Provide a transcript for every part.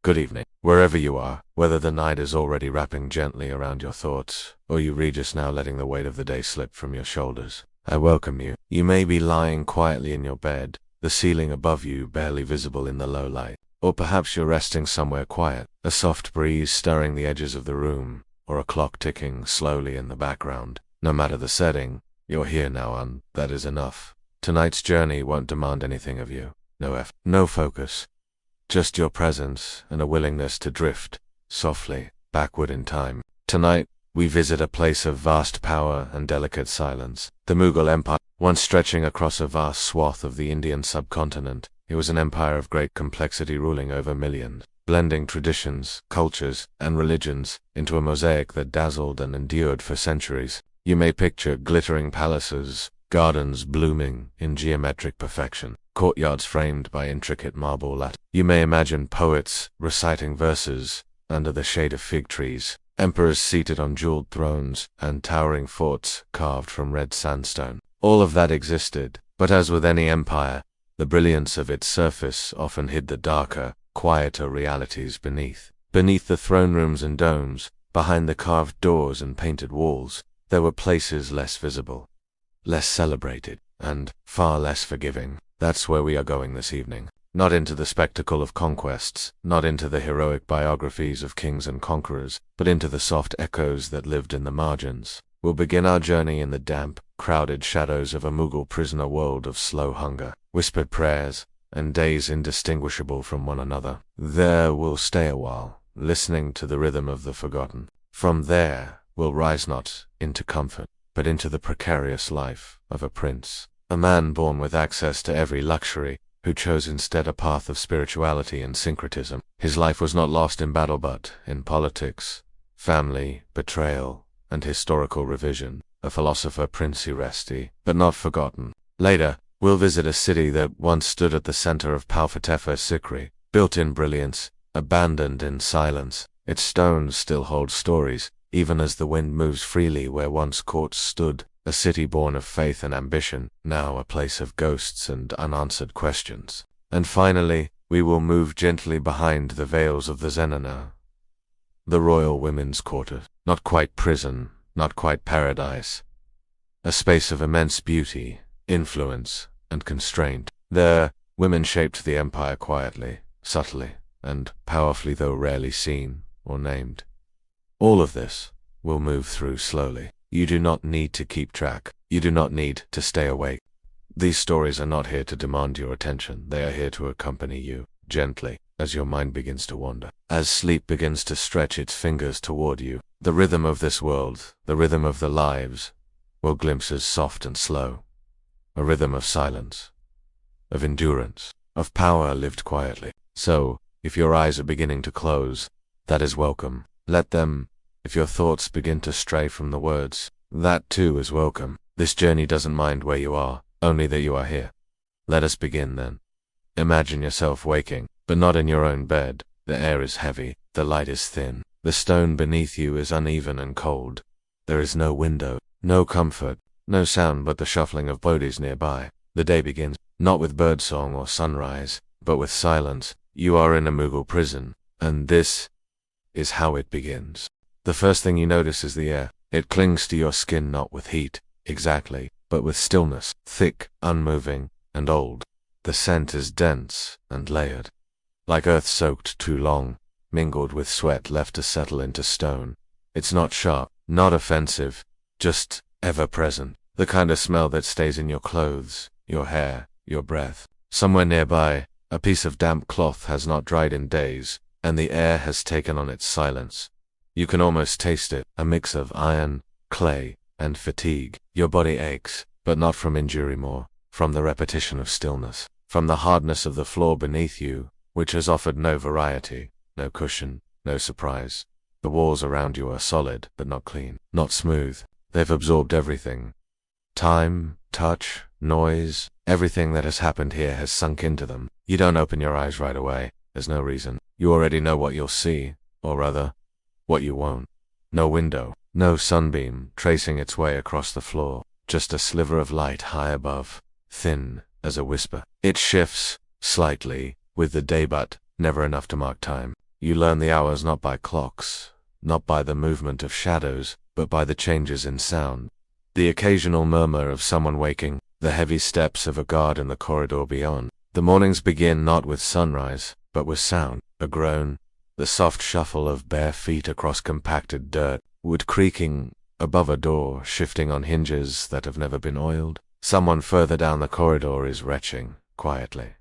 good evening. Wherever you are, whether the night is already wrapping gently around your thoughts, or you read just now letting the weight of the day slip from your shoulders, I welcome you. You may be lying quietly in your bed, the ceiling above you barely visible in the low light. Or perhaps you're resting somewhere quiet, a soft breeze stirring the edges of the room, or a clock ticking slowly in the background. No matter the setting, you're here now, and that is enough. Tonight's journey won't demand anything of you. No focus. Just your presence and a willingness to drift, softly, backward in time. Tonight, we visit a place of vast power and delicate silence. The Mughal Empire, once stretching across a vast swath of the Indian subcontinent, it was an empire of great complexity ruling over millions, blending traditions, cultures, and religions into a mosaic that dazzled and endured for centuries. You may picture glittering palaces, gardens blooming in geometric perfection, courtyards framed by intricate marble lattice. You may imagine poets reciting verses under the shade of fig trees, emperors seated on jeweled thrones, and towering forts carved from red sandstone. All of that existed, but as with any empire, the brilliance of its surface often hid the darker, quieter realities beneath. Beneath the throne rooms and domes, behind the carved doors and painted walls, there were places less visible, less celebrated, and far less forgiving. That's where we are going this evening. Not into the spectacle of conquests, not into the heroic biographies of kings and conquerors, but into the soft echoes that lived in the margins. We'll begin our journey in the damp, crowded shadows of a Mughal prisoner world of slow hunger, whispered prayers, and days indistinguishable from one another. There we'll stay a while, listening to the rhythm of the forgotten. From there, we'll rise not into comfort, but into the precarious life of a prince, a man born with access to every luxury, who chose instead a path of spirituality and syncretism. His life was not lost in battle but in politics, family, betrayal, and historical revision. A philosopher princey resty, but not forgotten. Later, we'll visit a city that once stood at the center of Palfitefa Sikri, built in brilliance, abandoned in silence. Its stones still hold stories, even as the wind moves freely where once courts stood, a city born of faith and ambition, now a place of ghosts and unanswered questions. And finally, we will move gently behind the veils of the Zenana, the royal women's quarters. Not quite prison, not quite paradise. A space of immense beauty, influence, and constraint. There, women shaped the empire quietly, subtly, and powerfully, though rarely seen or named. All of this we'll move through slowly. You do not need to keep track. You do not need to stay awake. These stories are not here to demand your attention. They are here to accompany you, gently, as your mind begins to wander. As sleep begins to stretch its fingers toward you, the rhythm of this world, the rhythm of the lives, will glimpses soft and slow. A rhythm of silence, of endurance, of power lived quietly. So, if your eyes are beginning to close, that is welcome. Let them. If your thoughts begin to stray from the words, that too is welcome. This journey doesn't mind where you are, only that you are here. Let us begin then. Imagine yourself waking, but not in your own bed. The air is heavy, the light is thin, the stone beneath you is uneven and cold. There is no window, no comfort, no sound but the shuffling of bodies nearby. The day begins, not with birdsong or sunrise, but with silence. You are in a Mughal prison, and this is how it begins. The first thing you notice is the air. It clings to your skin not with heat, exactly, but with stillness, thick, unmoving, and old. The scent is dense and layered, like earth soaked too long, mingled with sweat left to settle into stone. It's not sharp, not offensive, just ever-present, the kind of smell that stays in your clothes, your hair, your breath. Somewhere nearby, a piece of damp cloth has not dried in days, and the air has taken on its silence. You can almost taste it, a mix of iron, clay, and fatigue. Your body aches, but not from injury more, from the repetition of stillness, from the hardness of the floor beneath you, which has offered no variety, no cushion, no surprise. The walls around you are solid, but not clean, not smooth. They've absorbed everything. Time, touch, noise, everything that has happened here has sunk into them. You don't open your eyes right away. There's no reason. You already know what you'll see, or rather, what you won't. No window, no sunbeam tracing its way across the floor, just a sliver of light high above, thin as a whisper. It shifts, slightly, with the day but never enough to mark time. You learn the hours not by clocks, not by the movement of shadows, but by the changes in sound. The occasional murmur of someone waking, the heavy steps of a guard in the corridor beyond. The mornings begin not with sunrise, but with sound, a groan, the soft shuffle of bare feet across compacted dirt, wood creaking above a door, shifting on hinges that have never been oiled. Someone further down the corridor is retching, quietly.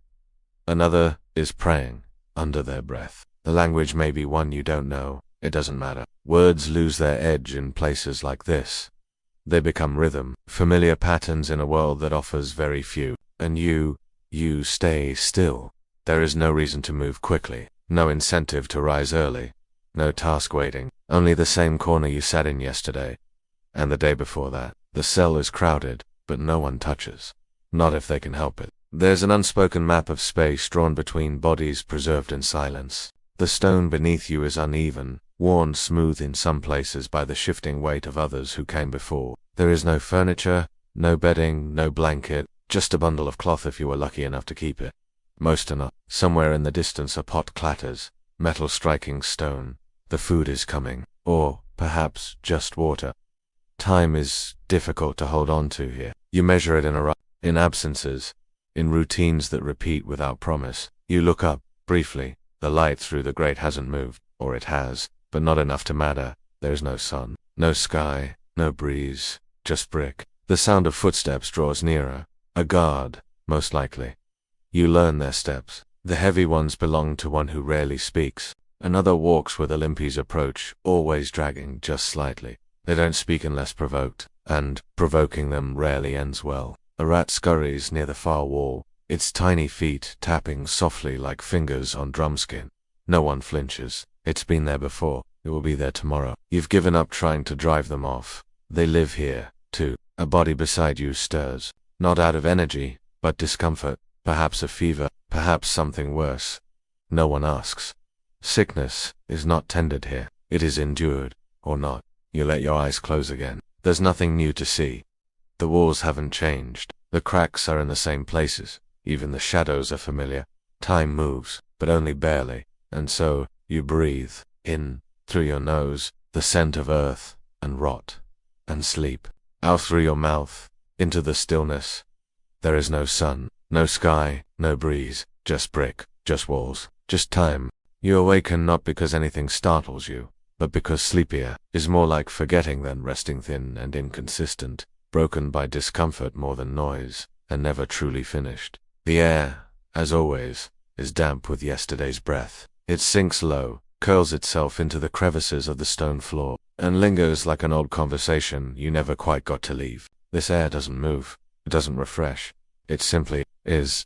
Another is praying, under their breath. The language may be one you don't know, it doesn't matter. Words lose their edge in places like this. They become rhythm, familiar patterns in a world that offers very few. And you stay still. There is no reason to move quickly, no incentive to rise early, no task waiting, only the same corner you sat in yesterday, and the day before that. The cell is crowded, but no one touches. Not if they can help it. There's an unspoken map of space drawn between bodies preserved in silence. The stone beneath you is uneven, worn smooth in some places by the shifting weight of others who came before. There is no furniture, no bedding, no blanket, just a bundle of cloth if you were lucky enough to keep it. Most are not. Somewhere in the distance a pot clatters, metal striking stone. The food is coming, or perhaps just water. Time is difficult to hold on to here. You measure it in absences, in routines that repeat without promise. You look up, briefly. The light through the grate hasn't moved, or it has, but not enough to matter. There's no sun, no sky, no breeze, just brick. The sound of footsteps draws nearer. A guard, most likely. You learn their steps. The heavy ones belong to one who rarely speaks. Another walks with a limpy's approach, always dragging just slightly. They don't speak unless provoked, and provoking them rarely ends well. A rat scurries near the far wall, its tiny feet tapping softly like fingers on drumskin. No one flinches. It's been there before. It will be there tomorrow. You've given up trying to drive them off. They live here, too. A body beside you stirs. Not out of energy, but discomfort. Perhaps a fever, perhaps something worse. No one asks. Sickness is not tended here. It is endured, or not. You let your eyes close again. There's nothing new to see. The walls haven't changed. The cracks are in the same places. Even the shadows are familiar. Time moves, but only barely. And so, you breathe, in, through your nose, the scent of earth, and rot, and sleep. Out through your mouth, into the stillness. There is no sun, no sky, no breeze, just brick, just walls, just time. You awaken not because anything startles you, but because sleepier is more like forgetting than resting, thin and inconsistent, broken by discomfort more than noise, and never truly finished. The air, as always, is damp with yesterday's breath. It sinks low, curls itself into the crevices of the stone floor, and lingers like an old conversation you never quite got to leave. This air doesn't move, it doesn't refresh, it simply is.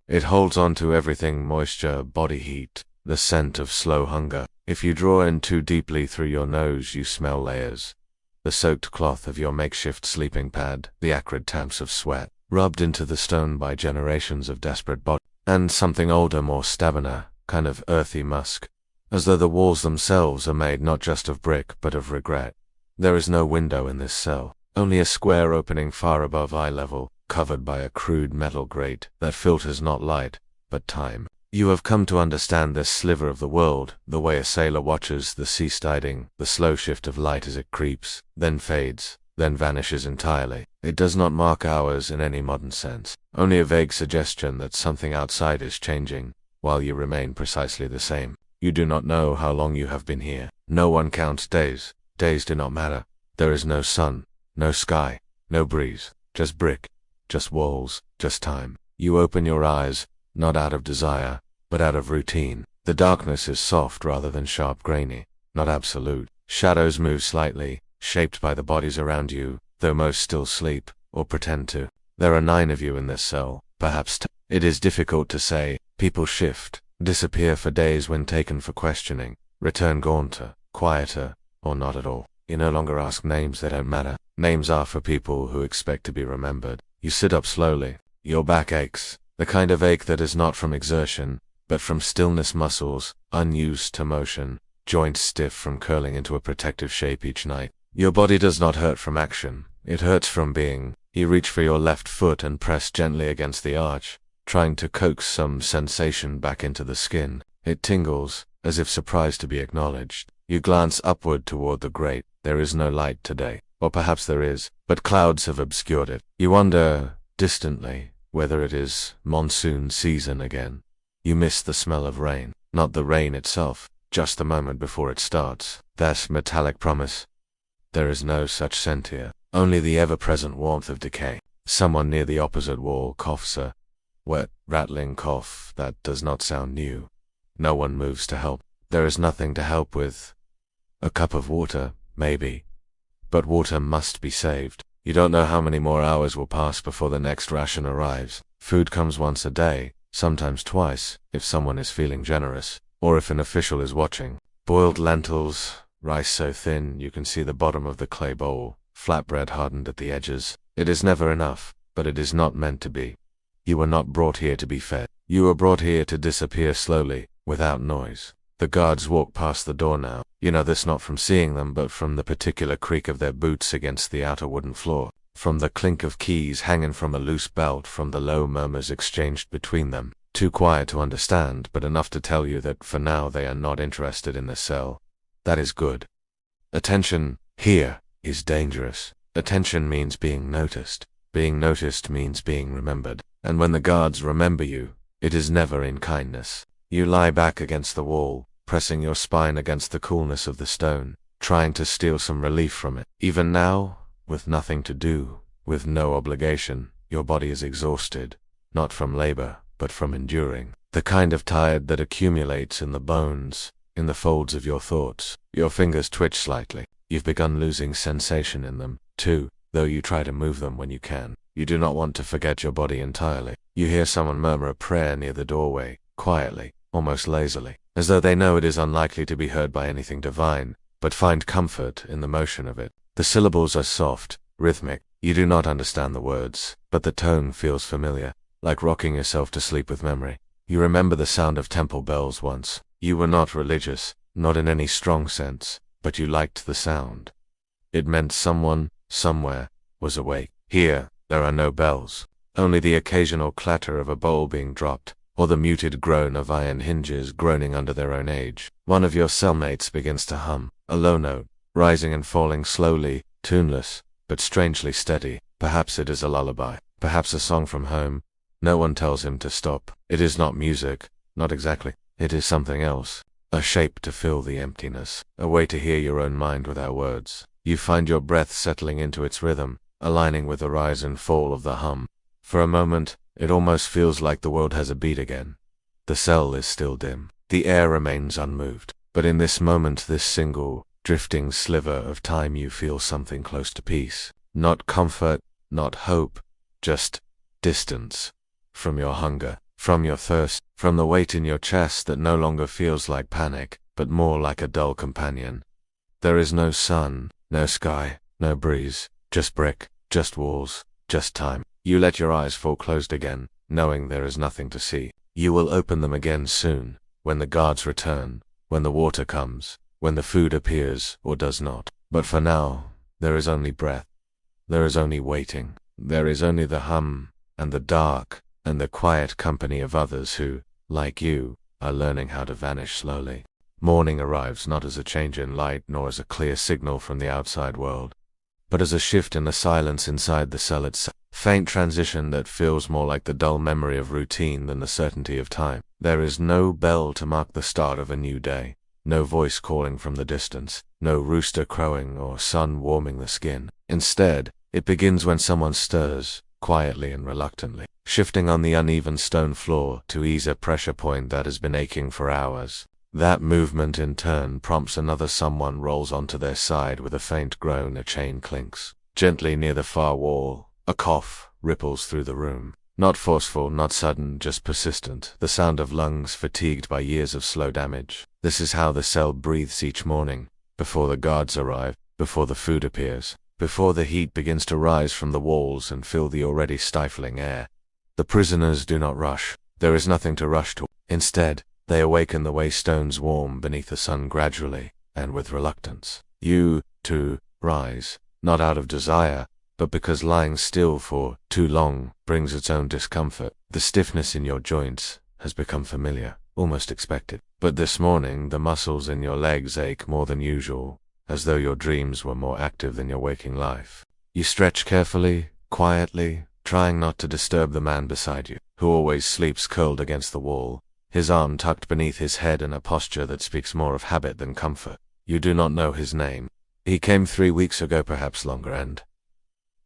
It holds on to everything: moisture, body heat, the scent of slow hunger. If you draw in too deeply through your nose, you smell layers. The soaked cloth of your makeshift sleeping pad, the acrid tampes of sweat, rubbed into the stone by generations of desperate bodies, and something older, more stamina, kind of earthy musk, as though the walls themselves are made not just of brick but of regret. There is no window in this cell, only a square opening far above eye level, covered by a crude metal grate that filters not light, but time. You have come to understand this sliver of the world, the way a sailor watches the sea tiding, the slow shift of light as it creeps, then fades, then vanishes entirely. It does not mark hours in any modern sense, only a vague suggestion that something outside is changing, while you remain precisely the same. You do not know how long you have been here. No one counts days. Days do not matter. There is no sun, no sky, no breeze, just brick, just walls, just time. You open your eyes, not out of desire, but out of routine. The darkness is soft rather than sharp grainy, not absolute. Shadows move slightly, shaped by the bodies around you, though most still sleep, or pretend to. There are 9 of you in this cell, perhaps 10. It is difficult to say. People shift, disappear for days when taken for questioning, return gaunter, quieter, or not at all. You no longer ask names, they don't matter. Names are for people who expect to be remembered. You sit up slowly. Your back aches, the kind of ache that is not from exertion, but from stillness. Muscles, unused to motion, joints stiff from curling into a protective shape each night. Your body does not hurt from action, it hurts from being. You reach for your left foot and press gently against the arch, trying to coax some sensation back into the skin. It tingles, as if surprised to be acknowledged. You glance upward toward the grate. There is no light today. Or perhaps there is, but clouds have obscured it. You wonder, distantly, whether it is monsoon season again. You miss the smell of rain. Not the rain itself, just the moment before it starts. That metallic promise. There is no such scent here. Only the ever-present warmth of decay. Someone near the opposite wall coughs a wet, rattling cough that does not sound new. No one moves to help. There is nothing to help with. A cup of water, maybe. But water must be saved. You don't know how many more hours will pass before the next ration arrives. Food comes once a day, sometimes twice, if someone is feeling generous, or if an official is watching. Boiled lentils, rice so thin you can see the bottom of the clay bowl, flatbread hardened at the edges. It is never enough, but it is not meant to be. You were not brought here to be fed. You were brought here to disappear slowly, without noise. The guards walk past the door now. You know this not from seeing them, but from the particular creak of their boots against the outer wooden floor, from the clink of keys hanging from a loose belt, from the low murmurs exchanged between them. Too quiet to understand, but enough to tell you that for now they are not interested in the cell. That is good. Attention, here, is dangerous. Attention means being noticed. Being noticed means being remembered. And when the guards remember you, it is never in kindness. You lie back against the wall, pressing your spine against the coolness of the stone, trying to steal some relief from it. Even now, with nothing to do, with no obligation, your body is exhausted, not from labor, but from enduring. The kind of tired that accumulates in the bones, in the folds of your thoughts. Your fingers twitch slightly. You've begun losing sensation in them, too, though you try to move them when you can. You do not want to forget your body entirely. You hear someone murmur a prayer near the doorway, quietly, almost lazily, as though they know it is unlikely to be heard by anything divine, but find comfort in the motion of it. The syllables are soft, rhythmic. You do not understand the words, but the tone feels familiar, like rocking yourself to sleep with memory. You remember the sound of temple bells once. You were not religious, not in any strong sense, but you liked the sound. It meant someone, somewhere, was awake. Here, there are no bells, only the occasional clatter of a bowl being dropped, or the muted groan of iron hinges groaning under their own age. One of your cellmates begins to hum, a low note, rising and falling slowly, tuneless, but strangely steady. Perhaps it is a lullaby, perhaps a song from home. No one tells him to stop. It is not music, not exactly. It is something else, a shape to fill the emptiness, a way to hear your own mind without words. You find your breath settling into its rhythm, aligning with the rise and fall of the hum. For a moment, it almost feels like the world has a beat again. The cell is still dim. The air remains unmoved. But in this moment, this single, drifting sliver of time, you feel something close to peace. Not comfort, not hope, just distance. From your hunger, from your thirst, from the weight in your chest that no longer feels like panic, but more like a dull companion. There is no sun, no sky, no breeze, just brick, just walls, just time. You let your eyes fall closed again, knowing there is nothing to see. You will open them again soon, when the guards return, when the water comes, when the food appears or does not. But for now, there is only breath. There is only waiting. There is only the hum, and the dark, and the quiet company of others who, like you, are learning how to vanish slowly. Morning arrives not as a change in light nor as a clear signal from the outside world, but as a shift in the silence inside the cell itself. Faint transition that feels more like the dull memory of routine than the certainty of time. There is no bell to mark the start of a new day, no voice calling from the distance, no rooster crowing or sun warming the skin. Instead, it begins when someone stirs, quietly and reluctantly, shifting on the uneven stone floor to ease a pressure point that has been aching for hours. That movement in turn prompts another someone rolls onto their side with a faint groan. A chain clinks. Gently near the far wall, a cough ripples through the room. Not forceful, not sudden, just persistent. The sound of lungs fatigued by years of slow damage. This is how the cell breathes each morning, before the guards arrive, before the food appears, before the heat begins to rise from the walls and fill the already stifling air. The prisoners do not rush. There is nothing to rush to. Instead, they awaken the way stones warm beneath the sun gradually, and with reluctance. You, too, rise, not out of desire, but because lying still for too long brings its own discomfort. The stiffness in your joints has become familiar, almost expected. But this morning the muscles in your legs ache more than usual, as though your dreams were more active than your waking life. You stretch carefully, quietly, trying not to disturb the man beside you, who always sleeps curled against the wall, his arm tucked beneath his head in a posture that speaks more of habit than comfort. You do not know his name. He came 3 weeks ago, perhaps longer, and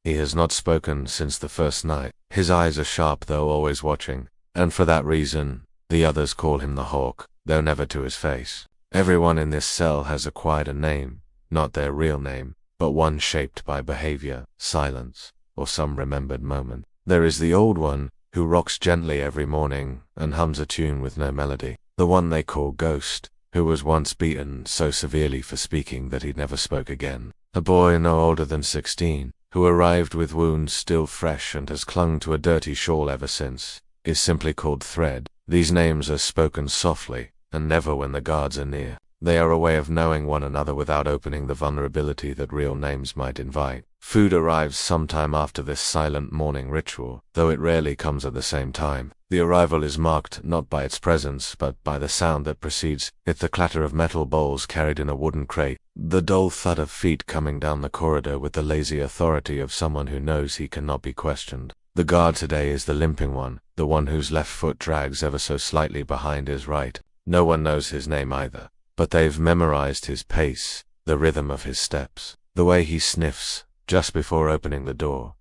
he has not spoken since the first night. His eyes are sharp, though always watching, and for that reason, the others call him the Hawk, though never to his face. Everyone in this cell has acquired a name, not their real name, but one shaped by behavior, silence, or some remembered moment. There is the old one, who rocks gently every morning and hums a tune with no melody. The one they call Ghost, who was once beaten so severely for speaking that he never spoke again. A boy no older than 16, who arrived with wounds still fresh and has clung to a dirty shawl ever since, is simply called Thread. These names are spoken softly, and never when the guards are near. They are a way of knowing one another without opening the vulnerability that real names might invite. Food arrives sometime after this silent morning ritual, though it rarely comes at the same time. The arrival is marked not by its presence, but by the sound that precedes it, the clatter of metal bowls carried in a wooden crate, the dull thud of feet coming down the corridor with the lazy authority of someone who knows he cannot be questioned. The guard today is the limping one, the one whose left foot drags ever so slightly behind his right. No one knows his name either, but they've memorized his pace, the rhythm of his steps, the way he sniffs just before opening the door.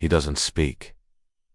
He doesn't speak.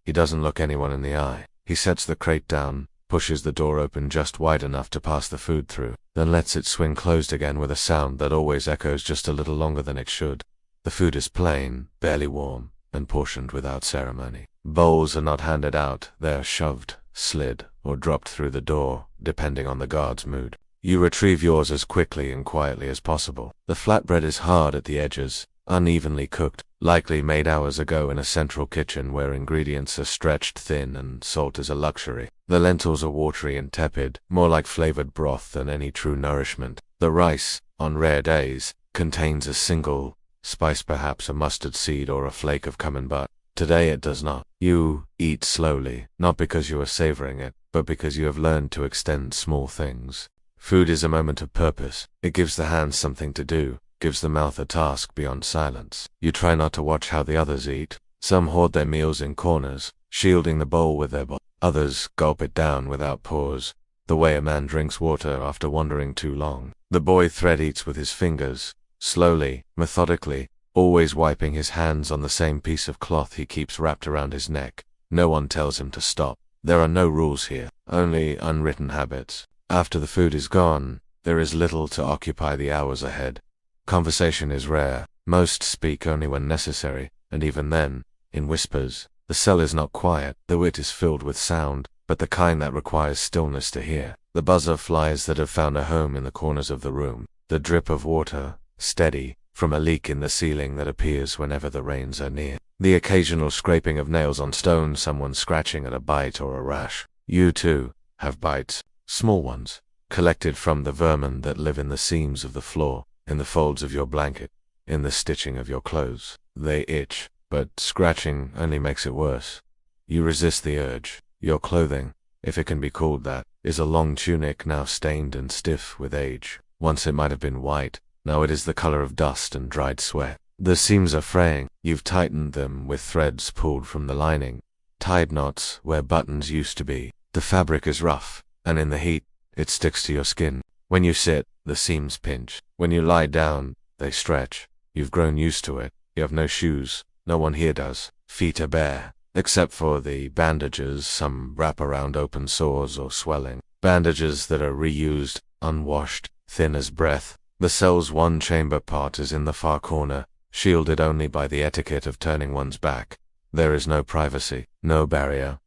He doesn't look anyone in the eye. He sets the crate down, pushes the door open just wide enough to pass the food through, then lets it swing closed again with a sound that always echoes just a little longer than it should. The food is plain, barely warm, and portioned without ceremony. Bowls are not handed out, they are shoved, slid, or dropped through the door, depending on the guard's mood. You retrieve yours as quickly and quietly as possible. The flatbread is hard at the edges, unevenly cooked, likely made hours ago in a central kitchen where ingredients are stretched thin and salt is a luxury. The lentils are watery and tepid, more like flavored broth than any true nourishment. The rice, on rare days, contains a single spice, perhaps a mustard seed or a flake of cumin, but today it does not. You eat slowly, not because you are savoring it, but because you have learned to extend small things. Food is a moment of purpose. It gives the hands something to do, gives the mouth a task beyond silence. You try not to watch how the others eat. Some hoard their meals in corners, shielding the bowl with their body. Others gulp it down without pause, the way a man drinks water after wandering too long. The boy Thread eats with his fingers, slowly, methodically, always wiping his hands on the same piece of cloth he keeps wrapped around his neck. No one tells him to stop. There are no rules here, only unwritten habits. After the food is gone, there is little to occupy the hours ahead. Conversation is rare. Most speak only when necessary, and even then, in whispers. The cell is not quiet, though it is filled with sound, but the kind that requires stillness to hear. The buzz of flies that have found a home in the corners of the room. The drip of water, steady, from a leak in the ceiling that appears whenever the rains are near. The occasional scraping of nails on stone, someone scratching at a bite or a rash. You, too, have bites. Small ones, collected from the vermin that live in the seams of the floor, in the folds of your blanket, in the stitching of your clothes. They itch, but scratching only makes it worse. You resist the urge. Your clothing, if it can be called that, is a long tunic now stained and stiff with age. Once it might have been white, now it is the color of dust and dried sweat. The seams are fraying. You've tightened them with threads pulled from the lining, tied knots where buttons used to be. The fabric is rough, and in the heat, it sticks to your skin. When you sit, the seams pinch. When you lie down, they stretch. You've grown used to it. You have no shoes. No one here does. Feet are bare, except for the bandages some wrap around open sores or swelling. Bandages that are reused, unwashed, thin as breath. The cell's one chamber part is in the far corner, shielded only by the etiquette of turning one's back. There is no privacy, no barrier,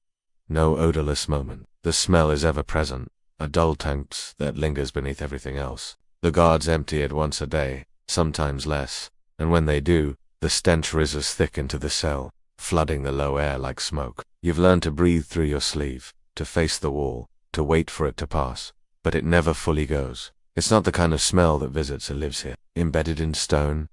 no odorless moment. The smell is ever present, a dull taint that lingers beneath everything else. The guards empty it once a day, sometimes less, and when they do, the stench rises thick into the cell, flooding the low air like smoke. You've learned to breathe through your sleeve, to face the wall, to wait for it to pass, but it never fully goes. It's not the kind of smell that visits or lives here. Embedded in stone,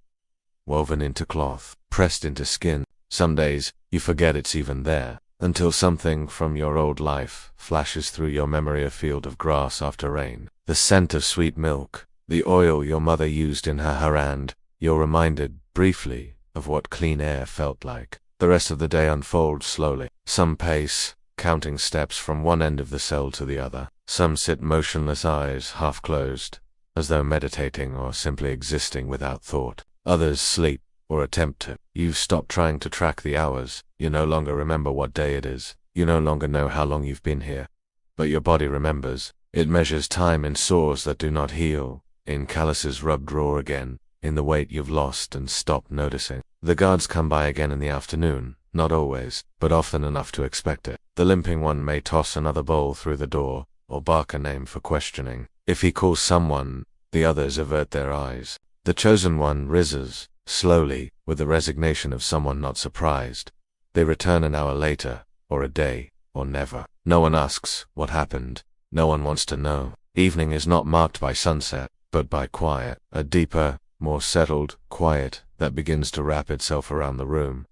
woven into cloth, pressed into skin. Some days, you forget it's even there. until something from your old life flashes through your memory, a field of grass after rain, the scent of sweet milk, the oil your mother used in her harand. You're reminded, briefly, of what clean air felt like. The rest of the day unfolds slowly. Some pace, counting steps from one end of the cell to the other. Some sit motionless, eyes half closed, as though meditating or simply existing without thought. Others sleep, or attempt to. You've stopped trying to track the hours. You no longer remember what day it is. You no longer know how long you've been here. But your body remembers. It measures time in sores that do not heal, in calluses rubbed raw again, in the weight you've lost and stopped noticing. The guards come by again in the afternoon, not always, but often enough to expect it. The limping one may toss another bowl through the door, or bark a name for questioning. If he calls someone, the others avert their eyes. The chosen one rises, slowly, with the resignation of someone not surprised. They return an hour later, or a day, or never. No one asks what happened. No one wants to know. Evening is not marked by sunset, but by quiet, a deeper, more settled quiet that begins to wrap itself around the room.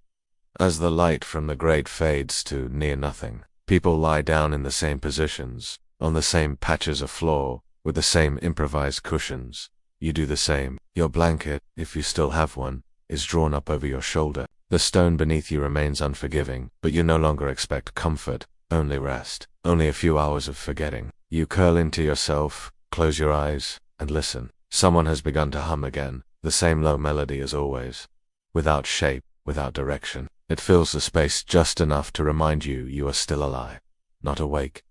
As the light from the grate fades to near nothing, people lie down in the same positions, on the same patches of floor, with the same improvised cushions. You do the same. Your blanket, if you still have one, is drawn up over your shoulder. The stone beneath you remains unforgiving, but you no longer expect comfort, only rest, only a few hours of forgetting. You curl into yourself, close your eyes, and listen. Someone has begun to hum again, the same low melody as always. Without shape, without direction. It fills the space just enough to remind you you are still alive. Not awake,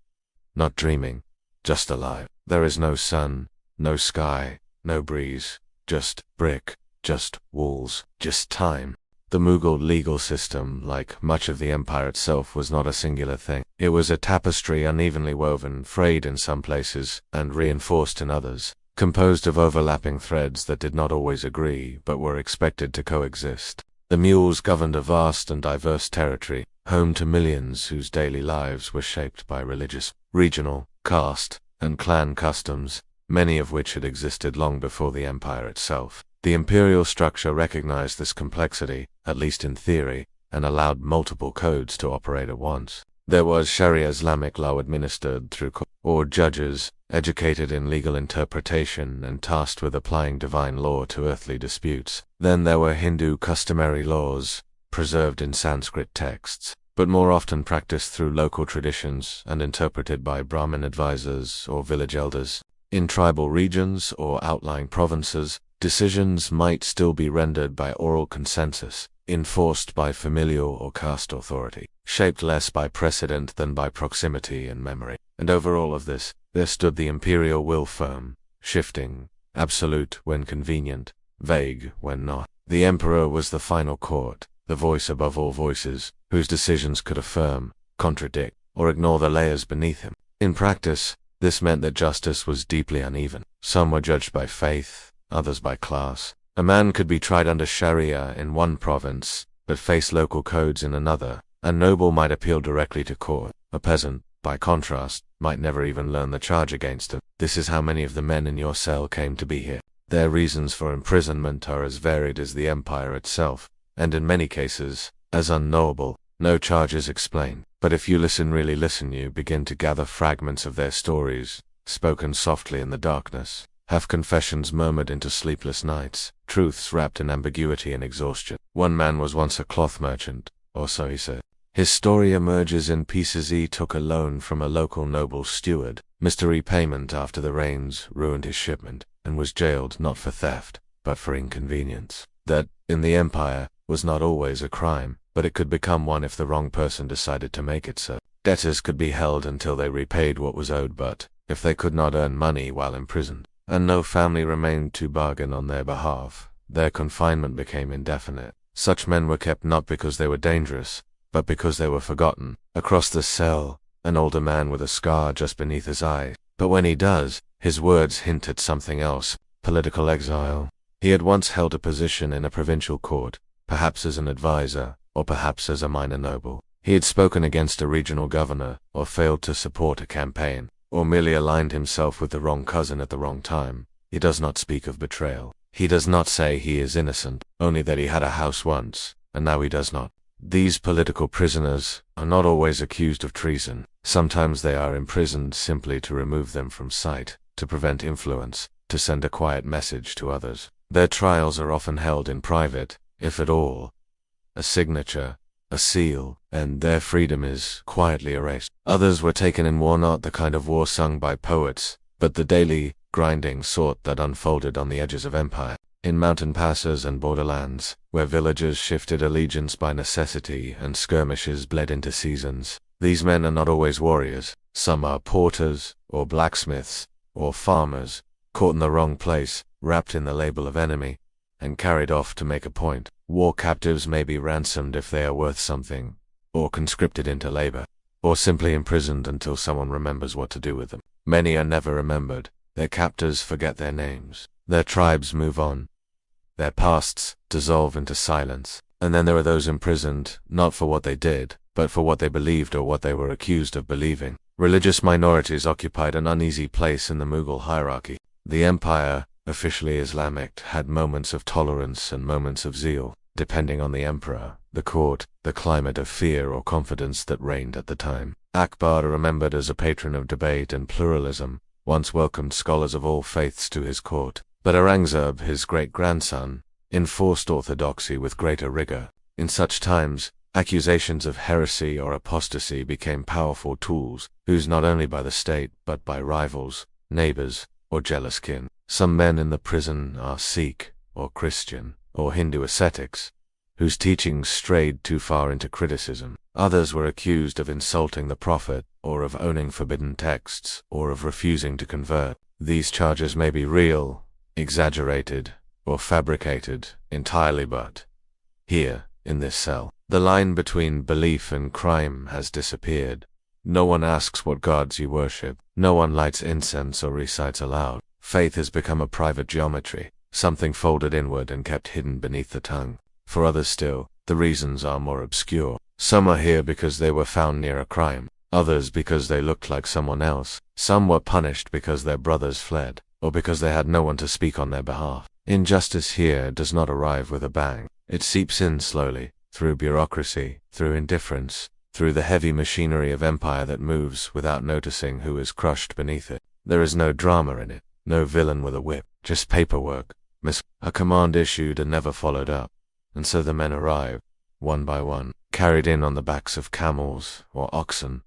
not dreaming, just alive. There is no sun, no sky, no breeze, just brick, just walls, just time. The Mughal legal system, like much of the empire itself, was not a singular thing. It was a tapestry unevenly woven, frayed in some places, and reinforced in others, composed of overlapping threads that did not always agree, but were expected to coexist. The mules governed a vast and diverse territory, home to millions whose daily lives were shaped by religious, regional, caste, and clan customs, many of which had existed long before the empire itself. The imperial structure recognized this complexity, at least in theory, and allowed multiple codes to operate at once. There was Sharia Islamic law administered through or judges, educated in legal interpretation and tasked with applying divine law to earthly disputes. Then there were Hindu customary laws, preserved in Sanskrit texts, but more often practiced through local traditions and interpreted by Brahmin advisors or village elders. In tribal regions or outlying provinces, decisions might still be rendered by oral consensus, enforced by familial or caste authority, shaped less by precedent than by proximity and memory. And over all of this, there stood the imperial will, firm, shifting, absolute when convenient, vague when not. The emperor was the final court, the voice above all voices, whose decisions could affirm, contradict, or ignore the layers beneath him. In practice, this meant that justice was deeply uneven. Some were judged by faith, others by class. A man could be tried under Sharia in one province, but face local codes in another. A noble might appeal directly to court. A peasant, by contrast, might never even learn the charge against him. This is how many of the men in your cell came to be here. Their reasons for imprisonment are as varied as the empire itself, and in many cases, as unknowable. No charges explained. But if you really listen, you begin to gather fragments of their stories, spoken softly in the darkness. Half confessions murmured into sleepless nights, truths wrapped in ambiguity and exhaustion. One man was once a cloth merchant, or so he said. His story emerges in pieces. He took a loan from a local noble steward, missed a repayment after the rains ruined his shipment, and was jailed not for theft, but for inconvenience. That, in the empire, was not always a crime, but it could become one if the wrong person decided to make it so. Debtors could be held until they repaid what was owed, but if they could not earn money while imprisoned, and no family remained to bargain on their behalf, their confinement became indefinite. Such men were kept not because they were dangerous, but because they were forgotten. Across the cell, an older man with a scar just beneath his eye. But when he does, his words hint at something else: political exile. He had once held a position in a provincial court, perhaps as an advisor, or perhaps as a minor noble. He had spoken against a regional governor, or failed to support a campaign, or merely aligned himself with the wrong cousin at the wrong time. He does not speak of betrayal. He does not say he is innocent, only that he had a house once, and now he does not. These political prisoners are not always accused of treason. Sometimes they are imprisoned simply to remove them from sight, to prevent influence, to send a quiet message to others. Their trials are often held in private, if at all. A signature, a seal, and their freedom is quietly erased. Others were taken in war, not the kind of war sung by poets, but the daily, grinding sort that unfolded on the edges of empire. In mountain passes and borderlands, where villagers shifted allegiance by necessity and skirmishes bled into seasons, these men are not always warriors. Some are porters, or blacksmiths, or farmers, caught in the wrong place, wrapped in the label of enemy, and carried off to make a point. War captives may be ransomed if they are worth something, or conscripted into labor, or simply imprisoned until someone remembers what to do with them. Many are never remembered. Their captors forget their names. Their tribes move on. Their pasts dissolve into silence. And then there are those imprisoned, not for what they did, but for what they believed or what they were accused of believing. Religious minorities occupied an uneasy place in the Mughal hierarchy. The empire, officially Islamic, had moments of tolerance and moments of zeal, depending on the emperor, the court, the climate of fear or confidence that reigned at the time. Akbar, remembered as a patron of debate and pluralism, once welcomed scholars of all faiths to his court. But Aurangzeb, his great-grandson, enforced orthodoxy with greater rigor. In such times, accusations of heresy or apostasy became powerful tools, used not only by the state but by rivals, neighbors, or jealous kin. Some men in the prison are Sikh, or Christian, or Hindu ascetics, whose teachings strayed too far into criticism. Others were accused of insulting the Prophet, or of owning forbidden texts, or of refusing to convert. These charges may be real, exaggerated, or fabricated entirely, but here, in this cell, the line between belief and crime has disappeared. No one asks what gods you worship. No one lights incense or recites aloud. Faith has become a private geometry, something folded inward and kept hidden beneath the tongue. For others still, the reasons are more obscure. Some are here because they were found near a crime, others because they looked like someone else. Some were punished because their brothers fled, or because they had no one to speak on their behalf. Injustice here does not arrive with a bang. It seeps in slowly, through bureaucracy, through indifference, through the heavy machinery of empire that moves without noticing who is crushed beneath it. There is no drama in it, no villain with a whip, just paperwork, a command issued and never followed up. And so the men arrive, one by one, carried in on the backs of camels or oxen,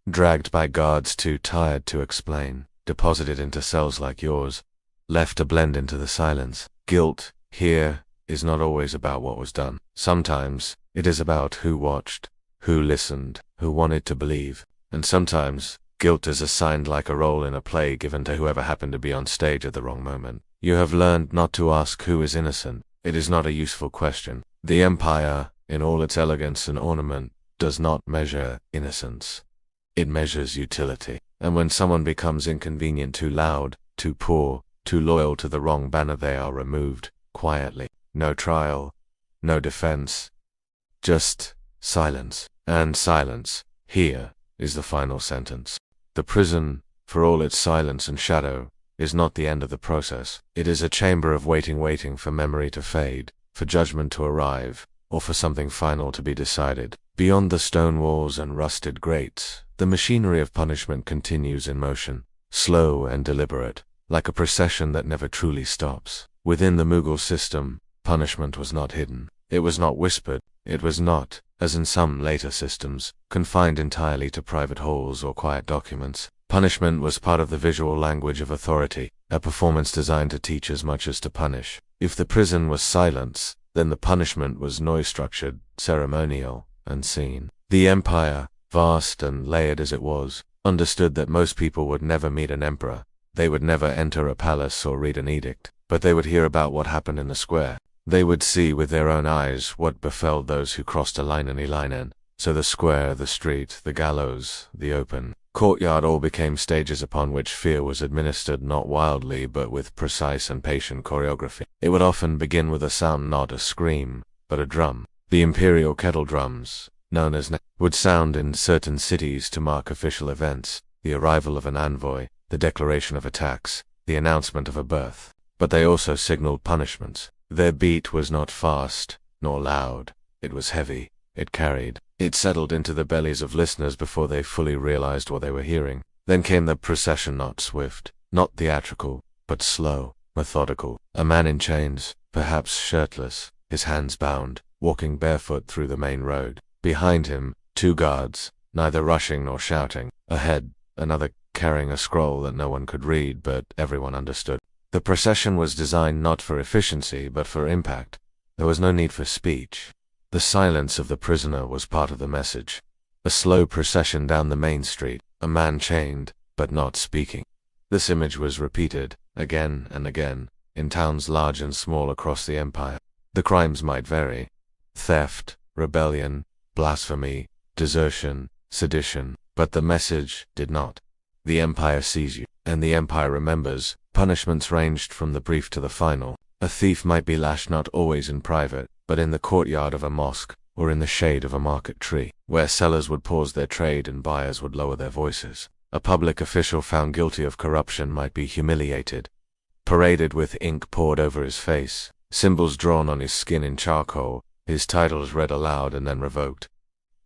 dragged by guards too tired to explain, deposited into cells like yours, left to blend into the silence. Guilt, here, is not always about what was done. Sometimes, it is about who watched, who listened, who wanted to believe. And sometimes, guilt is assigned like a role in a play given to whoever happened to be on stage at the wrong moment. You have learned not to ask who is innocent. It is not a useful question. The empire, in all its elegance and ornament, does not measure innocence. It measures utility. And when someone becomes inconvenient, too loud, too poor, too loyal to the wrong banner, they are removed, quietly. No trial, no defense, just silence. And silence, here, is the final sentence. The prison, for all its silence and shadow, is not the end of the process. It is a chamber of waiting for memory to fade, for judgment to arrive, or for something final to be decided. Beyond the stone walls and rusted grates, the machinery of punishment continues in motion, slow and deliberate, like a procession that never truly stops. Within the Mughal system, punishment was not hidden. It was not whispered. It was not, as in some later systems, confined entirely to private halls or quiet documents. Punishment was part of the visual language of authority, a performance designed to teach as much as to punish. If the prison was silence, then the punishment was noise-structured, ceremonial, and seen. The empire, vast and layered as it was, understood that most people would never meet an emperor. They would never enter a palace or read an edict, but they would hear about what happened in the square. They would see with their own eyes what befell those who crossed a line in Elinan. So the square, the street, the gallows, the open courtyard all became stages upon which fear was administered, not wildly but with precise and patient choreography. It would often begin with a sound, not a scream, but a drum. The imperial kettle drums, known as would sound in certain cities to mark official events, the arrival of an envoy, the declaration of attacks, the announcement of a birth. But they also signaled punishments. Their beat was not fast, nor loud. It was heavy. it carried. It settled into the bellies of listeners before they fully realized what they were hearing. Then came the procession, not swift, not theatrical, but slow, methodical. A man in chains, perhaps shirtless, his hands bound, walking barefoot through the main road. Behind him, 2 guards, neither rushing nor shouting. Ahead, another carrying a scroll that no one could read, but everyone understood. The procession was designed not for efficiency, but for impact. There was no need for speech. The silence of the prisoner was part of the message. A slow procession down the main street, a man chained, but not speaking. This image was repeated, again and again, in towns large and small across the empire. The crimes might vary: theft, rebellion, blasphemy, desertion, sedition, but the message did not. The empire sees you, and the empire remembers. Punishments ranged from the brief to the final. A thief might be lashed not always in private, but in the courtyard of a mosque, or in the shade of a market tree, where sellers would pause their trade and buyers would lower their voices. A public official found guilty of corruption might be humiliated, paraded with ink poured over his face, symbols drawn on his skin in charcoal, his titles read aloud and then revoked.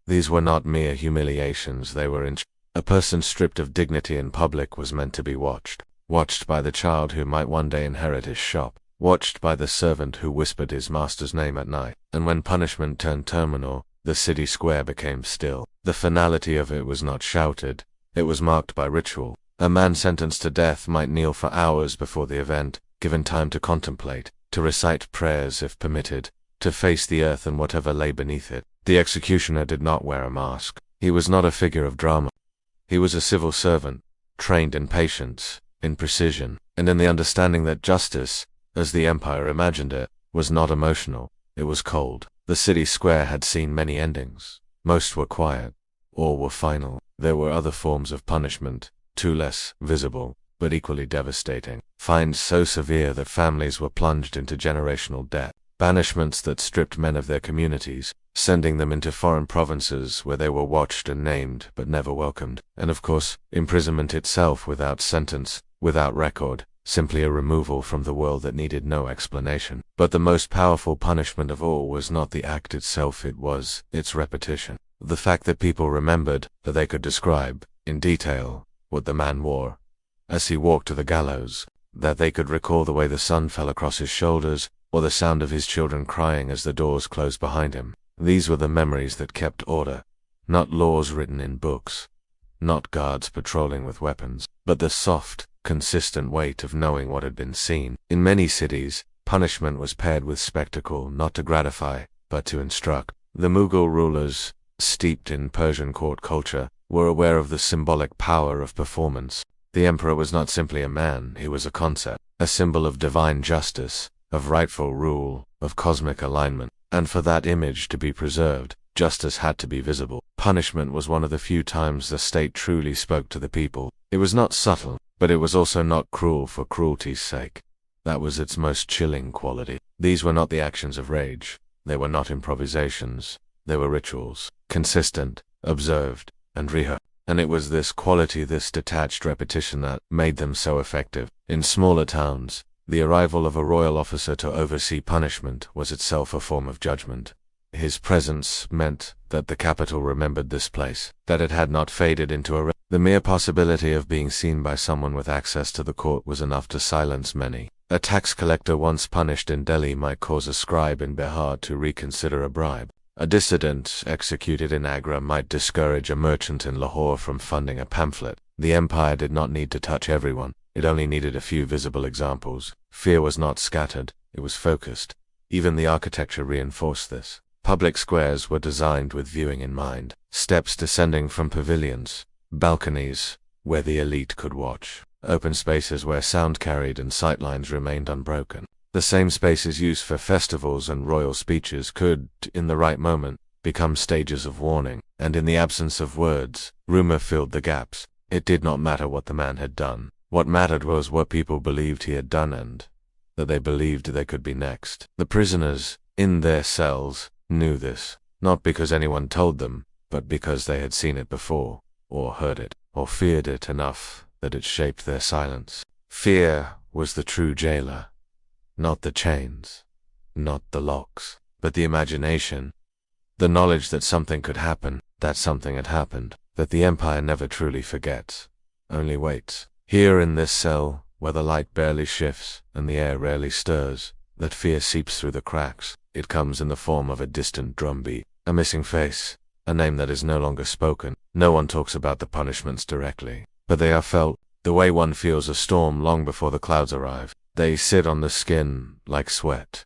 These were not mere humiliations, they were a person stripped of dignity in public was meant to be watched. Watched by the child who might one day inherit his shop. Watched by the servant who whispered his master's name at night. And when punishment turned terminal, the city square became still. The finality of it was not shouted. It was marked by ritual. A man sentenced to death might kneel for hours before the event, given time to contemplate, to recite prayers if permitted, to face the earth and whatever lay beneath it. The executioner did not wear a mask. He was not a figure of drama. He was a civil servant, trained in patience, in precision, and in the understanding that justice, as the empire imagined it, was not emotional, it was cold. The city square had seen many endings. Most were quiet, all were final. There were other forms of punishment, too less visible, but equally devastating. Fines so severe that families were plunged into generational debt. Banishments that stripped men of their communities, sending them into foreign provinces where they were watched and named but never welcomed. And of course, imprisonment itself without sentence, without record, simply a removal from the world that needed no explanation. But the most powerful punishment of all was not the act itself, it was its repetition. The fact that people remembered, that they could describe, in detail, what the man wore as he walked to the gallows, that they could recall the way the sun fell across his shoulders, or the sound of his children crying as the doors closed behind him. These were the memories that kept order, not laws written in books, not guards patrolling with weapons, but the soft, consistent weight of knowing what had been seen. In many cities, punishment was paired with spectacle, not to gratify, but to instruct. The Mughal rulers, steeped in Persian court culture, were aware of the symbolic power of performance. The emperor was not simply a man, he was a concept, a symbol of divine justice, of rightful rule, of cosmic alignment. And for that image to be preserved, justice had to be visible. Punishment was one of the few times the state truly spoke to the people. It was not subtle, but it was also not cruel for cruelty's sake. That was its most chilling quality. These were not the actions of rage. They were not improvisations. They were rituals, consistent, observed, and rehearsed. And it was this quality, this detached repetition that made them so effective. In smaller towns, the arrival of a royal officer to oversee punishment was itself a form of judgment. His presence meant that the capital remembered this place, that it had not faded into a... The mere possibility of being seen by someone with access to the court was enough to silence many. A tax collector once punished in Delhi might cause a scribe in Bihar to reconsider a bribe. A dissident executed in Agra might discourage a merchant in Lahore from funding a pamphlet. The empire did not need to touch everyone. It only needed a few visible examples. Fear was not scattered, it was focused. Even the architecture reinforced this. Public squares were designed with viewing in mind. Steps descending from pavilions, balconies, where the elite could watch. Open spaces where sound carried and sightlines remained unbroken. The same spaces used for festivals and royal speeches could, in the right moment, become stages of warning. And in the absence of words, rumor filled the gaps. It did not matter what the man had done. What mattered was what people believed he had done and that they believed they could be next. The prisoners, in their cells, knew this, not because anyone told them, but because they had seen it before, or heard it, or feared it enough that it shaped their silence. Fear was the true jailer. Not the chains, not the locks, but the imagination. The knowledge that something could happen, that something had happened, that the Empire never truly forgets, only waits. Here in this cell, where the light barely shifts and the air rarely stirs, that fear seeps through the cracks. It comes in the form of a distant drumbeat, a missing face, a name that is no longer spoken. No one talks about the punishments directly, but they are felt, the way one feels a storm long before the clouds arrive. They sit on the skin like sweat,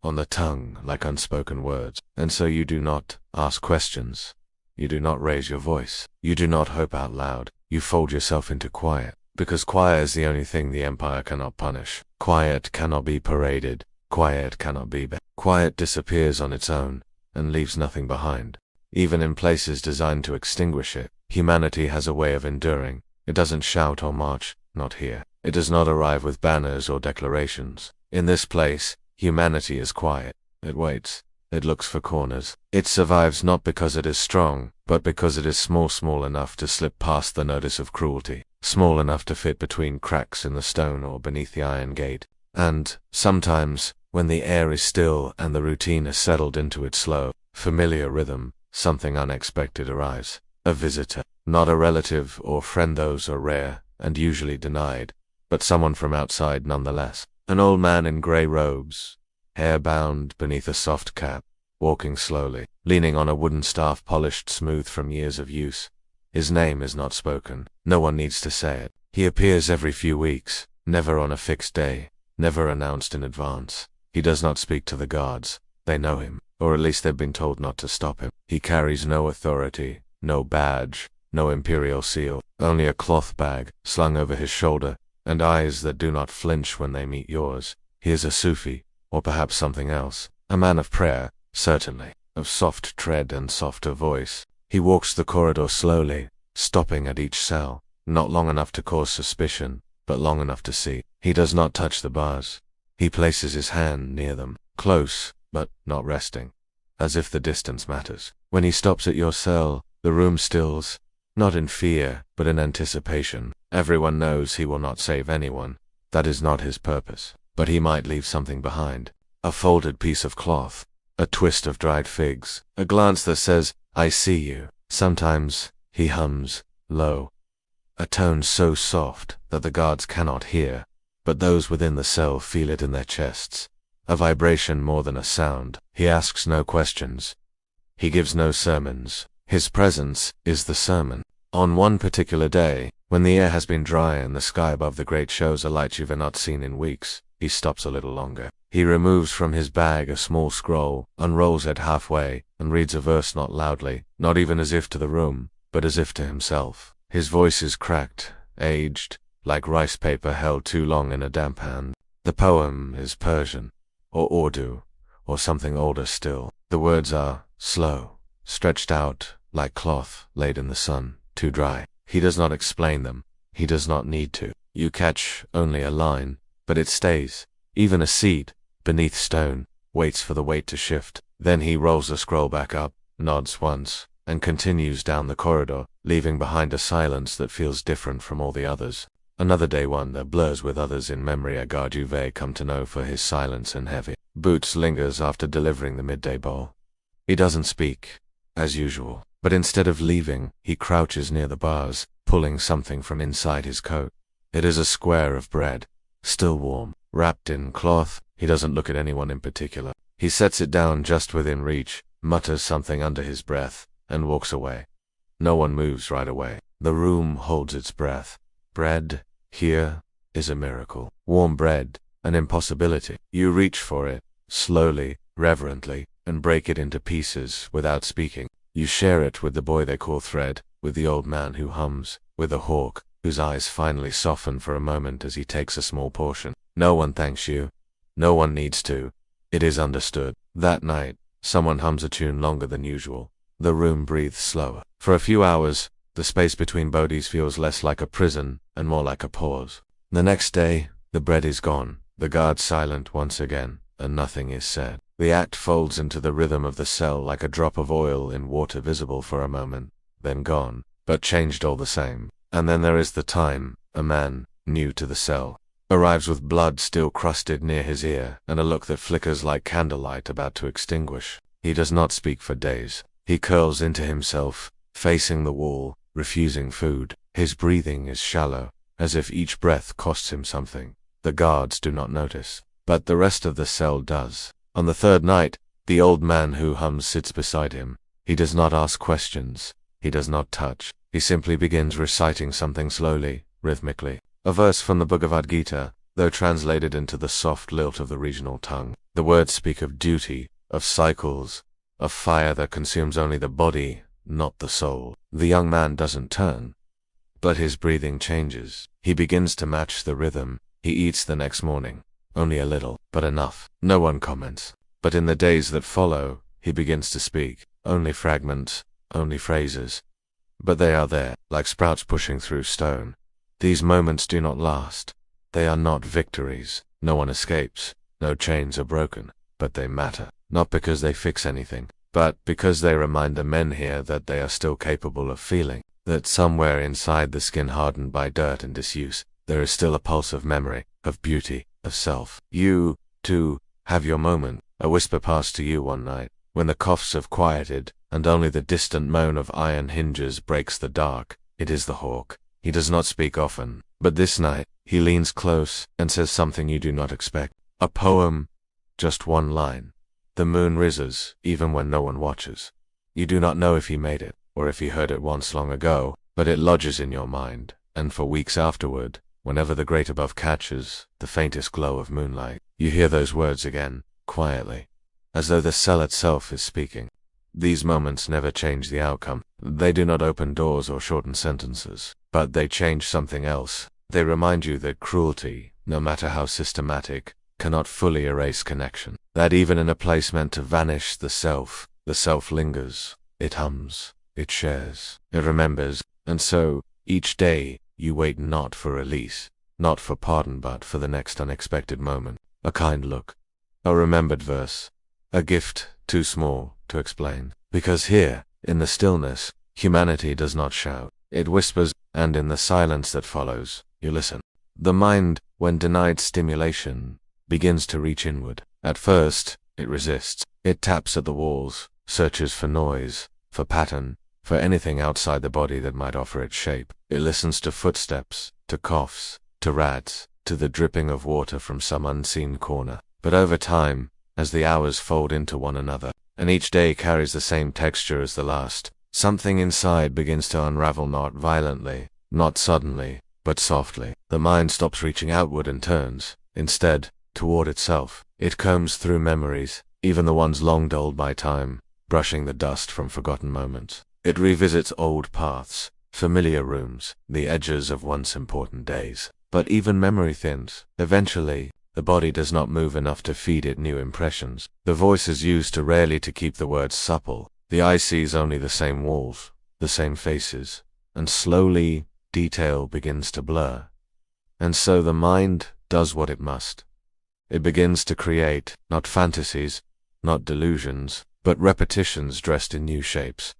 on the tongue like unspoken words. And so you do not ask questions. You do not raise your voice. You do not hope out loud. You fold yourself into quiet, because quiet is the only thing the Empire cannot punish. Quiet cannot be paraded. Quiet cannot be Quiet disappears on its own and leaves nothing behind. Even in places designed to extinguish it, humanity has a way of enduring. It doesn't shout or march, not here. It does not arrive with banners or declarations. In this place, humanity is quiet. It waits. It looks for corners. It survives not because it is strong, but because it is small enough to slip past the notice of cruelty, small enough to fit between cracks in the stone or beneath the iron gate. And, sometimes, when the air is still and the routine has settled into its slow, familiar rhythm, something unexpected arrives. A visitor. Not a relative or friend, those are rare and usually denied, but someone from outside nonetheless. An old man in grey robes, hair bound beneath a soft cap, walking slowly, leaning on a wooden staff polished smooth from years of use. His name is not spoken. No one needs to say it. He appears every few weeks, never on a fixed day, never announced in advance. He does not speak to the guards. They know him, or at least they've been told not to stop him. He carries no authority, no badge, no imperial seal, only a cloth bag slung over his shoulder, and eyes that do not flinch when they meet yours. He is a Sufi, or perhaps something else. A man of prayer, certainly, of soft tread and softer voice. He walks the corridor slowly, stopping at each cell, not long enough to cause suspicion, but long enough to see. He does not touch the bars. He places his hand near them, close, but not resting, as if the distance matters. When he stops at your cell, the room stills, not in fear, but in anticipation. Everyone knows he will not save anyone. That is not his purpose. But he might leave something behind. A folded piece of cloth, a twist of dried figs, a glance that says, "I see you." Sometimes he hums, low, a tone so soft that the guards cannot hear, but those within the cell feel it in their chests. A vibration more than a sound. He asks no questions. He gives no sermons. His presence is the sermon. On one particular day, when the air has been dry and the sky above the grate shows a light you've not seen in weeks, he stops a little longer. He removes from his bag a small scroll, unrolls it halfway, and reads a verse not loudly, not even as if to the room, but as if to himself. His voice is cracked, aged, like rice paper held too long in a damp hand. The poem is Persian, or Urdu, or something older still. The words are slow, stretched out, like cloth laid in the sun, too dry. He does not explain them. He does not need to. You catch only a line, but it stays. Even a seed, beneath stone, waits for the weight to shift. Then he rolls the scroll back up, nods once, and continues down the corridor, leaving behind a silence that feels different from all the others. Another day, one that blurs with others in memory. A guard you've come to know for his silence and heavy boots lingers after delivering the midday bowl. He doesn't speak, as usual, but instead of leaving, he crouches near the bars, pulling something from inside his coat. It is a square of bread, still warm, wrapped in cloth. He doesn't look at anyone in particular. He sets it down just within reach, mutters something under his breath, and walks away. No one moves right away. The room holds its breath. Bread, here, is a miracle. Warm bread, an impossibility. You reach for it, slowly, reverently, and break it into pieces without speaking. You share it with the boy they call Thread, with the old man who hums, with the hawk, whose eyes finally soften for a moment as he takes a small portion. No one thanks you. No one needs to. It is understood. That night, someone hums a tune longer than usual. The room breathes slower. For a few hours, the space between bodies feels less like a prison and more like a pause. The next day, the bread is gone, the guards silent once again, and nothing is said. The act folds into the rhythm of the cell like a drop of oil in water, visible for a moment, then gone, but changed all the same. And then there is the time. A man, new to the cell, arrives with blood still crusted near his ear, and a look that flickers like candlelight about to extinguish. He does not speak for days. He curls into himself, facing the wall, refusing food. His breathing is shallow, as if each breath costs him something. The guards do not notice, but the rest of the cell does. On the third night, the old man who hums sits beside him. He does not ask questions. He does not touch. He simply begins reciting something slowly, rhythmically. A verse from the Bhagavad Gita, though translated into the soft lilt of the regional tongue. The words speak of duty, of cycles, of fire that consumes only the body, not the soul. The young man doesn't turn, but his breathing changes. He begins to match the rhythm. He eats the next morning. Only a little, but enough. No one comments. But in the days that follow, he begins to speak. Only fragments, only phrases. But they are there, like sprouts pushing through stone. These moments do not last. They are not victories. No one escapes. No chains are broken. But they matter. Not because they fix anything, but because they remind the men here that they are still capable of feeling. That somewhere inside the skin hardened by dirt and disuse, there is still a pulse of memory, of beauty, of self. You, too, have your moment. A whisper passed to you one night, when the coughs have quieted, and only the distant moan of iron hinges breaks the dark. It is the hawk. He does not speak often, but this night, he leans close and says something you do not expect. A poem, just one line. The moon rises, even when no one watches. You do not know if he made it, or if he heard it once long ago, but it lodges in your mind, and for weeks afterward, whenever the great above catches the faintest glow of moonlight, you hear those words again, quietly, as though the cell itself is speaking. These moments never change the outcome. They do not open doors or shorten sentences, but they change something else. They remind you that cruelty, no matter how systematic, cannot fully erase connection. That even in a place meant to vanish the self lingers. It hums. It shares. It remembers. And so, each day, you wait not for release, not for pardon, but for the next unexpected moment. A kind look. A remembered verse. A gift too small to explain. Because here, in the stillness, humanity does not shout. It whispers, and in the silence that follows, you listen. The mind, when denied stimulation, begins to reach inward. At first, it resists. It taps at the walls, searches for noise, for pattern, for anything outside the body that might offer its shape. It listens to footsteps, to coughs, to rats, to the dripping of water from some unseen corner. But over time, as the hours fold into one another, and each day carries the same texture as the last, something inside begins to unravel, not violently, not suddenly, but softly. The mind stops reaching outward and turns, instead, toward itself. It combs through memories, even the ones long dulled by time, brushing the dust from forgotten moments. It revisits old paths, familiar rooms, the edges of once important days. But even memory thins. Eventually, the body does not move enough to feed it new impressions. The voice is used too rarely to keep the words supple. The eye sees only the same walls, the same faces, and slowly, detail begins to blur. And so the mind does what it must. It begins to create, not fantasies, not delusions, but repetitions dressed in new shapes.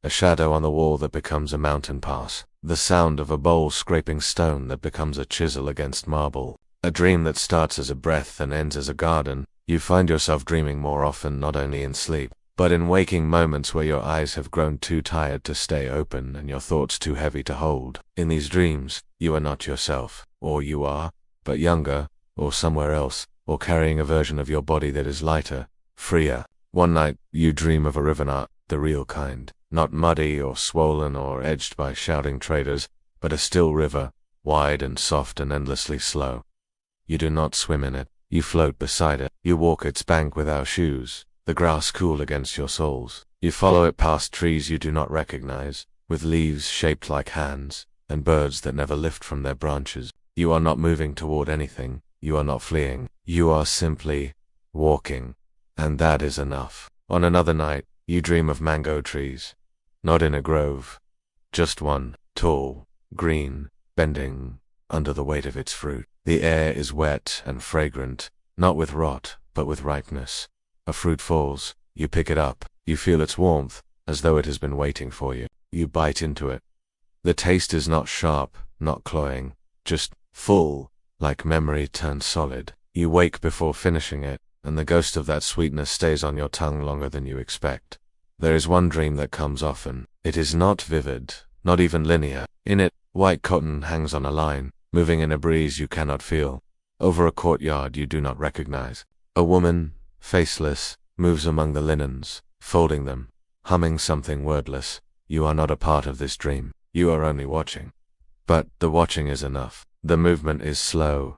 A shadow on the wall that becomes a mountain pass. The sound of a bowl scraping stone that becomes a chisel against marble. A dream that starts as a breath and ends as a garden. You find yourself dreaming more often, not only in sleep, but in waking moments where your eyes have grown too tired to stay open and your thoughts too heavy to hold. In these dreams, you are not yourself, or you are, but younger, or somewhere else, or carrying a version of your body that is lighter, freer. One night, you dream of a river, not the real kind, not muddy or swollen or edged by shouting traders, but a still river, wide and soft and endlessly slow. You do not swim in it. You float beside it. You walk its bank without shoes, the grass cool against your soles. You follow it past trees you do not recognize, with leaves shaped like hands, and birds that never lift from their branches. You are not moving toward anything. You are not fleeing. You are simply walking. And that is enough. On another night, you dream of mango trees. Not in a grove. Just one, tall, green, bending under the weight of its fruit. The air is wet and fragrant, not with rot, but with ripeness. A fruit falls. You pick it up. You feel its warmth, as though it has been waiting for you. You bite into it. The taste is not sharp, not cloying, just full, like memory turned solid. You wake before finishing it, and the ghost of that sweetness stays on your tongue longer than you expect. There is one dream that comes often. It is not vivid, not even linear. In it, white cotton hangs on a line, moving in a breeze you cannot feel, over a courtyard you do not recognize. A woman, faceless, moves among the linens, folding them, humming something wordless. You are not a part of this dream. You are only watching. But the watching is enough. The movement is slow,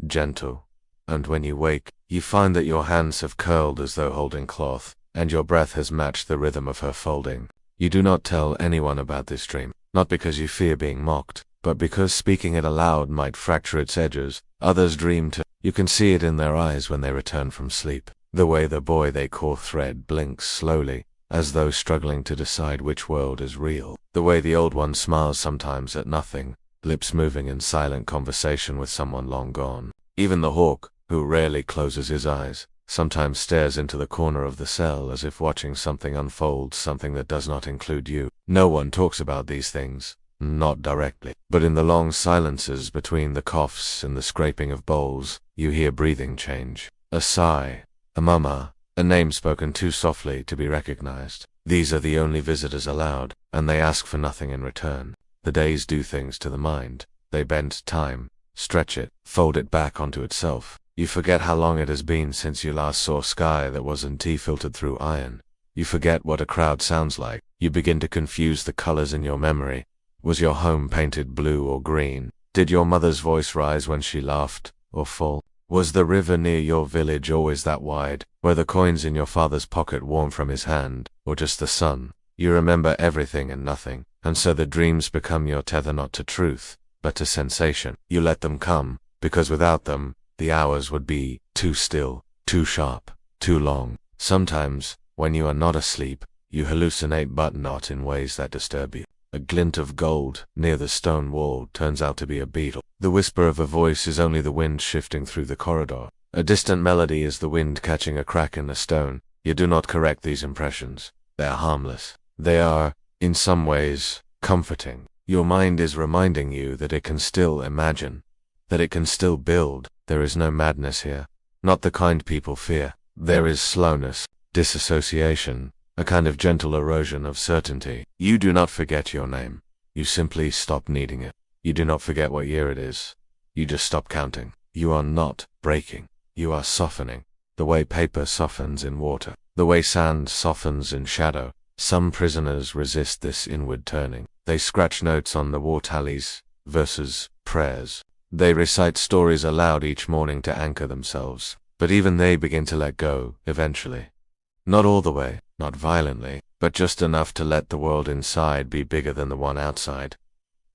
gentle, and when you wake, you find that your hands have curled as though holding cloth, and your breath has matched the rhythm of her folding. You do not tell anyone about this dream, not because you fear being mocked, but because speaking it aloud might fracture its edges. Others dream too. You can see it in their eyes when they return from sleep. The way the boy they call Thread blinks slowly, as though struggling to decide which world is real. The way the old one smiles sometimes at nothing, lips moving in silent conversation with someone long gone. Even the hawk, who rarely closes his eyes, sometimes stares into the corner of the cell as if watching something unfold, something that does not include you. No one talks about these things, not directly, but in the long silences between the coughs and the scraping of bowls, you hear breathing change. A sigh, a murmur, a name spoken too softly to be recognized. These are the only visitors allowed, and they ask for nothing in return. The days do things to the mind. They bend time, stretch it, fold it back onto itself. You forget how long it has been since you last saw sky that wasn't tea-filtered through iron. You forget what a crowd sounds like. You begin to confuse the colors in your memory. Was your home painted blue or green? Did your mother's voice rise when she laughed, or fall? Was the river near your village always that wide? Were the coins in your father's pocket warm from his hand, or just the sun? You remember everything and nothing, and so the dreams become your tether not to truth, but to sensation. You let them come, because without them, the hours would be too still, too sharp, too long. Sometimes, when you are not asleep, you hallucinate but not in ways that disturb you. A glint of gold near the stone wall turns out to be a beetle. The whisper of a voice is only the wind shifting through the corridor. A distant melody is the wind catching a crack in the stone. You do not correct these impressions. They are harmless. They are, in some ways, comforting. Your mind is reminding you that it can still imagine, that it can still build. There is no madness here, not the kind people fear. There is slowness, disassociation, a kind of gentle erosion of certainty. You do not forget your name. You simply stop needing it. You do not forget what year it is. You just stop counting. You are not breaking. You are softening. The way paper softens in water. The way sand softens in shadow. Some prisoners resist this inward turning. They scratch notes on the war tallies, verses, prayers. They recite stories aloud each morning to anchor themselves. But even they begin to let go, eventually. Not all the way, not violently, but just enough to let the world inside be bigger than the one outside.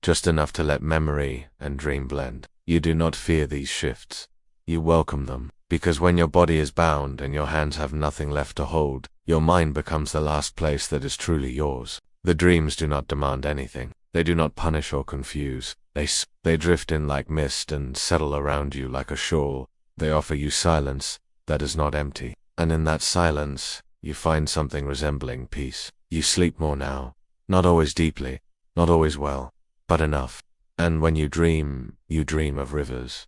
Just enough to let memory and dream blend. You do not fear these shifts. You welcome them, because when your body is bound and your hands have nothing left to hold, your mind becomes the last place that is truly yours. The dreams do not demand anything. They do not punish or confuse. They drift in like mist and settle around you like a shawl. They offer you silence that is not empty. And in that silence, you find something resembling peace. You sleep more now. Not always deeply, not always well, but enough. And when you dream of rivers,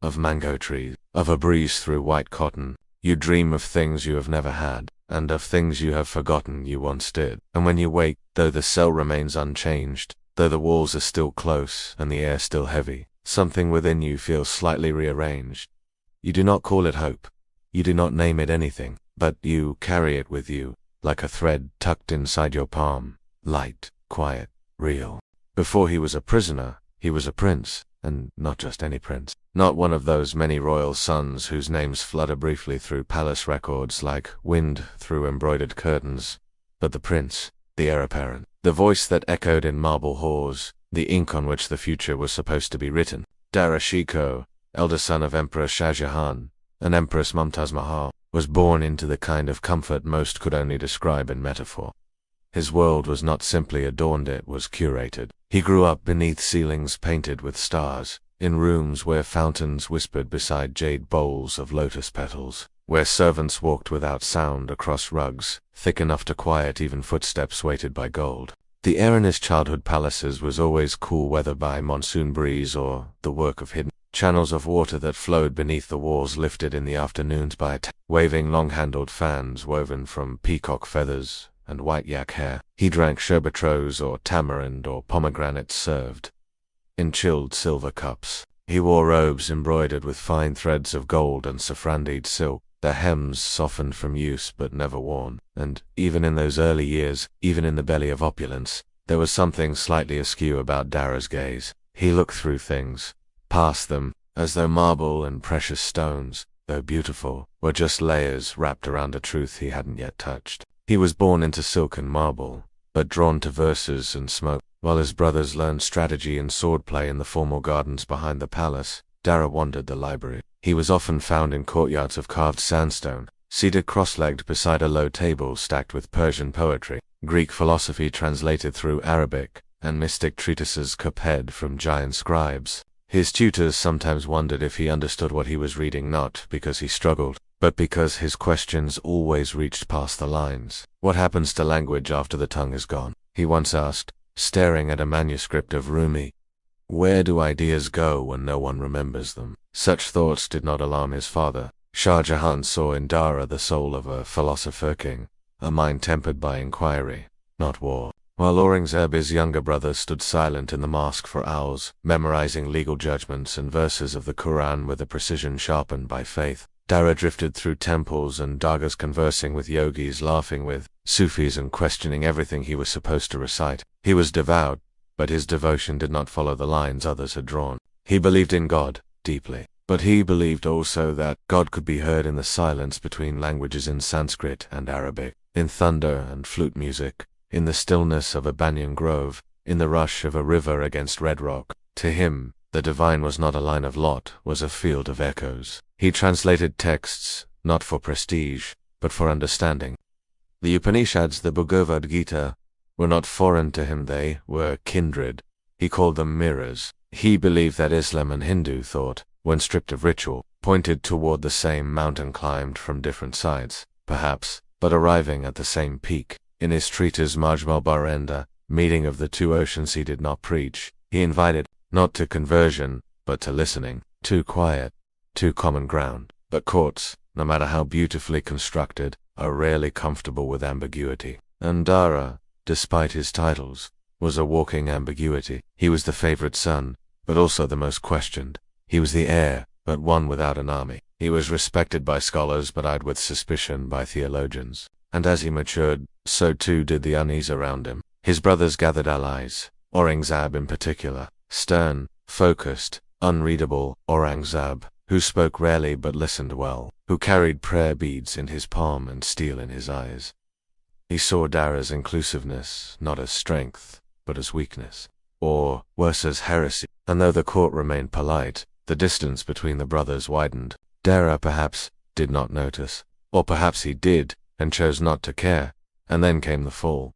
of mango trees, of a breeze through white cotton. You dream of things you have never had, and of things you have forgotten you once did. And when you wake, though the cell remains unchanged, though the walls are still close and the air still heavy, something within you feels slightly rearranged. You do not call it hope. You do not name it anything, but you carry it with you, like a thread tucked inside your palm, light, quiet, real. Before he was a prisoner, he was a prince, and not just any prince. Not one of those many royal sons whose names flutter briefly through palace records like wind through embroidered curtains, but the prince, the heir apparent, the voice that echoed in marble halls, the ink on which the future was supposed to be written. Darashikoh, elder son of Emperor Shah Jahan, and Empress Mumtaz Mahal, was born into the kind of comfort most could only describe in metaphor. His world was not simply adorned, it was curated. He grew up beneath ceilings painted with stars, in rooms where fountains whispered beside jade bowls of lotus petals, where servants walked without sound across rugs, thick enough to quiet even footsteps weighted by gold. The air in his childhood palaces was always cool, whether by monsoon breeze or the work of hidden. channels of water that flowed beneath the walls lifted in the afternoons by waving long-handled fans woven from peacock feathers and white yak hair. He drank sherbet rose or tamarind or pomegranate served in chilled silver cups. He wore robes embroidered with fine threads of gold and saffrondied silk, their hems softened from use but never worn. And, even in those early years, even in the belly of opulence, there was something slightly askew about Dara's gaze. He looked through things, past them, as though marble and precious stones, though beautiful, were just layers wrapped around a truth he hadn't yet touched. He was born into silk and marble, but drawn to verses and smoke. While his brothers learned strategy and swordplay in the formal gardens behind the palace, Dara wandered the library. He was often found in courtyards of carved sandstone, seated cross-legged beside a low table stacked with Persian poetry, Greek philosophy translated through Arabic, and mystic treatises copied from giant scribes. His tutors sometimes wondered if he understood what he was reading, not because he struggled, but because his questions always reached past the lines. "What happens to language after the tongue is gone?" he once asked, staring at a manuscript of Rumi. "Where do ideas go when no one remembers them?" Such thoughts did not alarm his father. Shah Jahan saw in Dara the soul of a philosopher king, a mind tempered by inquiry, not war. While Aurangzeb, his younger brother, stood silent in the mosque for hours, memorizing legal judgments and verses of the Quran with a precision sharpened by faith, Dara drifted through temples and dargahs, conversing with yogis, laughing with Sufis, and questioning everything he was supposed to recite. He was devout, but his devotion did not follow the lines others had drawn. He believed in God, deeply, but he believed also that God could be heard in the silence between languages, in Sanskrit and Arabic, in thunder and flute music, in the stillness of a banyan grove, in the rush of a river against red rock. To him, the divine was not a line of lot, was a field of echoes. He translated texts, not for prestige, but for understanding. The Upanishads, the Bhagavad Gita, were not foreign to him, they were kindred. He called them mirrors. He believed that Islam and Hindu thought, when stripped of ritual, pointed toward the same mountain climbed from different sides, perhaps, but arriving at the same peak. In his treatise Majmal Barenda, Meeting of the Two Oceans, he did not preach. He invited, not to conversion, but to listening, to quiet, to common ground. But courts, no matter how beautifully constructed, are rarely comfortable with ambiguity. And Dara, despite his titles, was a walking ambiguity. He was the favorite son, but also the most questioned. He was the heir, but one without an army. He was respected by scholars, but eyed with suspicion by theologians. And as he matured, so too did the unease around him. His brothers gathered allies, Aurangzeb in particular, stern, focused, unreadable Aurangzeb, who spoke rarely but listened well, who carried prayer beads in his palm and steel in his eyes. He saw Dara's inclusiveness not as strength, but as weakness, or worse, as heresy. And though the court remained polite, the distance between the brothers widened. Dara perhaps did not notice, or perhaps he did, and chose not to care, and then came the fall.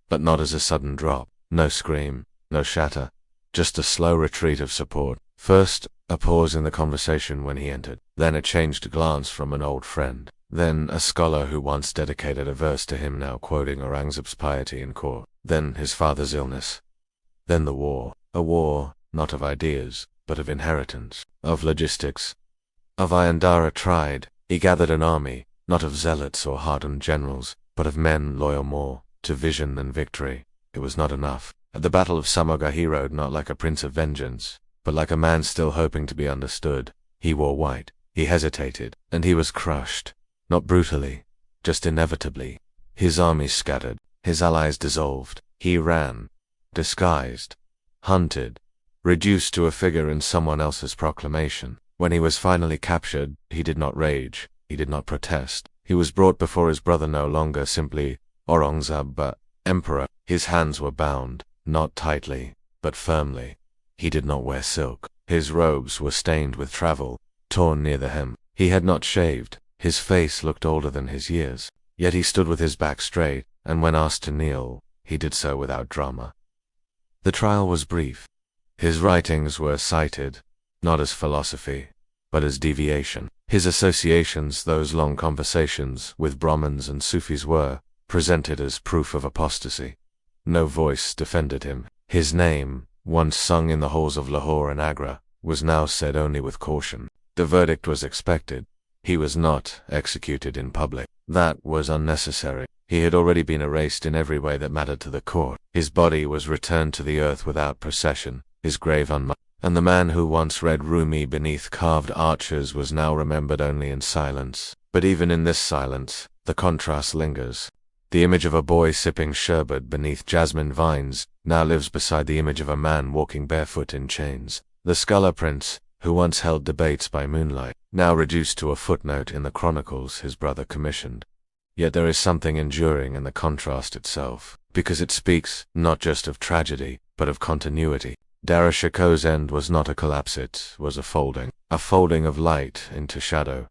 But not as a sudden drop, no scream, no shatter, just a slow retreat of support. First, a pause in the conversation when he entered, then a changed glance from an old friend, then a scholar who once dedicated a verse to him, now quoting Aurangzeb's piety in court, then his father's illness, then the war, a war not of ideas, but of inheritance, of logistics. Of Iron Dara tried, he gathered an army, not of zealots or hardened generals, but of men loyal more to vision than victory. It was not enough. At the Battle of Samoga he rode not like a prince of vengeance, but like a man still hoping to be understood. He wore white, he hesitated, and he was crushed, not brutally, just inevitably. His army scattered, his allies dissolved. He ran, disguised, hunted, reduced to a figure in someone else's proclamation. When he was finally captured, he did not rage, he did not protest. He was brought before his brother no longer simply Aurangzeb, but emperor. His hands were bound, not tightly, but firmly. He did not wear silk. His robes were stained with travel, torn near the hem. He had not shaved. His face looked older than his years. Yet he stood with his back straight, and when asked to kneel, he did so without drama. The trial was brief. His writings were cited, not as philosophy, but as deviation. His associations, those long conversations with Brahmins and Sufis, were presented as proof of apostasy. No voice defended him. His name, once sung in the halls of Lahore and Agra, was now said only with caution. The verdict was expected. He was not executed in public. That was unnecessary. He had already been erased in every way that mattered to the court. His body was returned to the earth without procession, his grave unmarked, and the man who once read Rumi beneath carved arches was now remembered only in silence. But even in this silence, the contrast lingers. The image of a boy sipping sherbet beneath jasmine vines now lives beside the image of a man walking barefoot in chains. The scholar prince, who once held debates by moonlight, now reduced to a footnote in the chronicles his brother commissioned. Yet there is something enduring in the contrast itself, because it speaks not just of tragedy, but of continuity. Dara Shiko's end was not a collapse, it was a folding of light into shadow,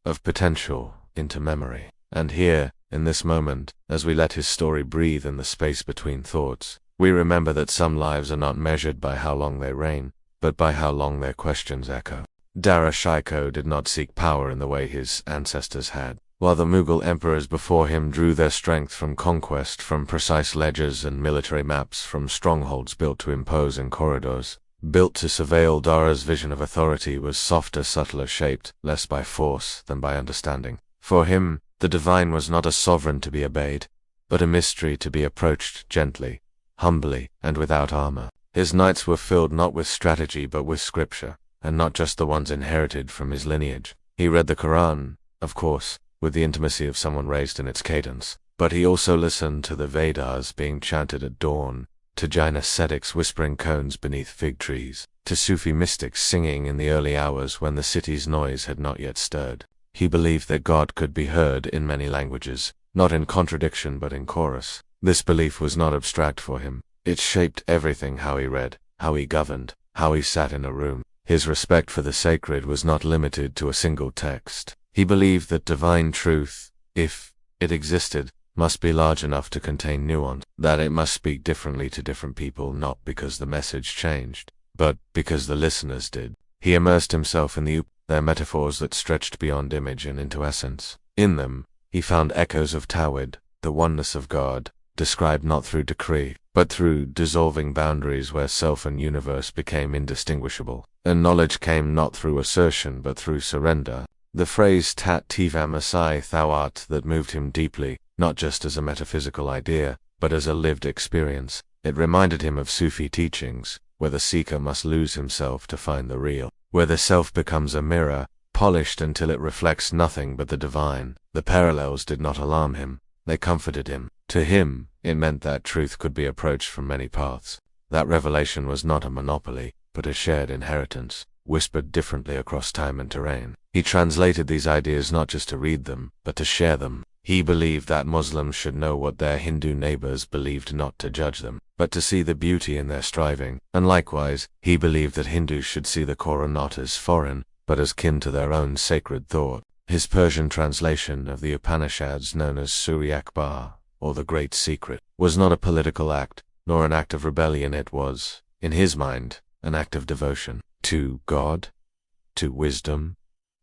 of potential into memory. And here, in this moment, as we let his story breathe in the space between thoughts, we remember that some lives are not measured by how long they reign, but by how long their questions echo. Dara Shikoh did not seek power in the way his ancestors had. While the Mughal emperors before him drew their strength from conquest, from precise ledgers and military maps, from strongholds built to impose in corridors, built to surveil, Dara's vision of authority was softer, subtler shaped, less by force than by understanding. For him, the divine was not a sovereign to be obeyed, but a mystery to be approached gently, humbly, and without armor. His nights were filled not with strategy but with scripture, and not just the ones inherited from his lineage. He read the Quran, of course, with the intimacy of someone raised in its cadence, but he also listened to the Vedas being chanted at dawn, to Jain ascetics whispering koans beneath fig trees, to Sufi mystics singing in the early hours when the city's noise had not yet stirred. He believed that God could be heard in many languages, not in contradiction but in chorus. This belief was not abstract for him. It shaped everything: how he read, how he governed, how he sat in a room. His respect for the sacred was not limited to a single text. He believed that divine truth, if it existed, must be large enough to contain nuance, that it must speak differently to different people, not because the message changed, but because the listeners did. He immersed himself in their metaphors that stretched beyond image and into essence. In them, he found echoes of Tawhid, the oneness of God, described not through decree, but through dissolving boundaries where self and universe became indistinguishable. And knowledge came not through assertion but through surrender. The phrase Tat Tivam Asai Thou Art that moved him deeply, not just as a metaphysical idea, but as a lived experience. It reminded him of Sufi teachings, where the seeker must lose himself to find the real, where the self becomes a mirror, polished until it reflects nothing but the divine. The parallels did not alarm him, they comforted him. To him, it meant that truth could be approached from many paths. That revelation was not a monopoly, but a shared inheritance, whispered differently across time and terrain. He translated these ideas not just to read them, but to share them. He believed that Muslims should know what their Hindu neighbors believed, not to judge them, but to see the beauty in their striving. And likewise, he believed that Hindus should see the Quran not as foreign, but as kin to their own sacred thought. His Persian translation of the Upanishads, known as Suri Akbar, or the Great Secret, was not a political act, nor an act of rebellion. It was, in his mind, an act of devotion to God, to wisdom,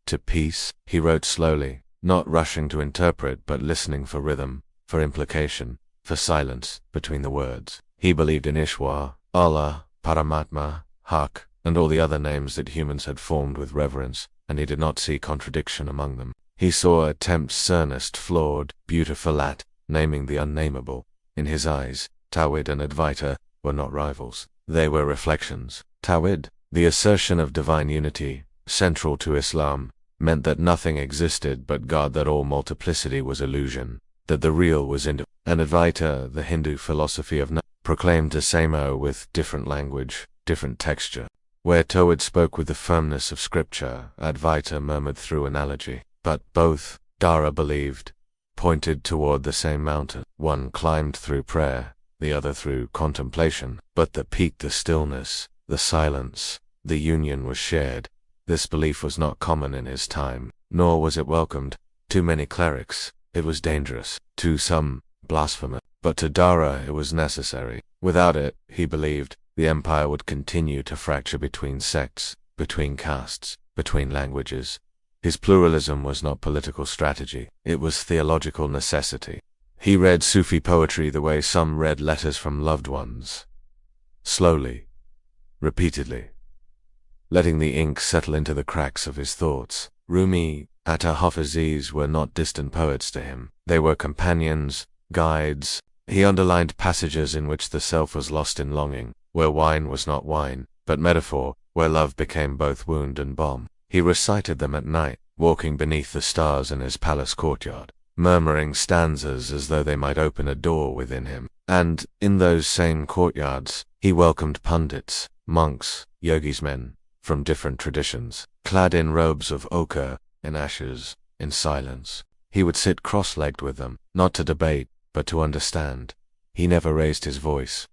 to peace. He wrote slowly, not rushing to interpret but listening for rhythm, for implication, for silence between the words. He believed in Ishwar, Allah, Paramatma, Haq, and all the other names that humans had formed with reverence, and he did not see contradiction among them. He saw attempts earnest, flawed, beautiful at naming the unnameable. In his eyes, Tawhid and Advaita were not rivals. They were reflections. Tawhid, the assertion of divine unity, central to Islam, meant that nothing existed but God, that all multiplicity was illusion, that the real was and Advaita, the Hindu philosophy of proclaimed the same with different language, different texture. Where Tawhid spoke with the firmness of scripture, Advaita murmured through analogy. But both, Dara believed, pointed toward the same mountain. One climbed through prayer, the other through contemplation. But the peak, the stillness, the silence, the union was shared. This belief was not common in his time, nor was it welcomed. To many clerics, it was dangerous, to some, blasphemous, but to Dara it was necessary. Without it, he believed, the empire would continue to fracture between sects, between castes, between languages. His pluralism was not political strategy, it was theological necessity. He read Sufi poetry the way some read letters from loved ones. Slowly, repeatedly, letting the ink settle into the cracks of his thoughts. Rumi, Atta Hafizis were not distant poets to him. They were companions, guides. He underlined passages in which the self was lost in longing, where wine was not wine, but metaphor, where love became both wound and balm. He recited them at night, walking beneath the stars in his palace courtyard, murmuring stanzas as though they might open a door within him. And, in those same courtyards, he welcomed pundits, monks, yogis men, from different traditions, clad in robes of ochre, in ashes, in silence. He would sit cross-legged with them, not to debate, but to understand. He never raised his voice.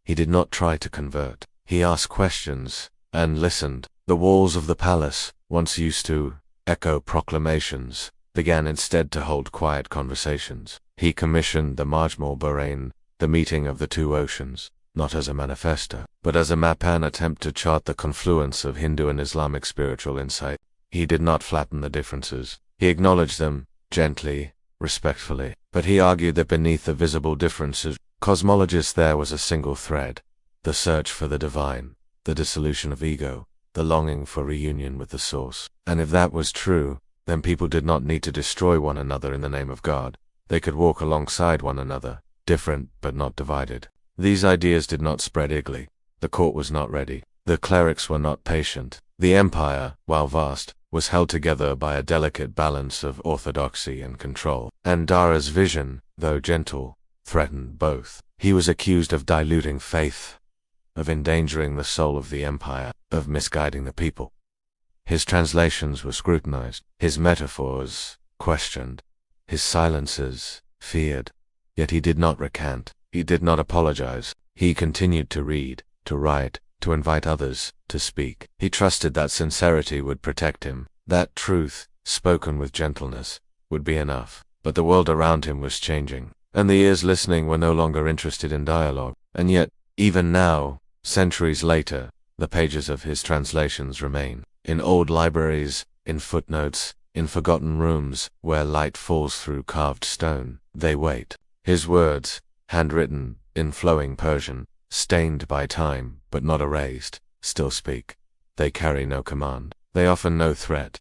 He did not try to convert. He asked questions, and listened. The walls of the palace, once used to echo proclamations, began instead to hold quiet conversations. He commissioned the Majmul Bahrain, the meeting of the two oceans, not as a manifesto, but as a map, an attempt to chart the confluence of Hindu and Islamic spiritual insight. He did not flatten the differences. He acknowledged them, gently, respectfully, but he argued that beneath the visible differences, cosmologists, there was a single thread: the search for the divine, the dissolution of ego, the longing for reunion with the source. And if that was true, then people did not need to destroy one another in the name of God. They could walk alongside one another, different but not divided. These ideas did not spread eagerly. The court was not ready. The clerics were not patient. The empire, while vast, was held together by a delicate balance of orthodoxy and control. And Dara's vision, though gentle, threatened both. He was accused of diluting faith, of endangering the soul of the empire, of misguiding the people. His translations were scrutinized, his metaphors questioned, his silences feared. Yet he did not recant. He did not apologize. He continued to read, to write, to invite others to speak. He trusted that sincerity would protect him, that truth, spoken with gentleness, would be enough. But the world around him was changing, and the ears listening were no longer interested in dialogue. And yet, even now, centuries later, the pages of his translations remain. In old libraries, in footnotes, in forgotten rooms, where light falls through carved stone, they wait. His words, handwritten, in flowing Persian, stained by time, but not erased, still speak. They carry no command. They offer no threat.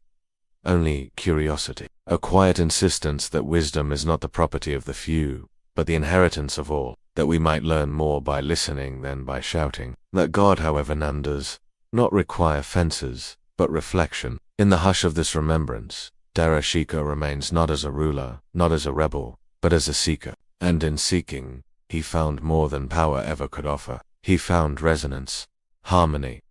Only curiosity. A quiet insistence that wisdom is not the property of the few, but the inheritance of all. That we might learn more by listening than by shouting. That God, however, does not require fences, but reflection. In the hush of this remembrance, Dara Shikoh remains not as a ruler, not as a rebel, but as a seeker. And in seeking, he found more than power ever could offer. He found resonance, harmony,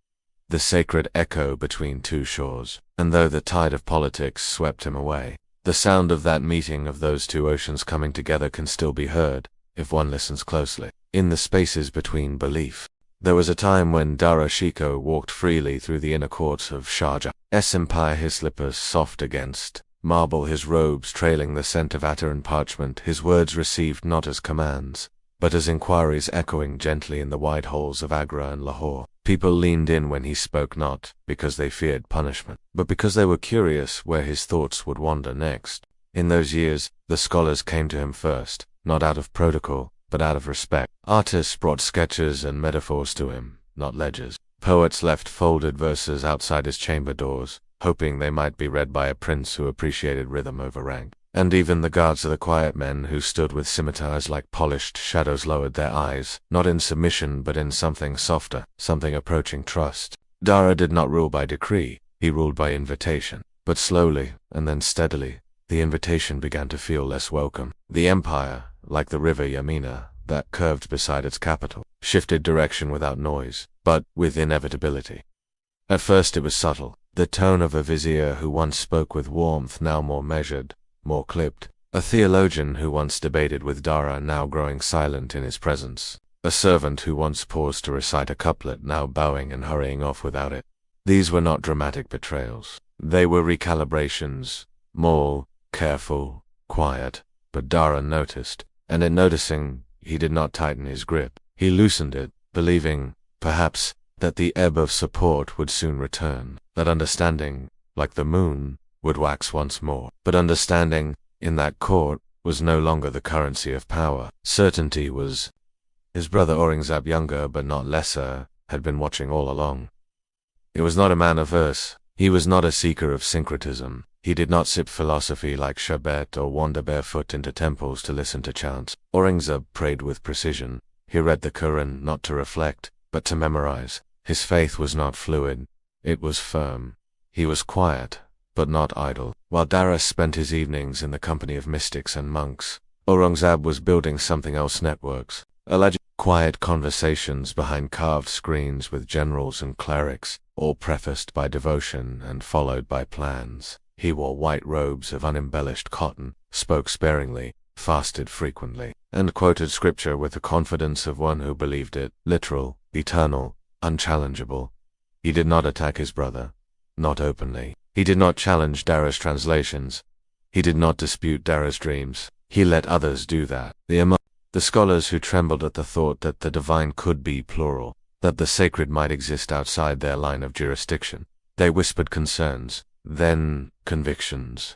the sacred echo between two shores. And though the tide of politics swept him away, the sound of that meeting of those two oceans coming together can still be heard, if one listens closely, in the spaces between belief. There was a time when Dara Shikoh walked freely through the inner courts of Shah's empire, his slippers soft against marble, his robes trailing the scent of attar and parchment, his words received not as commands, but as inquiries echoing gently in the wide halls of Agra and Lahore. People leaned in when he spoke, not because they feared punishment, but because they were curious where his thoughts would wander next. In those years, the scholars came to him first, not out of protocol, but out of respect. Artists brought sketches and metaphors to him, not ledgers. Poets left folded verses outside his chamber doors, hoping they might be read by a prince who appreciated rhythm over rank. And even the guards of the quiet men who stood with scimitars like polished shadows lowered their eyes, not in submission but in something softer, something approaching trust. Dara did not rule by decree, he ruled by invitation. But slowly, and then steadily, the invitation began to feel less welcome. The empire, like the river Yamuna, that curved beside its capital, shifted direction without noise, but with inevitability. At first it was subtle, the tone of a vizier who once spoke with warmth, now more measured, more clipped. A theologian who once debated with Dara, now growing silent in his presence. A servant who once paused to recite a couplet, now bowing and hurrying off without it. These were not dramatic betrayals. They were recalibrations, more careful, quiet. But Dara noticed, and in noticing, he did not tighten his grip. He loosened it, believing, perhaps, that the ebb of support would soon return, that understanding, like the moon, would wax once more. But understanding, in that court, was no longer the currency of power. Certainty was. His brother Aurangzeb, younger but not lesser, had been watching all along. He was not a man of verse. He was not a seeker of syncretism. He did not sip philosophy like sherbet or wander barefoot into temples to listen to chants. Aurangzeb prayed with precision. He read the Quran not to reflect, but to memorize. His faith was not fluid. It was firm. He was quiet, but not idle. While Dara spent his evenings in the company of mystics and monks, Aurangzeb was building something else: networks. Alleged quiet conversations behind carved screens with generals and clerics, all prefaced by devotion and followed by plans. He wore white robes of unembellished cotton, spoke sparingly, fasted frequently, and quoted scripture with the confidence of one who believed it literal, eternal, unchallengeable. He did not attack his brother, not openly. He did not challenge Dara's translations. He did not dispute Dara's dreams. He let others do that. The scholars who trembled at the thought that the divine could be plural, that the sacred might exist outside their line of jurisdiction. They whispered concerns, then convictions,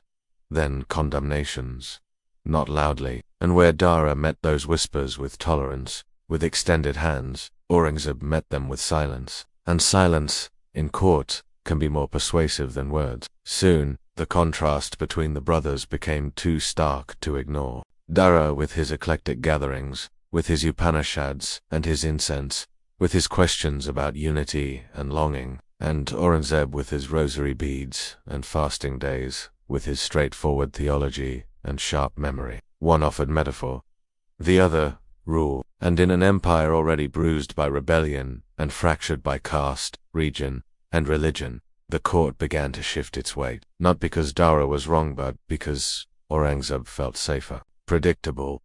then condemnations. Not loudly, and where Dara met those whispers with tolerance, with extended hands, Aurangzeb met them with silence. And silence, in court, can be more persuasive than words. Soon, the contrast between the brothers became too stark to ignore. Dara with his eclectic gatherings, with his Upanishads and his incense, with his questions about unity and longing, and Aurangzeb with his rosary beads and fasting days, with his straightforward theology and sharp memory. One offered metaphor, the other rule, and in an empire already bruised by rebellion and fractured by caste, region, and religion, the court began to shift its weight, not because Dara was wrong but because Aurangzeb felt safer. Predictable,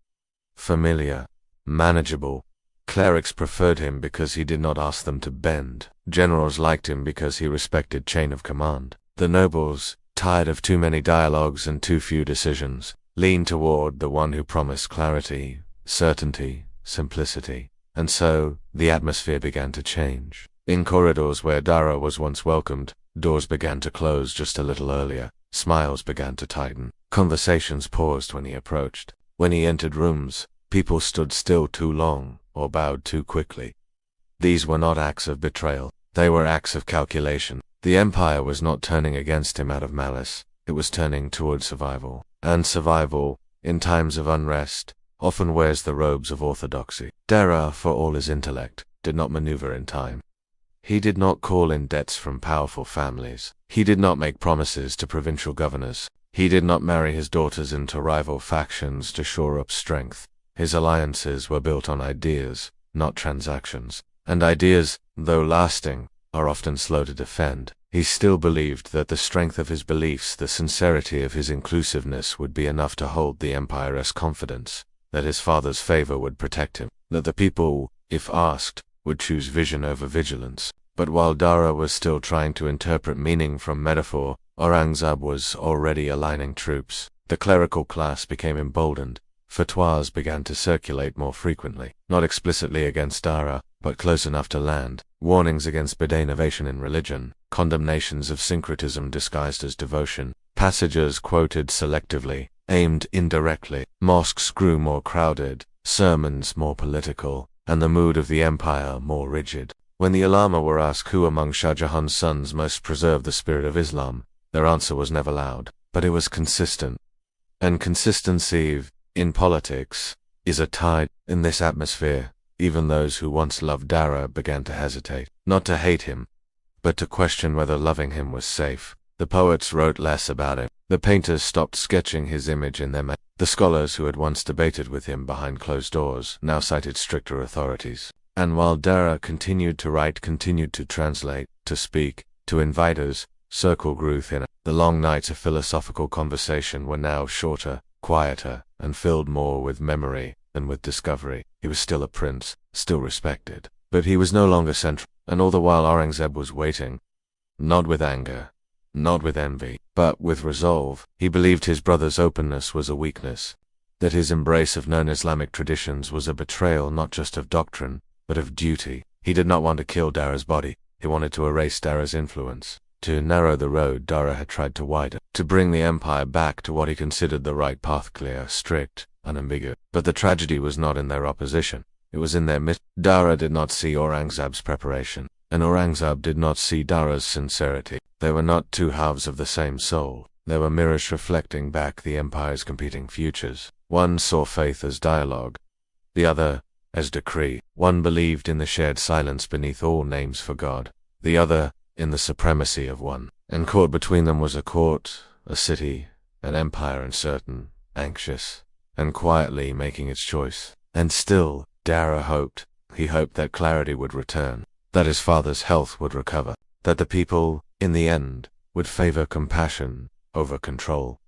familiar, manageable. Clerics preferred him because he did not ask them to bend. Generals liked him because he respected chain of command. The nobles, tired of too many dialogues and too few decisions, leaned toward the one who promised clarity, certainty, simplicity. And so, the atmosphere began to change. In corridors where Dara was once welcomed, doors began to close just a little earlier. Smiles began to tighten. Conversations paused when he approached. When he entered rooms, people stood still too long or bowed too quickly. These were not acts of betrayal. They were acts of calculation. The empire was not turning against him out of malice. It was turning toward survival. And survival, in times of unrest, often wears the robes of orthodoxy. Dara, for all his intellect, did not maneuver in time. He did not call in debts from powerful families. He did not make promises to provincial governors. He did not marry his daughters into rival factions to shore up strength. His alliances were built on ideas, not transactions. And ideas, though lasting, are often slow to defend. He still believed that the strength of his beliefs, the sincerity of his inclusiveness would be enough to hold the empire's confidence, that his father's favor would protect him, that the people, if asked, would choose vision over vigilance. But while Dara was still trying to interpret meaning from metaphor, Aurangzeb was already aligning troops. The clerical class became emboldened. Fatwas began to circulate more frequently, not explicitly against Dara, but close enough to land. Warnings against innovation in religion, condemnations of syncretism disguised as devotion, passages quoted selectively, aimed indirectly. Mosques grew more crowded, sermons more political, and the mood of the empire more rigid. When the ulama were asked who among Shah Jahan's sons most preserved the spirit of Islam, their answer was never loud, but it was consistent. And consistency, in politics, is a tide. In this atmosphere, even those who once loved Dara began to hesitate, not to hate him, but to question whether loving him was safe. The poets wrote less about him. The painters stopped sketching his image in their The scholars who had once debated with him behind closed doors now cited stricter authorities. And while Dara continued to write, continued to translate, to speak, to invite us, circle grew thinner. The long nights of philosophical conversation were now shorter, quieter, and filled more with memory than with discovery. He was still a prince, still respected, but he was no longer central. And all the while Aurangzeb was waiting, not with anger, not with envy, but with resolve. He believed his brother's openness was a weakness, that his embrace of known Islamic traditions was a betrayal not just of doctrine, but of duty. He did not want to kill Dara's body. He wanted to erase Dara's influence, to narrow the road Dara had tried to widen, to bring the empire back to what he considered the right path: clear, strict, unambiguous. But the tragedy was not in their opposition. It was in their midst. Dara did not see Aurangzeb's preparation. And Aurangzeb did not see Dara's sincerity. They were not two halves of the same soul. They were mirrors reflecting back the empire's competing futures. One saw faith as dialogue, the other as decree. One believed in the shared silence beneath all names for God, the other in the supremacy of one. And caught between them was a court, a city, an empire uncertain, anxious, and quietly making its choice. And still, Dara hoped. He hoped that clarity would return, that his father's health would recover, that the people, in the end, would favor compassion over control.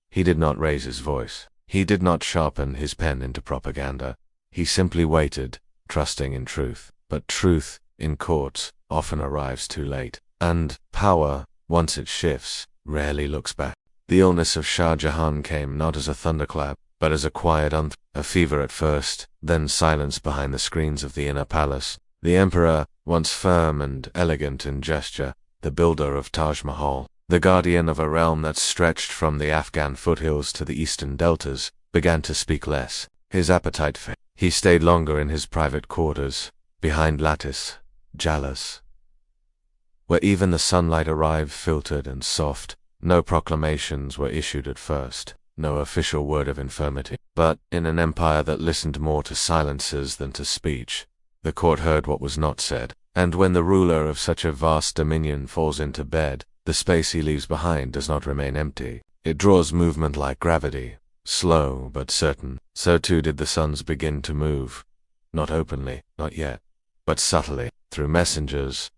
He did not raise his voice. He did not sharpen his pen into propaganda. He simply waited, trusting in truth. But truth, in courts, often arrives too late. And power, once it shifts, rarely looks back. The illness of Shah Jahan came not as a thunderclap, but as a quiet a fever at first, then silence behind the screens of the inner palace. The emperor, once firm and elegant in gesture, the builder of Taj Mahal, the guardian of a realm that stretched from the Afghan foothills to the eastern deltas, began to speak less. His appetite faded. He stayed longer in his private quarters, behind lattice, jalas, where even the sunlight arrived filtered and soft. No proclamations were issued at first, no official word of infirmity. But, in an empire that listened more to silences than to speech, the court heard what was not said. And when the ruler of such a vast dominion falls into bed, the space he leaves behind does not remain empty. It draws movement like gravity, slow but certain. So too did the suns begin to move. Not openly, not yet, but subtly, through messengers,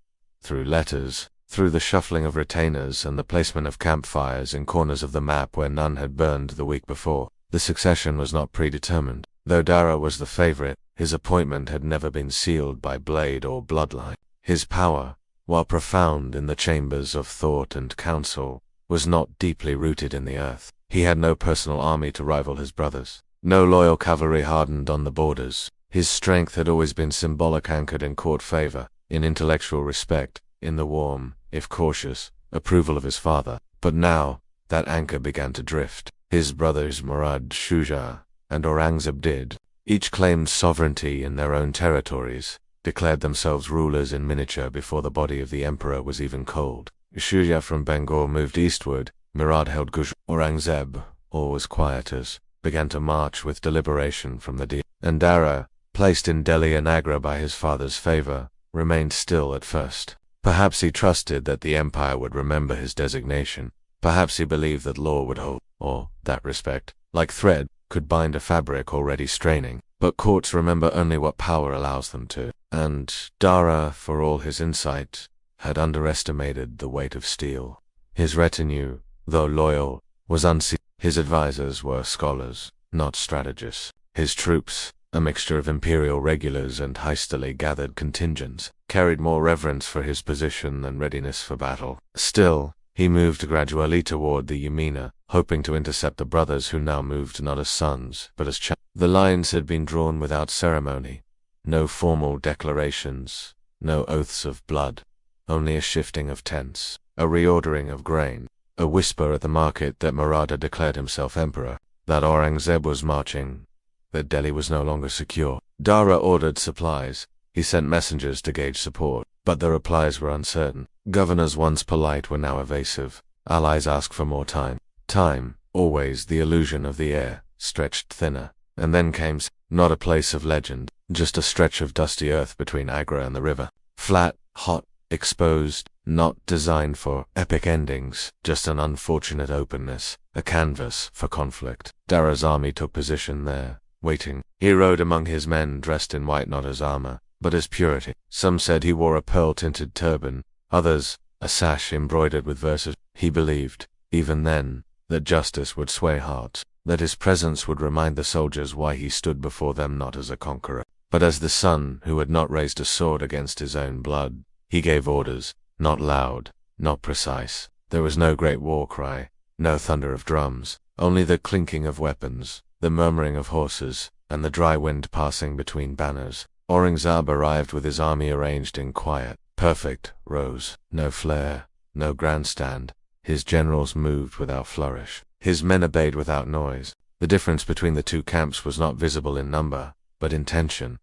through letters, through the shuffling of retainers and the placement of campfires in corners of the map where none had burned the week before. The succession was not predetermined. Though Dara was the favorite, his appointment had never been sealed by blade or bloodline. His power, while profound in the chambers of thought and counsel, was not deeply rooted in the earth. He had no personal army to rival his brothers, no loyal cavalry hardened on the borders. His strength had always been symbolic, anchored in court favor, in intellectual respect, in the warm, if cautious, approval of his father. But now, that anchor began to drift. His brothers Murad, Shuja, and Aurangzeb did. Each claimed sovereignty in their own territories, declared themselves rulers in miniature before the body of the emperor was even cold. Shuja from Bengal moved eastward, Murad held Gujarat. Aurangzeb, always quieters, began to march with deliberation from the deal. And Dara, placed in Delhi and Agra by his father's favor, remained still at first. Perhaps he trusted that the empire would remember his designation. Perhaps he believed that law would hold, or that respect, like thread, could bind a fabric already straining. But courts remember only what power allows them to. And Dara, for all his insight, had underestimated the weight of steel. His retinue, though loyal, was unseen. His advisors were scholars, not strategists. His troops, a mixture of imperial regulars and hastily gathered contingents, carried more reverence for his position than readiness for battle. Still, he moved gradually toward the Yamuna, hoping to intercept the brothers who now moved not as sons, but as champions. The lines had been drawn without ceremony. No formal declarations, no oaths of blood, only a shifting of tents, a reordering of grain, a whisper at the market that Murad had declared himself emperor, that Aurangzeb was marching, that Delhi was no longer secure. Dara ordered supplies. He sent messengers to gauge support, but the replies were uncertain. Governors once polite were now evasive. Allies asked for more time. Time, always the illusion of the air, stretched thinner. And then came not a place of legend, just a stretch of dusty earth between Agra and the river. Flat, hot, exposed, not designed for epic endings, just an unfortunate openness, a canvas for conflict. Dara's army took position there, waiting. He rode among his men dressed in white, not as armor, but as purity. Some said he wore a pearl-tinted turban, others, a sash embroidered with verses. He believed, even then, that justice would sway hearts, that his presence would remind the soldiers why he stood before them not as a conqueror, but as the son who had not raised a sword against his own blood. He gave orders, not loud, not precise. There was no great war cry, no thunder of drums, only the clinking of weapons, the murmuring of horses, and the dry wind passing between banners. Aurangzeb arrived with his army arranged in quiet, perfect rows, no flare, no grandstand. His generals moved without flourish. His men obeyed without noise. The difference between the two camps was not visible in number, but in tension.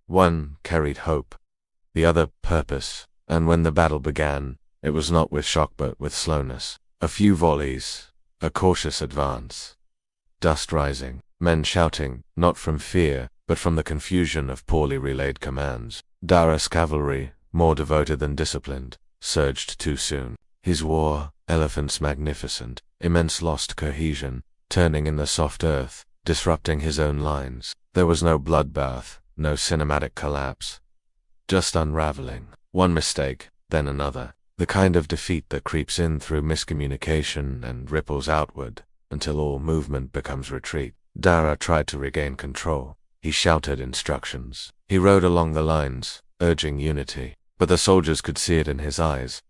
One carried hope. the other purpose. And when the battle began, it was not with shock but with slowness. A few volleys, a cautious advance. Dust rising, men shouting, not from fear, but from the confusion of poorly relayed commands. Dara's cavalry, more devoted than disciplined, surged too soon. His war elephants magnificent, immense lost cohesion, turning in the soft earth, disrupting his own lines. There was no bloodbath, no cinematic collapse. Just unraveling. One mistake, then another. The kind of defeat that creeps in through miscommunication and ripples outward, until all movement becomes retreat. Dara tried to regain control. He shouted instructions. He rode along the lines, urging unity. But the soldiers could see it in his eyes.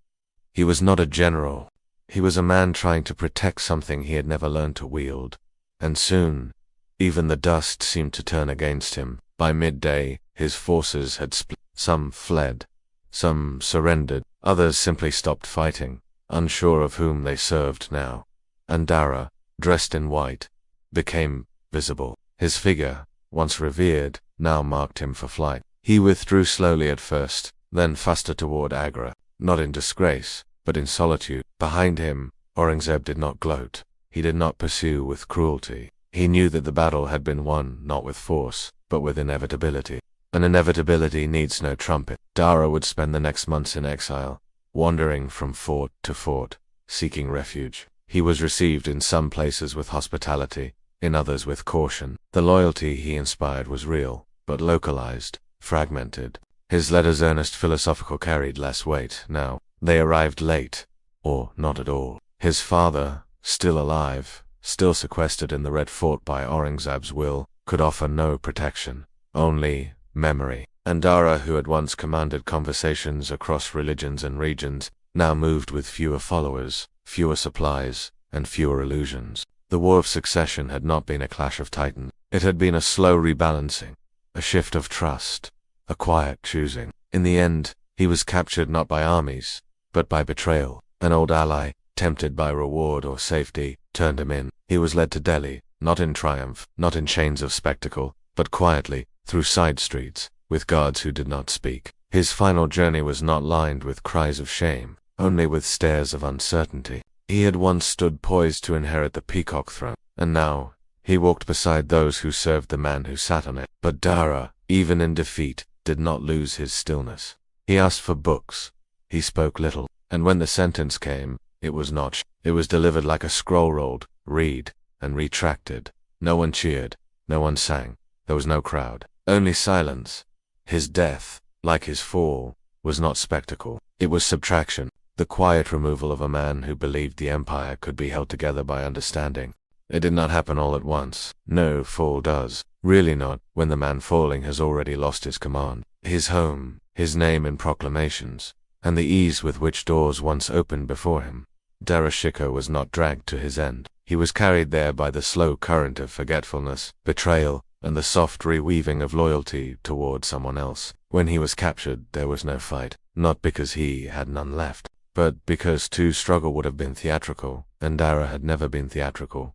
He was not a general. He was a man trying to protect something he had never learned to wield. And soon, even the dust seemed to turn against him. By midday, his forces had split. Some fled. Some surrendered. Others simply stopped fighting, unsure of whom they served now. And Dara, dressed in white, became visible. His figure, once revered, now marked him for flight. He withdrew slowly at first, then faster toward Agra, not in disgrace, but in solitude. Behind him, Aurangzeb did not gloat. He did not pursue with cruelty. He knew that the battle had been won not with force, but with inevitability. And inevitability needs no trumpet. Dara would spend the next months in exile, wandering from fort to fort, seeking refuge. He was received in some places with hospitality, in others with caution. The loyalty he inspired was real, but localized, fragmented. His letters' earnest philosophical carried less weight now. They arrived late, or not at all. His father, still alive, still sequestered in the Red Fort by Aurangzeb's will, could offer no protection, only memory. And Dara, who had once commanded conversations across religions and regions, now moved with fewer followers, fewer supplies, and fewer illusions. The war of succession had not been a clash of titans. It had been a slow rebalancing, a shift of trust, a quiet choosing. In the end, he was captured not by armies, but by betrayal. An old ally, tempted by reward or safety, turned him in. He was led to Delhi, not in triumph, not in chains of spectacle, but quietly, through side streets, with guards who did not speak. His final journey was not lined with cries of shame, only with stares of uncertainty. He had once stood poised to inherit the peacock throne, and now he walked beside those who served the man who sat on it. But Dara, even in defeat, did not lose his stillness. He asked for books. He spoke little, and when the sentence came, it was not. It was delivered like a scroll rolled, read, and retracted. No one cheered, no one sang. There was no crowd, only silence. His death, like his fall, was not spectacle. It was subtraction, the quiet removal of a man who believed the empire could be held together by understanding. It did not happen all at once. No fall does. Really not, when the man falling has already lost his command, his home, his name in proclamations, and the ease with which doors once opened before him. Dara Shikoh was not dragged to his end. He was carried there by the slow current of forgetfulness, betrayal, and the soft reweaving of loyalty toward someone else. When he was captured, there was no fight, not because he had none left, but because to struggle would have been theatrical, and Dara had never been theatrical.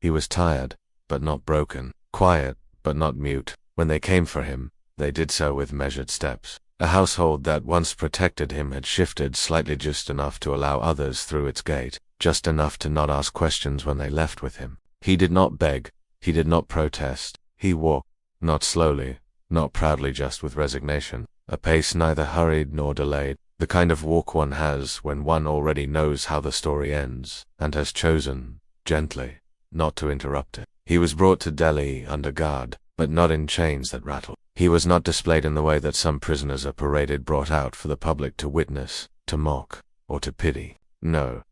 He was tired, but not broken, quiet, but not mute. When they came for him, they did so with measured steps. A household that once protected him had shifted slightly, just enough to allow others through its gate, just enough to not ask questions when they left with him. He did not beg, he did not protest. He walked, not slowly, not proudly, just with resignation, a pace neither hurried nor delayed, the kind of walk one has when one already knows how the story ends, and has chosen, gently, not to interrupt it. He was brought to Delhi under guard, but not in chains that rattled. He was not displayed in the way that some prisoners are paraded, brought out for the public to witness, to mock, or to pity. No.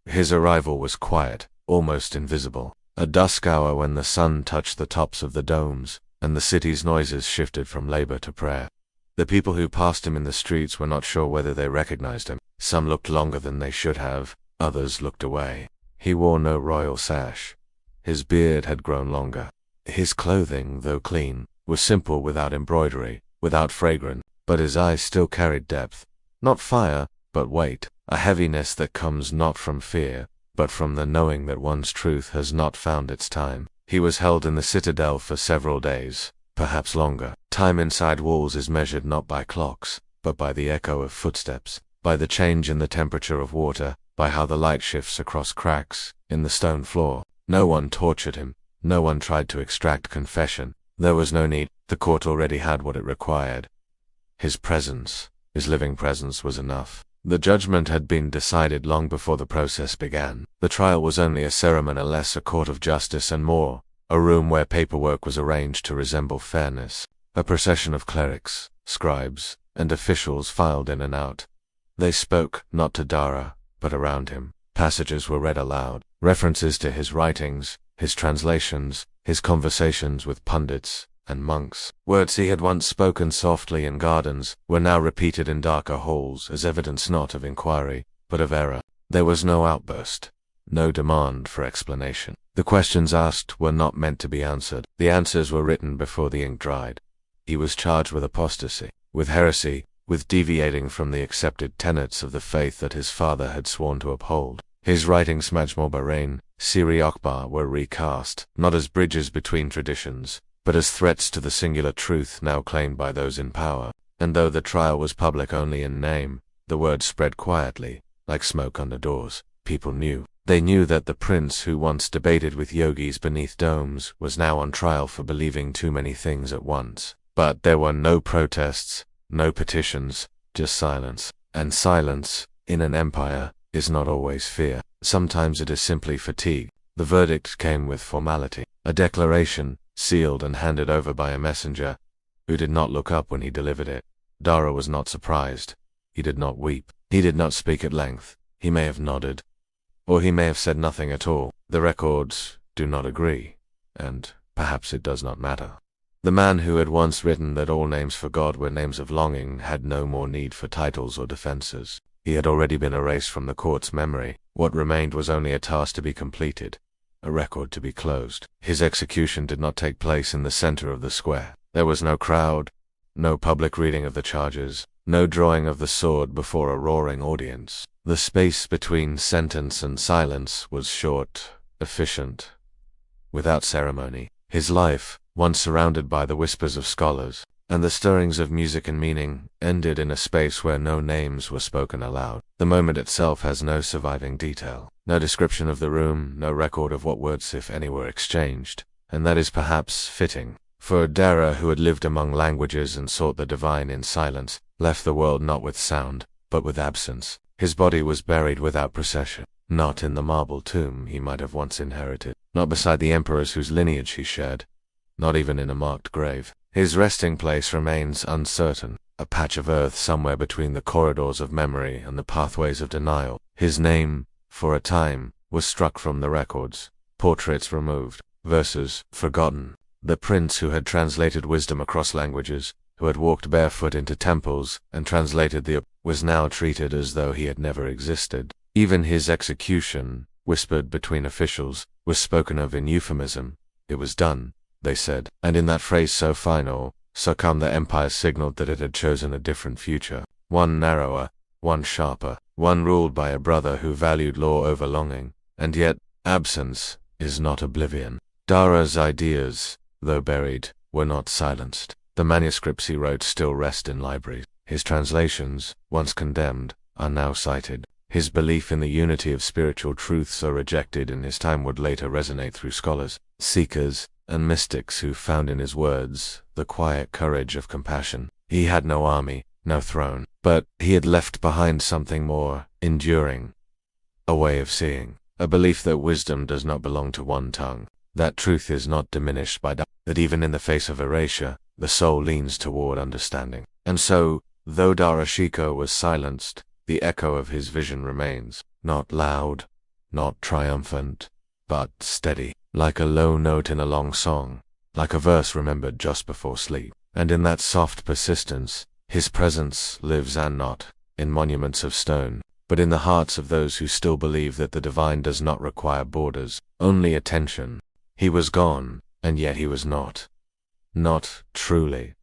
His arrival was quiet, almost invisible. A dusk hour when the sun touched the tops of the domes, and the city's noises shifted from labor to prayer. The people who passed him in the streets were not sure whether they recognized him. Some looked longer than they should have, others looked away. He wore no royal sash. His beard had grown longer. His clothing, though clean, was simple, without embroidery, without fragrance, but his eyes still carried depth. Not fire, but weight, a heaviness that comes not from fear, but from the knowing that one's truth has not found its time. He was held in the citadel for several days, perhaps longer. Time inside walls is measured not by clocks, but by the echo of footsteps, by the change in the temperature of water, by how the light shifts across cracks in the stone floor. No one tortured him. No one tried to extract confession. There was no need. The court already had what it required. His presence, his living presence, was enough. The judgment had been decided long before the process began. The trial was only a ceremony, less a court of justice and more a room where paperwork was arranged to resemble fairness. A procession of clerics, scribes, and officials filed in and out. They spoke not to Dara, but around him. Passages were read aloud, references to his writings, his translations, his conversations with pundits and monks. Words he had once spoken softly in gardens were now repeated in darker halls as evidence not of inquiry, but of error. There was no outburst, no demand for explanation. The questions asked were not meant to be answered. The answers were written before the ink dried. He was charged with apostasy, with heresy, with deviating from the accepted tenets of the faith that his father had sworn to uphold. His writings Majmul Bahrain, Siri Akbar were recast, not as bridges between traditions, but as threats to the singular truth now claimed by those in power. And though the trial was public only in name, the word spread quietly, like smoke under doors. People knew. They knew that the prince who once debated with yogis beneath domes was now on trial for believing too many things at once. But there were no protests, no petitions, just silence. And silence, in an empire, is not always fear. Sometimes it is simply fatigue. The verdict came with formality. A declaration, sealed and handed over by a messenger, who did not look up when he delivered it. Dara was not surprised. He did not weep. He did not speak at length. He may have nodded. Or he may have said nothing at all. The records do not agree, and perhaps it does not matter. The man who had once written that all names for God were names of longing had no more need for titles or defenses. He had already been erased from the court's memory. What remained was only a task to be completed, a record to be closed. His execution did not take place in the center of the square. There was no crowd, no public reading of the charges, no drawing of the sword before a roaring audience. The space between sentence and silence was short, efficient, without ceremony. His life, once surrounded by the whispers of scholars and the stirrings of music and meaning, ended in a space where no names were spoken aloud. The moment itself has no surviving detail, no description of the room, no record of what words, if any, were exchanged. And that is perhaps fitting, for Dara, who had lived among languages and sought the divine in silence, left the world not with sound, but with absence. His body was buried without procession, not in the marble tomb he might have once inherited, not beside the emperors whose lineage he shared, not even in a marked grave. His resting place remains uncertain, a patch of earth somewhere between the corridors of memory and the pathways of denial. His name, for a time, was struck from the records, portraits removed, verses forgotten. The prince who had translated wisdom across languages, who had walked barefoot into temples and translated was now treated as though he had never existed. Even his execution, whispered between officials, was spoken of in euphemism. It was done, they said, and in that phrase so final, so calm, the empire signaled that it had chosen a different future, one narrower, one sharper, one ruled by a brother who valued law over longing. And yet, absence is not oblivion. Dara's ideas, though buried, were not silenced. The manuscripts he wrote still rest in libraries. His translations, once condemned, are now cited. His belief in the unity of spiritual truths so rejected in his time would later resonate through scholars, seekers, and mystics who found in his words the quiet courage of compassion. He had no army, no throne, but he had left behind something more enduring, a way of seeing, a belief that wisdom does not belong to one tongue, that truth is not diminished by that even in the face of erasure, the soul leans toward understanding. And so, though Dara Shikoh was silenced, the echo of his vision remains, not loud, not triumphant, but steady, like a low note in a long song, like a verse remembered just before sleep. And in that soft persistence, his presence lives, and not in monuments of stone, but in the hearts of those who still believe that the divine does not require borders, only attention. He was gone, and yet he was not. Not truly.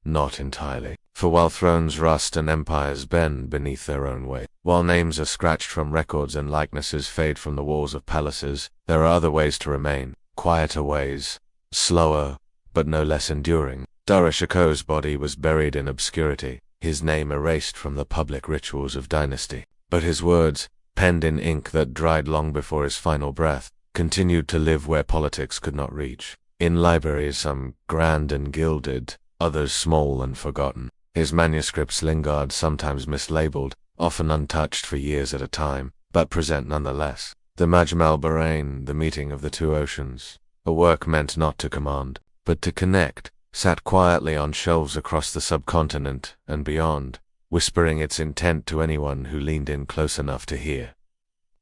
Not entirely. For while thrones rust and empires bend beneath their own weight, while names are scratched from records and likenesses fade from the walls of palaces, there are other ways to remain, quieter ways, slower, but no less enduring. Dara Shikoh's body was buried in obscurity, his name erased from the public rituals of dynasty. But his words, penned in ink that dried long before his final breath, continued to live where politics could not reach. In libraries, some grand and gilded, others small and forgotten. His manuscripts lingered, sometimes mislabeled, often untouched for years at a time, but present nonetheless. The Majma al-Bahrain, the meeting of the two oceans, a work meant not to command, but to connect, sat quietly on shelves across the subcontinent and beyond, whispering its intent to anyone who leaned in close enough to hear.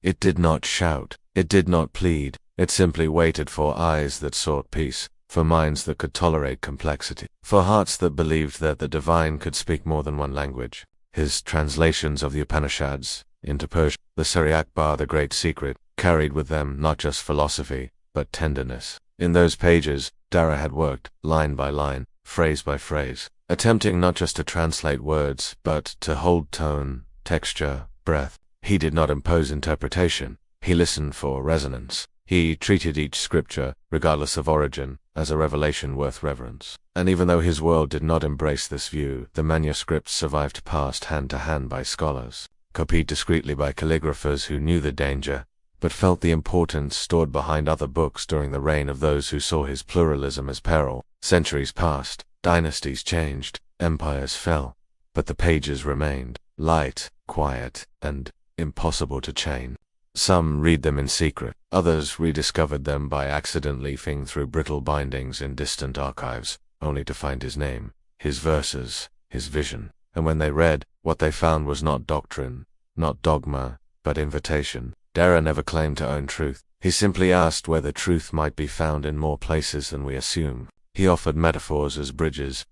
It did not shout, it did not plead, it simply waited for eyes that sought peace, for minds that could tolerate complexity, for hearts that believed that the divine could speak more than one language. His translations of the Upanishads into Persian, the Seri Akbar, the Great Secret, carried with them not just philosophy, but tenderness. In those pages, Dara had worked, line by line, phrase by phrase, attempting not just to translate words, but to hold tone, texture, breath. He did not impose interpretation. He listened for resonance. He treated each scripture, regardless of origin, as a revelation worth reverence. And even though his world did not embrace this view, the manuscripts survived, passed hand to hand by scholars, copied discreetly by calligraphers who knew the danger, but felt the importance stored behind other books during the reign of those who saw his pluralism as peril. Centuries passed, dynasties changed, empires fell, but the pages remained, light, quiet, and impossible to chain. Some read them in secret, others rediscovered them by accident, leafing through brittle bindings in distant archives, only to find his name, his verses, his vision. And when they read, what they found was not doctrine, not dogma, but invitation. Dara never claimed to own truth. He simply asked whether truth might be found in more places than we assume. He offered metaphors as bridges,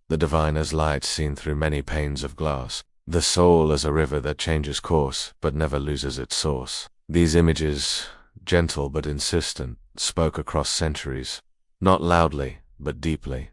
the divine as light seen through many panes of glass, the soul as a river that changes course but never loses its source. These images, gentle but insistent, spoke across centuries, not loudly but deeply.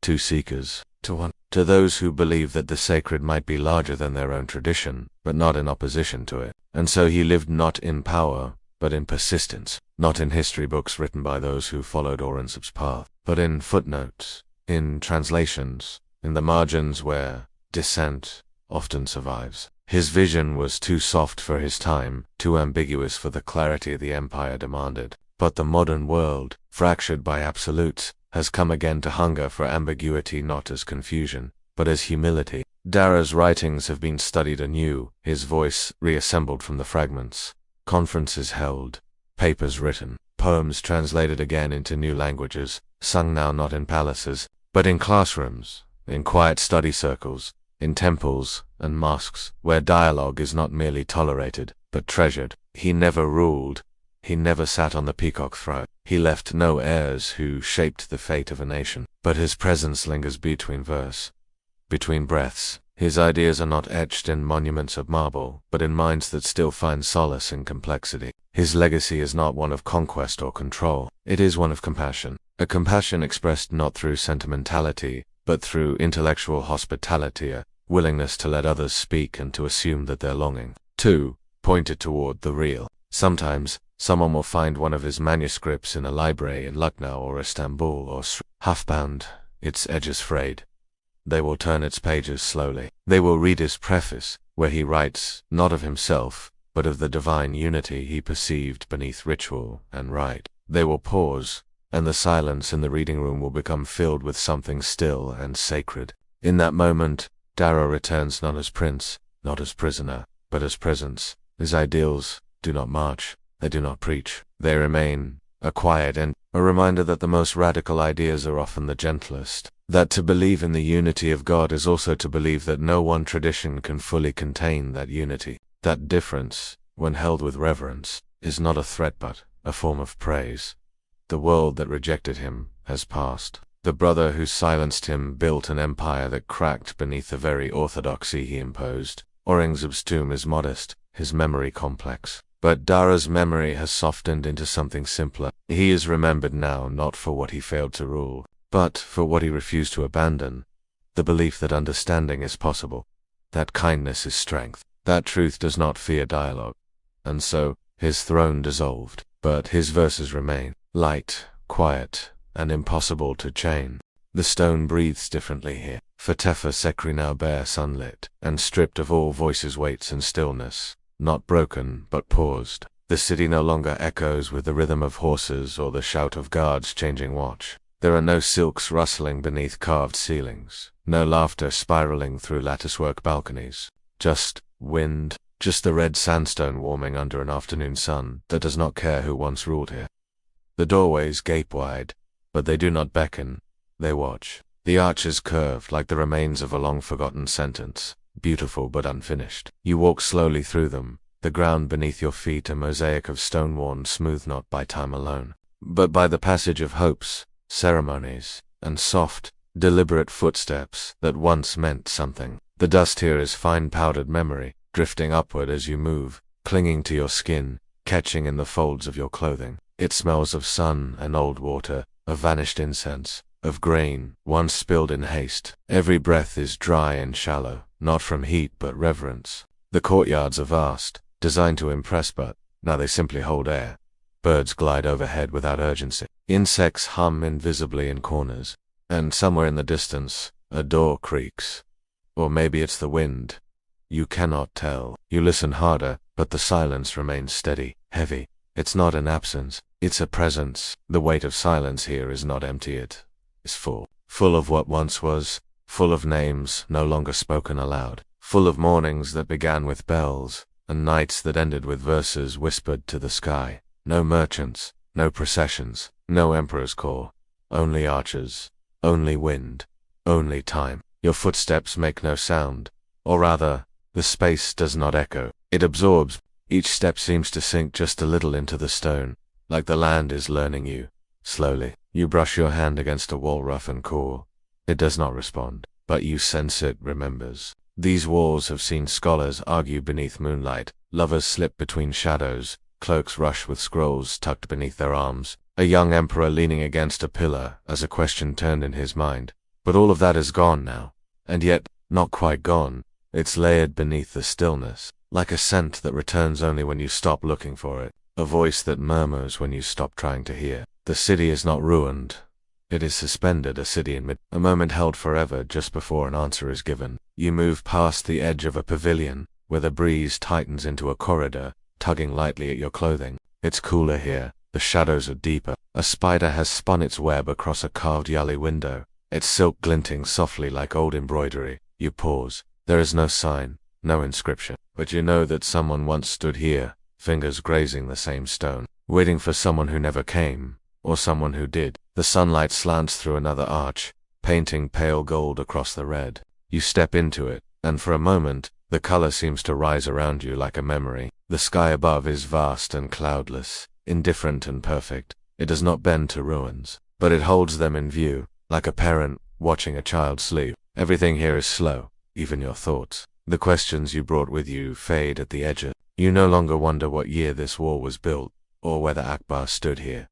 Two seekers, to one, to those who believed that the sacred might be larger than their own tradition, but not in opposition to it. And so he lived not in power, but in persistence, not in history books written by those who followed Aurangzeb's path, but in footnotes, in translations, in the margins where dissent often survives. His vision was too soft for his time, too ambiguous for the clarity the empire demanded. But the modern world, fractured by absolutes, has come again to hunger for ambiguity, not as confusion, but as humility. Dara's writings have been studied anew, his voice reassembled from the fragments, conferences held, papers written, poems translated again into new languages, sung now not in palaces, but in classrooms, in quiet study circles, in temples and mosques, where dialogue is not merely tolerated, but treasured. He never ruled. He never sat on the peacock throne. He left no heirs who shaped the fate of a nation. But his presence lingers between verse, between breaths. His ideas are not etched in monuments of marble, but in minds that still find solace in complexity. His legacy is not one of conquest or control. It is one of compassion. A compassion expressed not through sentimentality, but through intellectual hospitality, a willingness to let others speak and to assume that their longing, too, pointed toward the real. Sometimes, someone will find one of his manuscripts in a library in Lucknow or Istanbul or half-bound, its edges frayed. They will turn its pages slowly. They will read his preface, where he writes not of himself, but of the divine unity he perceived beneath ritual and rite. They will pause, and the silence in the reading room will become filled with something still and sacred. In that moment, Dara returns not as prince, not as prisoner, but as presence. His ideals do not march, they do not preach. They remain, a quiet and a reminder that the most radical ideas are often the gentlest. That to believe in the unity of God is also to believe that no one tradition can fully contain that unity. That difference, when held with reverence, is not a threat but a form of praise. The world that rejected him has passed. The brother who silenced him built an empire that cracked beneath the very orthodoxy he imposed. Aurangzeb's tomb is modest, his memory complex. But Dara's memory has softened into something simpler. He is remembered now not for what he failed to rule, but for what he refused to abandon. The belief that understanding is possible, that kindness is strength, that truth does not fear dialogue. And so, his throne dissolved, but his verses remain, light, quiet, and impossible to chain. The stone breathes differently here. Fatefa Sekri now bare sunlit, and stripped of all voices waits in stillness, not broken but paused. The city no longer echoes with the rhythm of horses or the shout of guards changing watch. There are no silks rustling beneath carved ceilings, no laughter spiraling through latticework balconies. Just wind, just the red sandstone warming under an afternoon sun that does not care who once ruled here. The doorways gape wide, but they do not beckon, they watch. The arches curve like the remains of a long-forgotten sentence, beautiful but unfinished. You walk slowly through them, the ground beneath your feet a mosaic of stone worn smooth not by time alone, but by the passage of hopes, ceremonies, and soft, deliberate footsteps that once meant something. The dust here is fine powdered memory, drifting upward as you move, clinging to your skin, catching in the folds of your clothing. It smells of sun and old water, of vanished incense, of grain, once spilled in haste. Every breath is dry and shallow, not from heat but reverence. The courtyards are vast, designed to impress but, now they simply hold air. Birds glide overhead without urgency. Insects hum invisibly in corners. And somewhere in the distance, a door creaks. Or maybe it's the wind. You cannot tell. You listen harder, but the silence remains steady, heavy. It's not an absence, it's a presence. The weight of silence here is not empty, it is full. Full of what once was, full of names no longer spoken aloud, full of mornings that began with bells, and nights that ended with verses whispered to the sky. No merchants, no processions, no emperor's call, only archers, only wind, only time. Your footsteps make no sound, or rather, the space does not echo. It absorbs. Each step seems to sink just a little into the stone, like the land is learning you. Slowly, you brush your hand against a wall rough and cool. It does not respond, but you sense it remembers. These walls have seen scholars argue beneath moonlight, lovers slip between shadows, cloaks rush with scrolls tucked beneath their arms, a young emperor leaning against a pillar as a question turned in his mind. But all of that is gone now, and yet, not quite gone. It's layered beneath the stillness, like a scent that returns only when you stop looking for it, a voice that murmurs when you stop trying to hear. The city is not ruined. It is suspended, a city in a moment held forever just before an answer is given. You move past the edge of a pavilion, where the breeze tightens into a corridor, tugging lightly at your clothing. It's cooler here, the shadows are deeper. A spider has spun its web across a carved yali window, its silk glinting softly like old embroidery. You pause. There is no sign, no inscription, but you know that someone once stood here, fingers grazing the same stone, waiting for someone who never came, or someone who did. The sunlight slants through another arch, painting pale gold across the red. You step into it, and for a moment, the color seems to rise around you like a memory. The sky above is vast and cloudless, indifferent and perfect. It does not bend to ruins, but it holds them in view, like a parent watching a child sleep. Everything here is slow, even your thoughts. The questions you brought with you fade at the edges. You no longer wonder what year this wall was built, or whether Akbar stood here.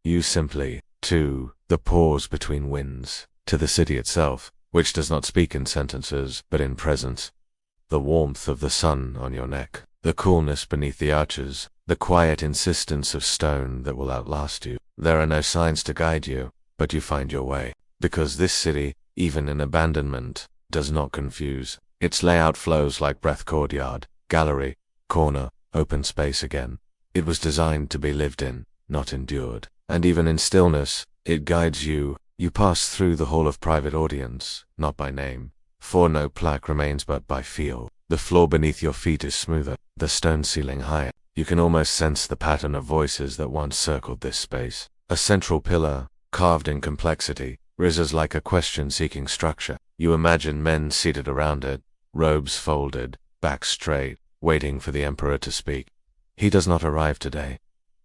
You simply, to the pause between winds, to the city itself, which does not speak in sentences, but in presence. The warmth of the sun on your neck, the coolness beneath the arches, the quiet insistence of stone that will outlast you. There are no signs to guide you, but you find your way. Because this city, even in abandonment, does not confuse. Its layout flows like breath courtyard, gallery, corner, open space again. It was designed to be lived in, not endured. And even in stillness, it guides you. You pass through the hall of private audience, not by name, for no plaque remains but by feel. The floor beneath your feet is smoother, the stone ceiling higher. You can almost sense the pattern of voices that once circled this space. A central pillar, carved in complexity, rises like a question-seeking structure. You imagine men seated around it, robes folded, backs straight, waiting for the emperor to speak. He does not arrive today,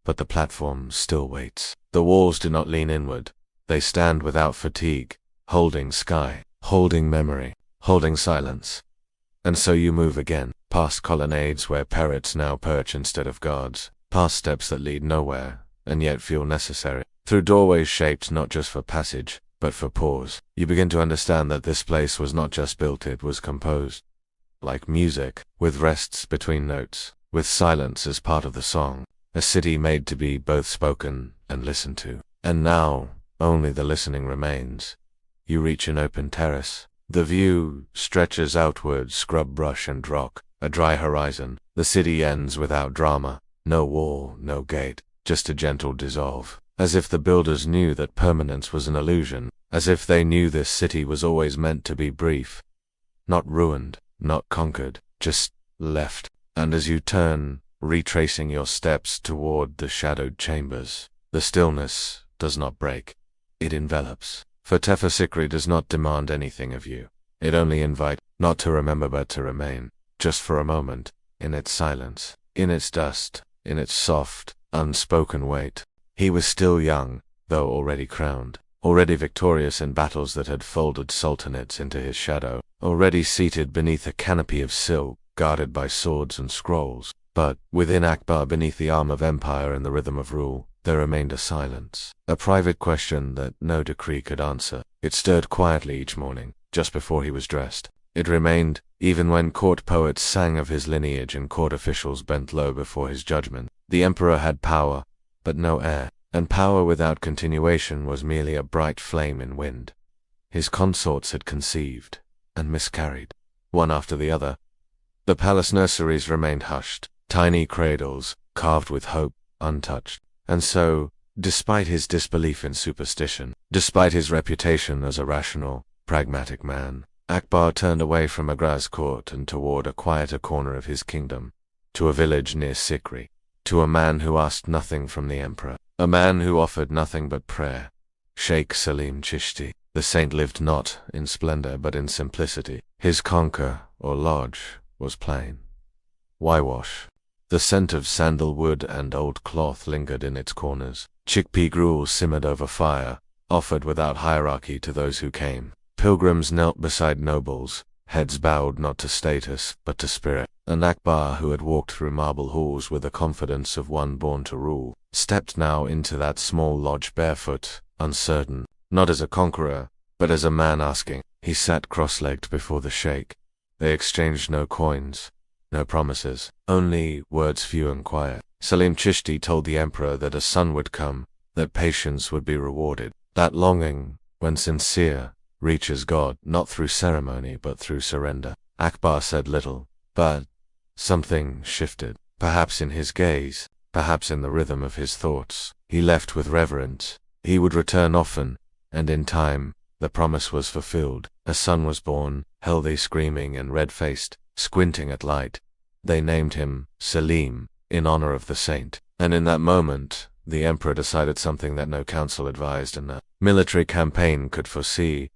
but the platform still waits. The walls do not lean inward. They stand without fatigue, holding sky, holding memory, holding silence. And so you move again, past colonnades where parrots now perch instead of guards, past steps that lead nowhere, and yet feel necessary, through doorways shaped not just for passage, but for pause. You begin to understand that this place was not just built, it was composed. Like music, with rests between notes, with silence as part of the song. A city made to be both spoken and listened to. And now, only the listening remains. You reach an open terrace. The view stretches outward, scrub brush and rock, a dry horizon. The city ends without drama. No wall, no gate, just a gentle dissolve. As if the builders knew that permanence was an illusion. As if they knew this city was always meant to be brief. Not ruined, not conquered, just left. And as you turn, retracing your steps toward the shadowed chambers, the stillness does not break. It envelops. For Tefa Sikri does not demand anything of you. It only invites, not to remember but to remain, just for a moment, in its silence, in its dust, in its soft, unspoken weight. He was still young, though already crowned, already victorious in battles that had folded sultanates into his shadow, already seated beneath a canopy of silk, guarded by swords and scrolls. But, within Akbar, beneath the arm of empire and the rhythm of rule, there remained a silence, a private question that no decree could answer. It stirred quietly each morning, just before he was dressed. It remained, even when court poets sang of his lineage and court officials bent low before his judgment. The emperor had power, but no heir, and power without continuation was merely a bright flame in wind. His consorts had conceived, and miscarried, one after the other. The palace nurseries remained hushed, tiny cradles, carved with hope, untouched. And so, despite his disbelief in superstition, despite his reputation as a rational, pragmatic man, Akbar turned away from Agra's court and toward a quieter corner of his kingdom, to a village near Sikri, to a man who asked nothing from the emperor, a man who offered nothing but prayer. Sheikh Salim Chishti, the saint, lived not in splendor but in simplicity. His conker, or lodge, was plain, whitewash. The scent of sandalwood and old cloth lingered in its corners. Chickpea gruel simmered over fire, offered without hierarchy to those who came. Pilgrims knelt beside nobles, heads bowed not to status but to spirit. And Akbar, who had walked through marble halls with the confidence of one born to rule, stepped now into that small lodge barefoot, uncertain, not as a conqueror, but as a man asking. He sat cross-legged before the sheikh. They exchanged no coins, no promises, only words few and quiet. Salim Chishti told the emperor that a son would come, that patience would be rewarded, that longing, when sincere, reaches God, not through ceremony but through surrender. Akbar said little, but something shifted, perhaps in his gaze, perhaps in the rhythm of his thoughts. He left with reverence. He would return often, and in time, the promise was fulfilled. A son was born, healthy, screaming and red-faced, squinting at light. They named him Salim, in honor of the saint. And in that moment, the emperor decided something that no council advised and no military campaign could foresee,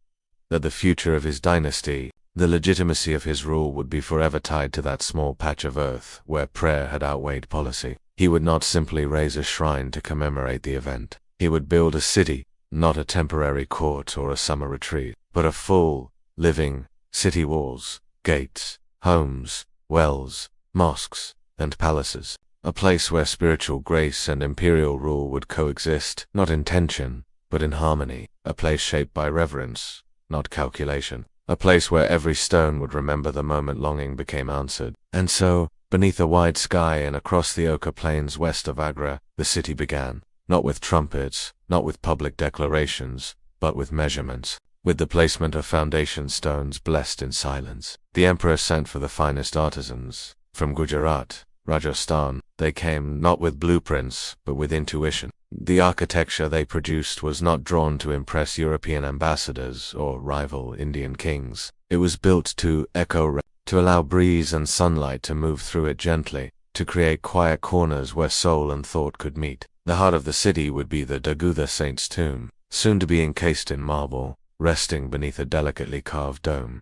that the future of his dynasty, the legitimacy of his rule, would be forever tied to that small patch of earth where prayer had outweighed policy. He would not simply raise a shrine to commemorate the event. He would build a city, not a temporary court or a summer retreat, but a full, living city, walls, gates, homes, wells, mosques, and palaces. A place where spiritual grace and imperial rule would coexist, not in tension, but in harmony. A place shaped by reverence, not calculation. A place where every stone would remember the moment longing became answered. And so, beneath a wide sky and across the ochre plains west of Agra, the city began, not with trumpets, not with public declarations, but with measurements, with the placement of foundation stones blessed in silence. The emperor sent for the finest artisans, from Gujarat, Rajasthan. They came not with blueprints, but with intuition. The architecture they produced was not drawn to impress European ambassadors or rival Indian kings. It was built to echo, to allow breeze and sunlight to move through it gently, to create quiet corners where soul and thought could meet. The heart of the city would be the Dagutha saint's tomb, soon to be encased in marble, resting beneath a delicately carved dome.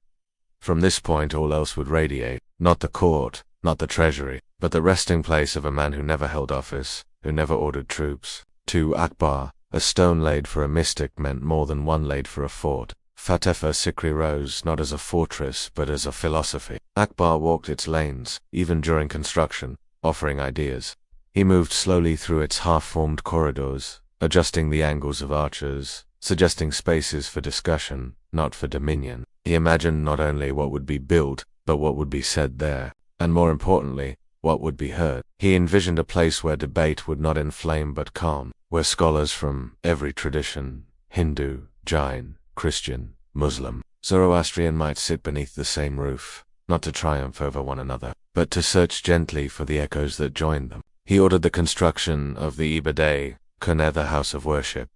From this point all else would radiate, not the court, not the treasury, but the resting place of a man who never held office, who never ordered troops. To Akbar, a stone laid for a mystic meant more than one laid for a fort. Tefa Sikri rose not as a fortress but as a philosophy. Akbar walked its lanes, even during construction, offering ideas. He moved slowly through its half-formed corridors, adjusting the angles of arches, suggesting spaces for discussion, not for dominion. He imagined not only what would be built, but what would be said there, and more importantly, what would be heard. He envisioned a place where debate would not inflame but calm, where scholars from every tradition, Hindu, Jain, Christian, Muslim, Zoroastrian might sit beneath the same roof, not to triumph over one another, but to search gently for the echoes that joined them. He ordered the construction of the Ibadah, the house of worship.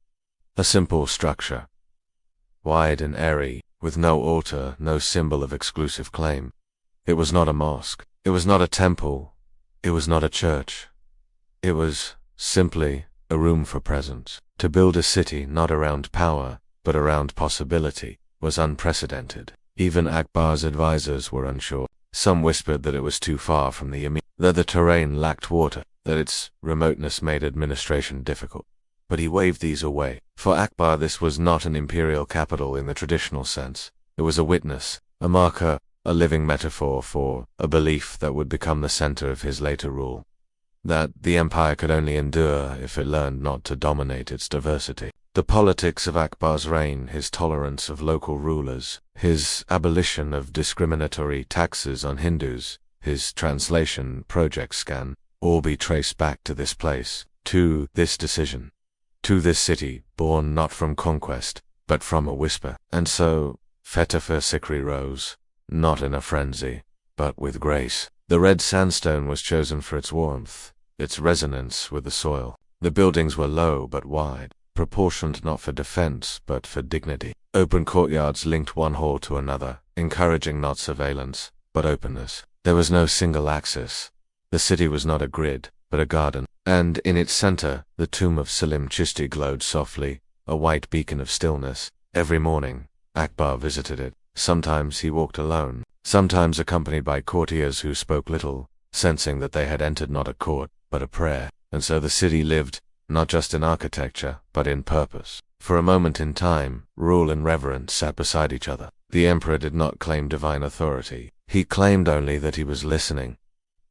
A simple structure, wide and airy, with no altar, no symbol of exclusive claim. It was not a mosque. It was not a temple. It was not a church. It was simply a room for presence. To build a city not around power, but around possibility, was unprecedented. Even Akbar's advisors were unsure. Some whispered that it was too far from the Emir, that the terrain lacked water, that its remoteness made administration difficult. But he waved these away. For Akbar, this was not an imperial capital in the traditional sense. It was a witness, a marker, a living metaphor for a belief that would become the center of his later rule. That the empire could only endure if it learned not to dominate its diversity. The politics of Akbar's reign, his tolerance of local rulers, his abolition of discriminatory taxes on Hindus, his translation projects can all be traced back to this place, to this decision, to this city, born not from conquest, but from a whisper. And so, Fetafur Sikri rose, not in a frenzy, but with grace. The red sandstone was chosen for its warmth, its resonance with the soil. The buildings were low but wide, proportioned not for defense but for dignity. Open courtyards linked one hall to another, encouraging not surveillance, but openness. There was no single axis. The city was not a grid, but a garden. And in its center, the tomb of Salim Chishti glowed softly, a white beacon of stillness. Every morning, Akbar visited it. Sometimes he walked alone, sometimes accompanied by courtiers who spoke little, sensing that they had entered not a court, but a prayer. And so the city lived, not just in architecture, but in purpose. For a moment in time, rule and reverence sat beside each other. The emperor did not claim divine authority. He claimed only that he was listening.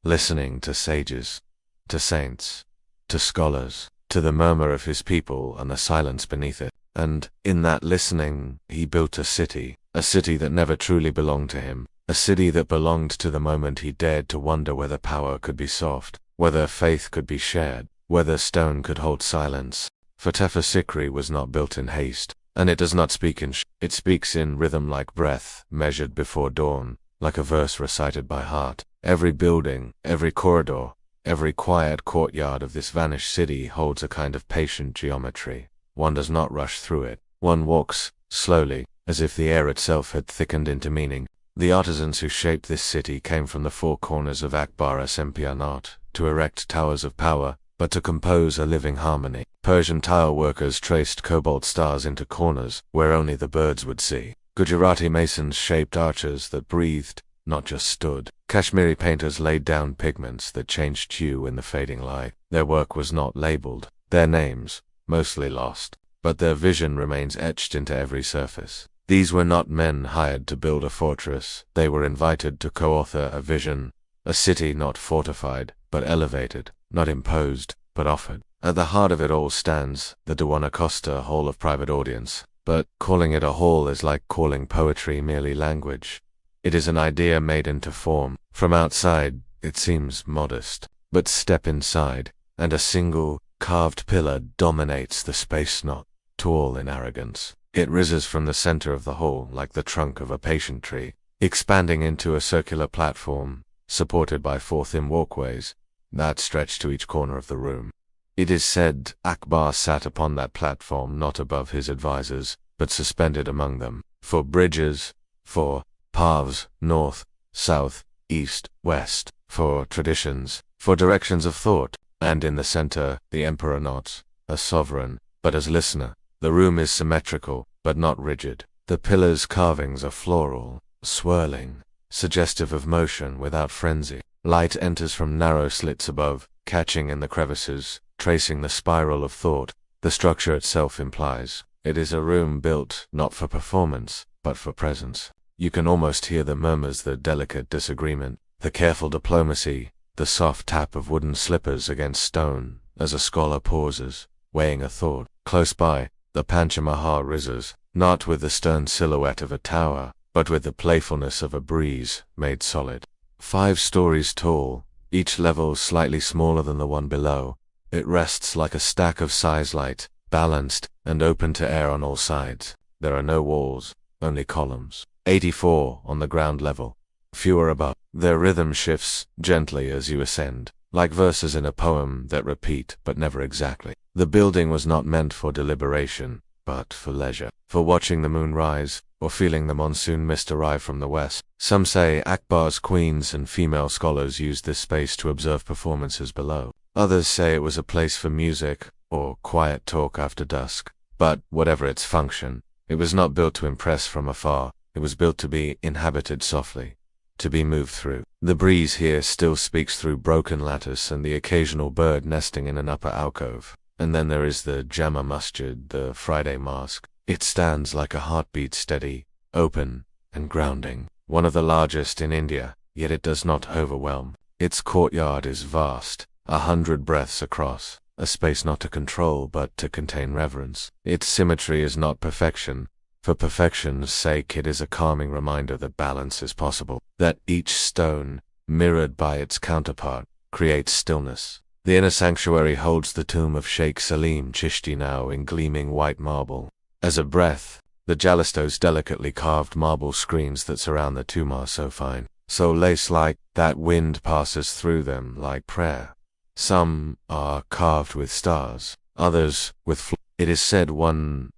Listening to sages, to saints, to scholars, to the murmur of his people and the silence beneath it. And, in that listening, he built a city that never truly belonged to him, a city that belonged to the moment he dared to wonder whether power could be soft, whether faith could be shared, whether stone could hold silence. Fetafur Sikri was not built in haste, and it does not speak in it speaks in rhythm like breath, measured before dawn, like a verse recited by heart. Every building, every corridor, every quiet courtyard of this vanished city holds a kind of patient geometry. One does not rush through it. One walks, slowly, as if the air itself had thickened into meaning. The artisans who shaped this city came from the four corners of Akbar's empire, not to erect towers of power, but to compose a living harmony. Persian tile workers traced cobalt stars into corners where only the birds would see. Gujarati masons shaped arches that breathed, not just stood. Kashmiri painters laid down pigments that changed hue in the fading light. Their work was not labeled, their names, mostly lost, but their vision remains etched into every surface. These were not men hired to build a fortress. They were invited to co-author a vision, a city not fortified, but elevated, not imposed, but offered. At the heart of it all stands the Dewan Acosta Hall of Private Audience, but calling it a hall is like calling poetry merely language. It is an idea made into form. From outside, it seems modest, but step inside, and a single, carved pillar dominates the space, not tall in arrogance. It rises from the center of the hall like the trunk of a patient tree, expanding into a circular platform, supported by four thin walkways, that stretch to each corner of the room. It is said Akbar sat upon that platform not above his advisors, but suspended among them, for bridges, for paths, north, south, east, west, for traditions, for directions of thought, and in the center, the emperor not as sovereign, but as listener. The room is symmetrical, but not rigid. The pillars' carvings are floral, swirling, suggestive of motion without frenzy. Light enters from narrow slits above, catching in the crevices, tracing the spiral of thought. The structure itself implies it is a room built not for performance, but for presence. You can almost hear the murmurs, the delicate disagreement, the careful diplomacy, the soft tap of wooden slippers against stone, as a scholar pauses, weighing a thought. Close by, the Panchamaha rises, not with the stern silhouette of a tower, but with the playfulness of a breeze made solid. 5 stories tall, each level slightly smaller than the one below, it rests like a stack of sizelight, balanced, and open to air on all sides. There are no walls, only columns. 84 on the ground level, fewer above. Their rhythm shifts gently as you ascend, like verses in a poem that repeat but never exactly. The building was not meant for deliberation, but for leisure, for watching the moon rise, or feeling the monsoon mist arrive from the west. Some say Akbar's queens and female scholars used this space to observe performances below. Others say it was a place for music, or quiet talk after dusk. But, whatever its function, it was not built to impress from afar. It was built to be inhabited softly, to be moved through. The breeze here still speaks through broken lattice and the occasional bird nesting in an upper alcove. And then there is the Jama Masjid, the Friday Mosque. It stands like a heartbeat, steady, open, and grounding. One of the largest in India, yet it does not overwhelm. Its courtyard is vast, 100 breadths across, a space not to control but to contain reverence. Its symmetry is not perfection. For perfection's sake, it is a calming reminder that balance is possible, that each stone, mirrored by its counterpart, creates stillness. The inner sanctuary holds the tomb of Sheikh Salim Chishti, now in gleaming white marble. As a breath, the Jalisto's delicately carved marble screens that surround the tomb are so fine, so lace-like, that wind passes through them like prayer. Some are carved with stars, others with It is said one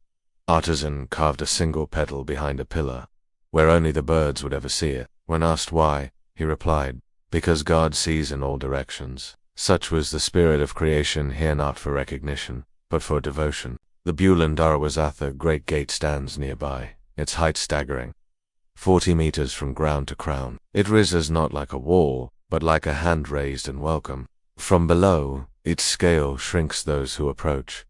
artisan carved a single petal behind a pillar, where only the birds would ever see it. When asked why, he replied, "Because God sees in all directions." Such was the spirit of creation here, not for recognition, but for devotion. The Buland Darwazatha Great Gate stands nearby, its height staggering, 40 meters from ground to crown. It rises not like a wall, but like a hand raised in welcome. From below, its scale shrinks those who approach.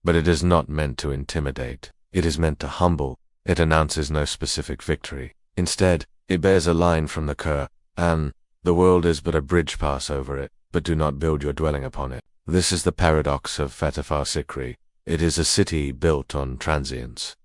But it is not meant to intimidate. It is meant to humble. It announces no specific victory. Instead, it bears a line from the Quran: "The world is but a bridge, pass over it, but do not build your dwelling upon it." This is the paradox of Fatehpur Sikri. It is a city built on transience,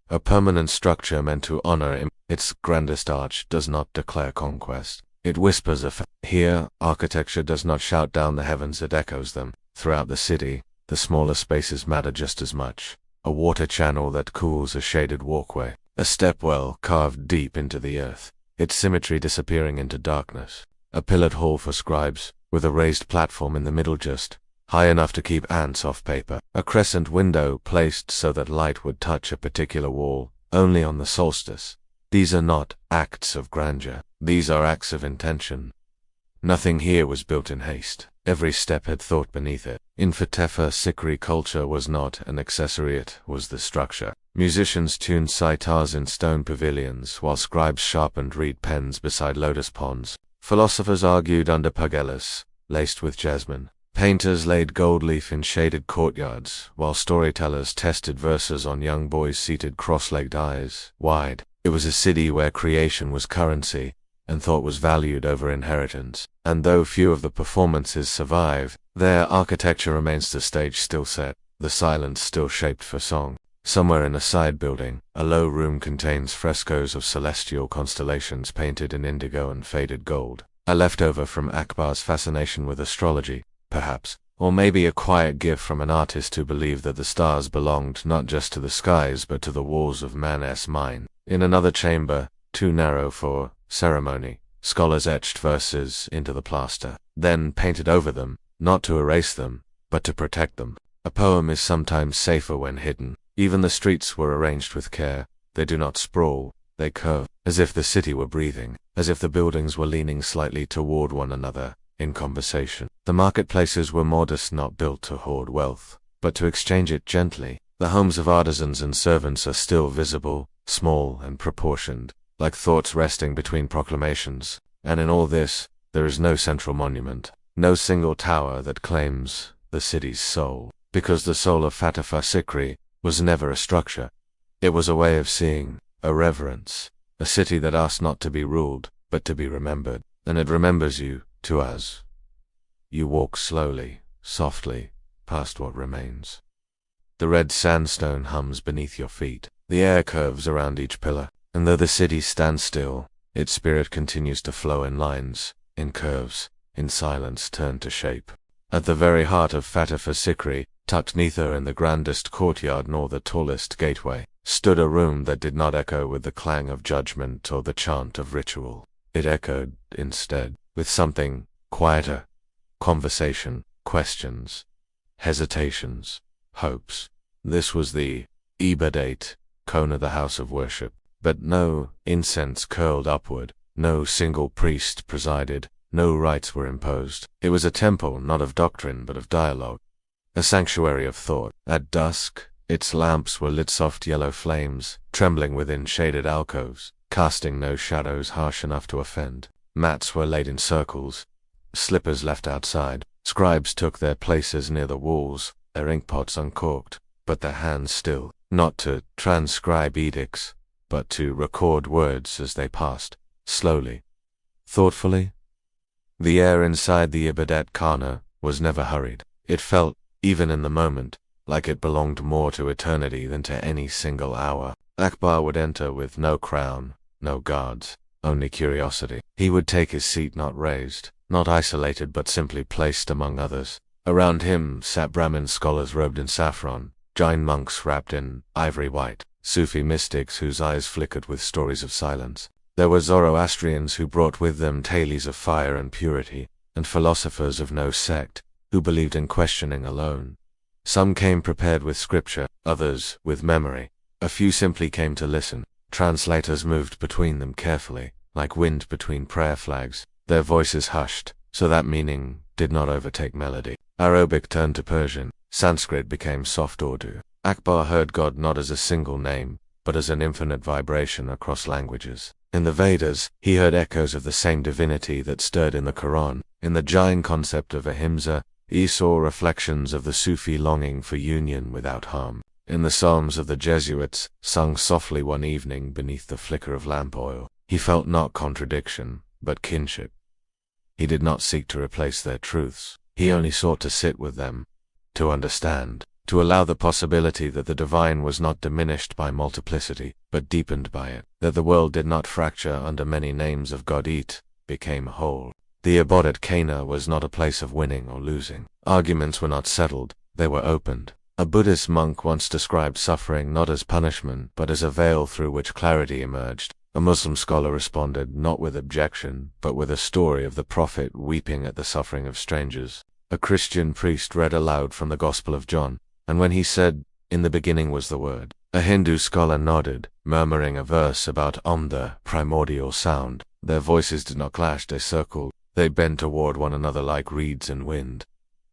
a permanent structure meant to honor. Its grandest arch does not declare conquest. It whispers Here, architecture does not shout down the heavens, it echoes them. Throughout the city, the smaller spaces matter just as much. A water channel that cools a shaded walkway, a stepwell carved deep into the earth, its symmetry disappearing into darkness. A pillared hall for scribes, with a raised platform in the middle just high enough to keep ants off paper. A crescent window placed so that light would touch a particular wall, only on the solstice. These are not acts of grandeur. These are acts of intention. Nothing here was built in haste. Every step had thought beneath it. In Fatehpur Sikri, culture was not an accessory, it was the structure. Musicians tuned sitars in stone pavilions, while scribes sharpened reed pens beside lotus ponds. Philosophers argued under pagelas, laced with jasmine. Painters laid gold leaf in shaded courtyards, while storytellers tested verses on young boys seated cross-legged, eyes wide. It was a city where creation was currency, and thought was valued over inheritance. And though few of the performances survive, their architecture remains, the stage still set, the silence still shaped for song. Somewhere in a side building, a low room contains frescoes of celestial constellations painted in indigo and faded gold. A leftover from Akbar's fascination with astrology, perhaps, or maybe a quiet gift from an artist who believed that the stars belonged not just to the skies but to the walls of man's mind. In another chamber, too narrow for ceremony, scholars etched verses into the plaster, then painted over them, not to erase them, but to protect them. A poem is sometimes safer when hidden. Even the streets were arranged with care. They do not sprawl, they curve, as if the city were breathing, as if the buildings were leaning slightly toward one another, in conversation. The marketplaces were modest, not built to hoard wealth, but to exchange it gently. The homes of artisans and servants are still visible, small and proportioned, like thoughts resting between proclamations. And in all this, there is no central monument, no single tower that claims the city's soul, because the soul of Fatehpur Sikri was never a structure. It was a way of seeing, a reverence, a city that asked not to be ruled, but to be remembered. And it remembers you, to us. You walk slowly, softly, past what remains. The red sandstone hums beneath your feet. The air curves around each pillar, and though the city stands still, its spirit continues to flow in lines, in curves, in silence turned to shape. At the very heart of Fatehpur Sikri, Tucked neither in the grandest courtyard nor the tallest gateway, stood a room that did not echo with the clang of judgment or the chant of ritual. It echoed, instead, with something quieter: conversation, questions, hesitations, hopes. This was the Ibadat, cone of the house of worship. But no incense curled upward, no single priest presided, no rites were imposed. It was a temple not of doctrine but of dialogue, a sanctuary of thought. At dusk, its lamps were lit soft yellow flames, trembling within shaded alcoves, casting no shadows harsh enough to offend. Mats were laid in circles, slippers left outside. Scribes took their places near the walls, their inkpots uncorked, but their hands still, not to transcribe edicts, but to record words as they passed, slowly, thoughtfully. The air inside the Ibadat Khana was never hurried. It felt, even in the moment, like it belonged more to eternity than to any single hour. Akbar would enter with no crown, no guards, only curiosity. He would take his seat not raised, not isolated but simply placed among others. Around him sat Brahmin scholars robed in saffron, Jain monks wrapped in ivory white, Sufi mystics whose eyes flickered with stories of silence. There were Zoroastrians who brought with them tales of fire and purity, and philosophers of no sect, who believed in questioning alone. Some came prepared with scripture, others with memory. A few simply came to listen. Translators moved between them carefully, like wind between prayer flags, their voices hushed, so that meaning did not overtake melody. Arabic turned to Persian, Sanskrit became soft Urdu. Akbar heard God not as a single name, but as an infinite vibration across languages. In the Vedas, he heard echoes of the same divinity that stirred in the Quran. In the Jain concept of ahimsa, he saw reflections of the Sufi longing for union without harm. In the psalms of the Jesuits, sung softly one evening beneath the flicker of lamp oil, he felt not contradiction, but kinship. He did not seek to replace their truths. He only sought to sit with them, to understand, to allow the possibility that the divine was not diminished by multiplicity, but deepened by it, that the world did not fracture under many names of God. It became whole. The Ibadat Khana was not a place of winning or losing. Arguments were not settled, they were opened. A Buddhist monk once described suffering not as punishment, but as a veil through which clarity emerged. A Muslim scholar responded not with objection, but with a story of the Prophet weeping at the suffering of strangers. A Christian priest read aloud from the Gospel of John, and when he said, "In the beginning was the Word," a Hindu scholar nodded, murmuring a verse about the primordial sound. Their voices did not clash, they circled. They bent toward one another like reeds in wind.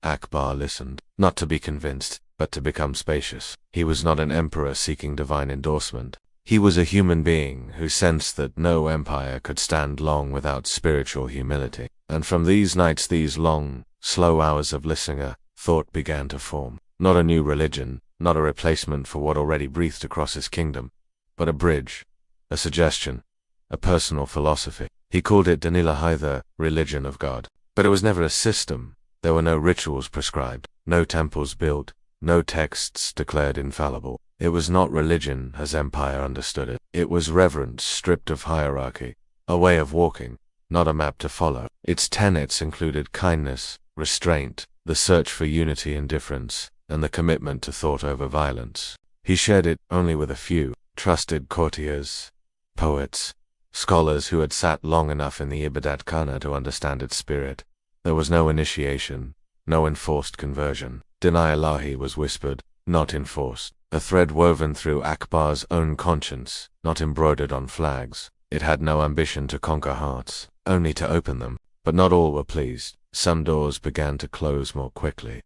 Akbar listened, not to be convinced, but to become spacious. He was not an emperor seeking divine endorsement. He was a human being who sensed that no empire could stand long without spiritual humility. And from these nights, these long, slow hours of listening, a thought began to form. Not a new religion, not a replacement for what already breathed across his kingdom, but a bridge, a suggestion, a personal philosophy. He called it Danilahai, the religion of God. But it was never a system. There were no rituals prescribed, no temples built, no texts declared infallible. It was not religion as empire understood it. It was reverence stripped of hierarchy, a way of walking, not a map to follow. Its tenets included kindness, restraint, the search for unity and difference, and the commitment to thought over violence. He shared it only with a few trusted courtiers, poets, scholars who had sat long enough in the Ibadat Khana to understand its spirit. There was no initiation, no enforced conversion. Deny Allahi was whispered, not enforced. A thread woven through Akbar's own conscience, not embroidered on flags. It had no ambition to conquer hearts, only to open them. But not all were pleased. Some doors began to close more quickly.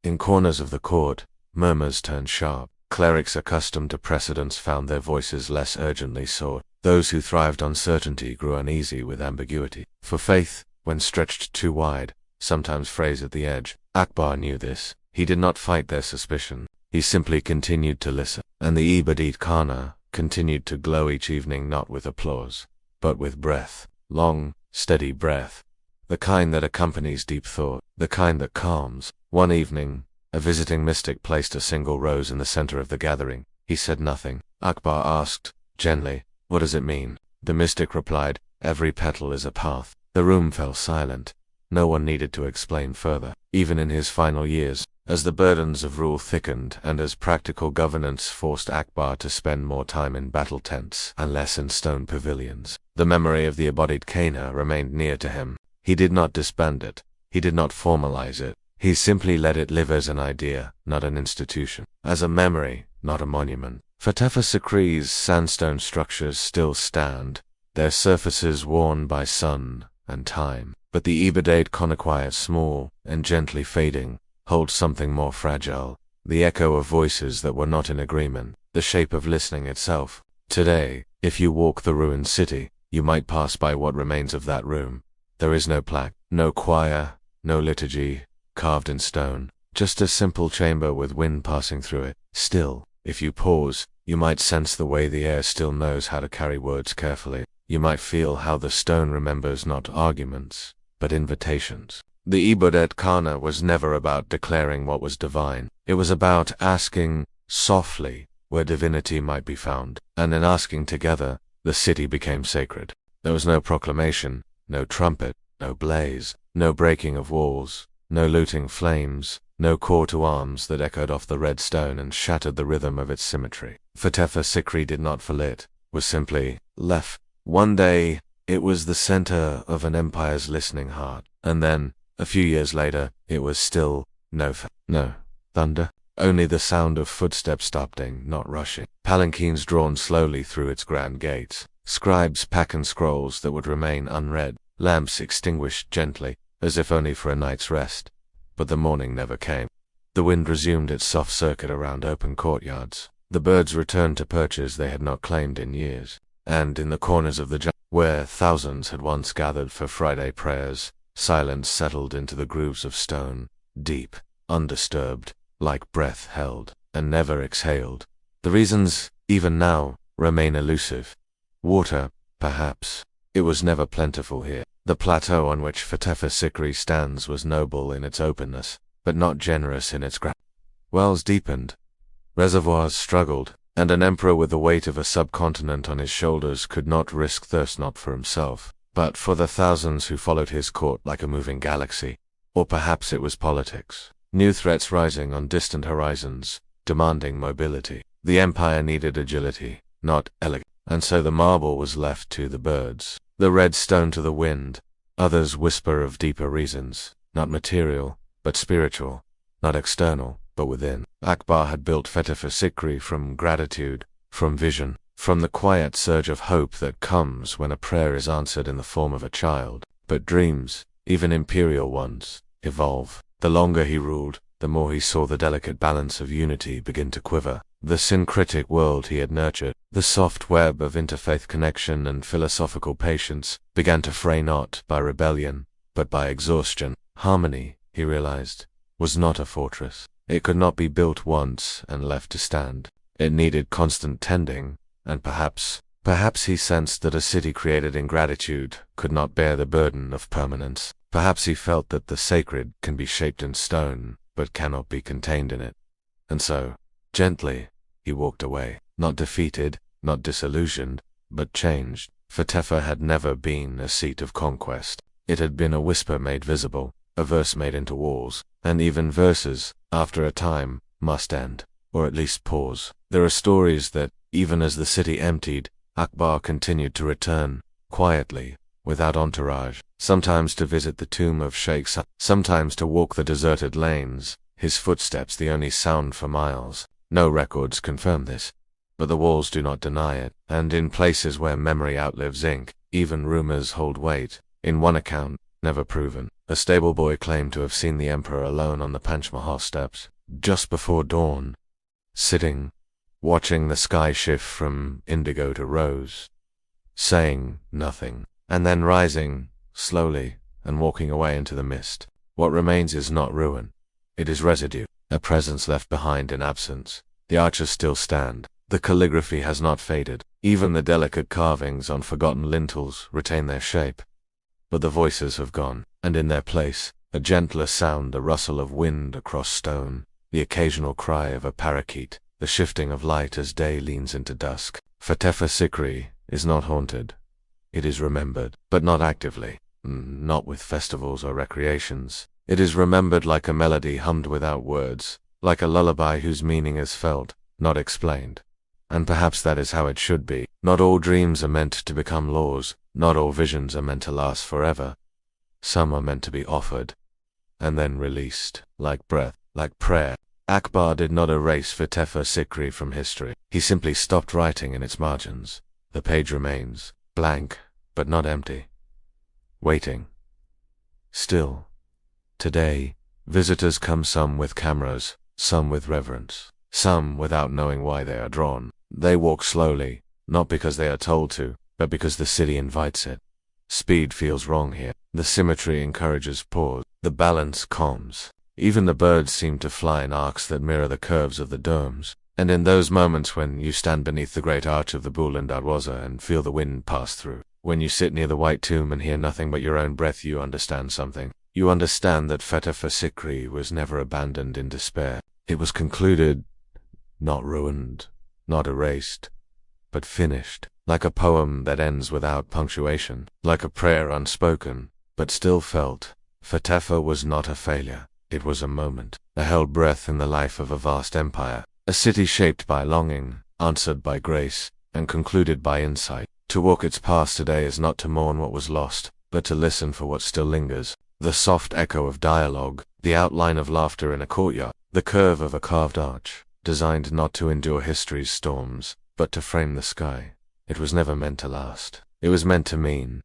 In corners of the court, murmurs turned sharp. Clerics accustomed to precedence found their voices less urgently sought. Those who thrived on certainty grew uneasy with ambiguity. For faith, when stretched too wide, sometimes frays at the edge. Akbar knew this. He did not fight their suspicion. He simply continued to listen. And the Ibadat Khana continued to glow each evening, not with applause, but with breath. Long, steady breath. The kind that accompanies deep thought. The kind that calms. One evening, a visiting mystic placed a single rose in the center of the gathering. He said nothing. Akbar asked, gently, "What does it mean?" The mystic replied, "Every petal is a path." The room fell silent. No one needed to explain further. Even in his final years, As the burdens of rule thickened and as practical governance forced Akbar to spend more time in battle tents and less in stone pavilions, the memory of the embodied Kana remained near to him. He did not disband it. He did not formalize it. He simply let it live as an idea, not an institution. As a memory, not a monument. Futtefah Sikri's sandstone structures still stand, their surfaces worn by sun and time. But the Ibadat Konakwai, small and gently fading, holds something more fragile, the echo of voices that were not in agreement, the shape of listening itself. Today, if you walk the ruined city, you might pass by what remains of that room. There is no plaque, no choir, no liturgy, carved in stone, just a simple chamber with wind passing through it. Still, if you pause, you might sense the way the air still knows how to carry words carefully. You might feel how the stone remembers not arguments, but invitations. The Ibadat Khana was never about declaring what was divine. It was about asking softly where divinity might be found, and in asking together, the city became sacred. There was no proclamation, no trumpet, no blaze, no breaking of walls, no looting flames, no call to arms that echoed off the red stone and shattered the rhythm of its symmetry. Futtefah Sikri did not fill it, was simply left. One day, it was the center of an empire's listening heart, and then, a few years later, it was still no thunder, only the sound of footsteps stopping, not rushing, palanquins drawn slowly through its grand gates, scribes packing scrolls that would remain unread, lamps extinguished gently, as if only for a night's rest. But the morning never came. The wind resumed its soft circuit around open courtyards. The birds returned to perches they had not claimed in years, and in the corners of the jungle, where thousands had once gathered for Friday prayers, silence settled into the grooves of stone, deep, undisturbed, like breath held, and never exhaled. The reasons, even now, remain elusive. Water, perhaps. It was never plentiful here. The plateau on which Futtefah Sikri stands was noble in its openness, but not generous in its gravity. Wells deepened. Reservoirs struggled, and an emperor with the weight of a subcontinent on his shoulders could not risk thirst not for himself, but for the thousands who followed his court like a moving galaxy. Or perhaps it was politics. New threats rising on distant horizons, demanding mobility. The empire needed agility, not elegance, and so the marble was left to the birds, the red stone to the wind. Others whisper of deeper reasons, not material, but spiritual, not external, but within. Akbar had built Futtefah Sikri from gratitude, from vision, from the quiet surge of hope that comes when a prayer is answered in the form of a child. But dreams, even imperial ones, evolve. The longer he ruled, the more he saw the delicate balance of unity begin to quiver. The syncretic world he had nurtured, the soft web of interfaith connection and philosophical patience, began to fray not by rebellion, but by exhaustion. Harmony, he realized, was not a fortress. It could not be built once and left to stand. It needed constant tending, and perhaps he sensed that a city created in gratitude could not bear the burden of permanence. Perhaps he felt that the sacred can be shaped in stone, but cannot be contained in it. And so, gently, he walked away, not defeated, not disillusioned, but changed. Futtefah had never been a seat of conquest. It had been a whisper made visible, a verse made into walls, and even verses, after a time, must end, or at least pause. There are stories that, even as the city emptied, Akbar continued to return, quietly, without entourage, sometimes to visit the tomb of Sheikh Sa, sometimes to walk the deserted lanes, his footsteps the only sound for miles. No records confirm this, but the walls do not deny it, and in places where memory outlives ink, even rumors hold weight. In one account, never proven, a stable boy claimed to have seen the emperor alone on the Panch Mahal steps, just before dawn, sitting, watching the sky shift from indigo to rose, saying nothing, and then rising, slowly, and walking away into the mist. What remains is not ruin. It is residue, a presence left behind in absence. The arches still stand. The calligraphy has not faded. Even the delicate carvings on forgotten lintels retain their shape. But the voices have gone, and in their place, a gentler sound, the rustle of wind across stone, the occasional cry of a parakeet, the shifting of light as day leans into dusk. Futtefah Sikri is not haunted. It is remembered, but not actively, not with festivals or recreations. It is remembered like a melody hummed without words, like a lullaby whose meaning is felt, not explained. And perhaps that is how it should be. Not all dreams are meant to become laws, not all visions are meant to last forever. Some are meant to be offered, and then released, like breath, like prayer. Akbar did not erase Fatefa Sikri from history. He simply stopped writing in its margins. The page remains, blank, but not empty. Waiting. Still. Today, visitors come, some with cameras, some with reverence, some without knowing why they are drawn. They walk slowly, not because they are told to, but because the city invites it. Speed feels wrong here. The symmetry encourages pause. The balance calms. Even the birds seem to fly in arcs that mirror the curves of the domes. And in those moments when you stand beneath the great arch of the Buland Darwaza and feel the wind pass through, when you sit near the white tomb and hear nothing but your own breath, you understand something. You understand that Fatefa Sikri was never abandoned in despair. It was concluded, not ruined, not erased, but finished, like a poem that ends without punctuation, like a prayer unspoken, but still felt. Fatefa was not a failure. It was a moment, a held breath in the life of a vast empire, a city shaped by longing, answered by grace, and concluded by insight. To walk its paths today is not to mourn what was lost, but to listen for what still lingers. The soft echo of dialogue, the outline of laughter in a courtyard, the curve of a carved arch, designed not to endure history's storms, but to frame the sky. It was never meant to last. It was meant to mean.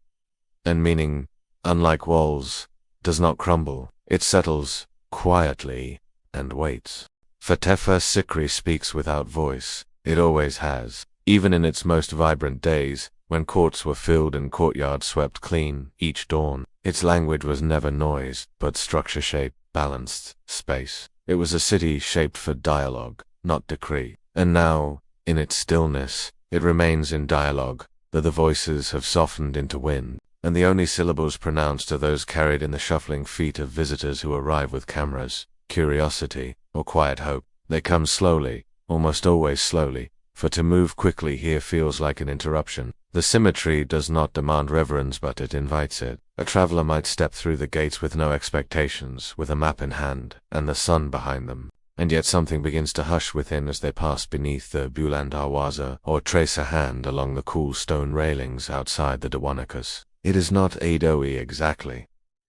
And meaning, unlike walls, does not crumble. It settles, quietly, and waits. Fatefa Sikri speaks without voice. It always has. Even in its most vibrant days, when courts were filled and courtyards swept clean, each dawn, its language was never noise, but structure-shaped, balanced, space. It was a city shaped for dialogue, not decree. And now, in its stillness, it remains in dialogue, though the voices have softened into wind, and the only syllables pronounced are those carried in the shuffling feet of visitors who arrive with cameras, curiosity, or quiet hope. They come slowly, almost always slowly, for to move quickly here feels like an interruption. The symmetry does not demand reverence, but it invites it. A traveler might step through the gates with no expectations, with a map in hand, and the sun behind them. And yet something begins to hush within as they pass beneath the Buland Darwaza, or trace a hand along the cool stone railings outside the Dawanakas. It is not Adoe exactly.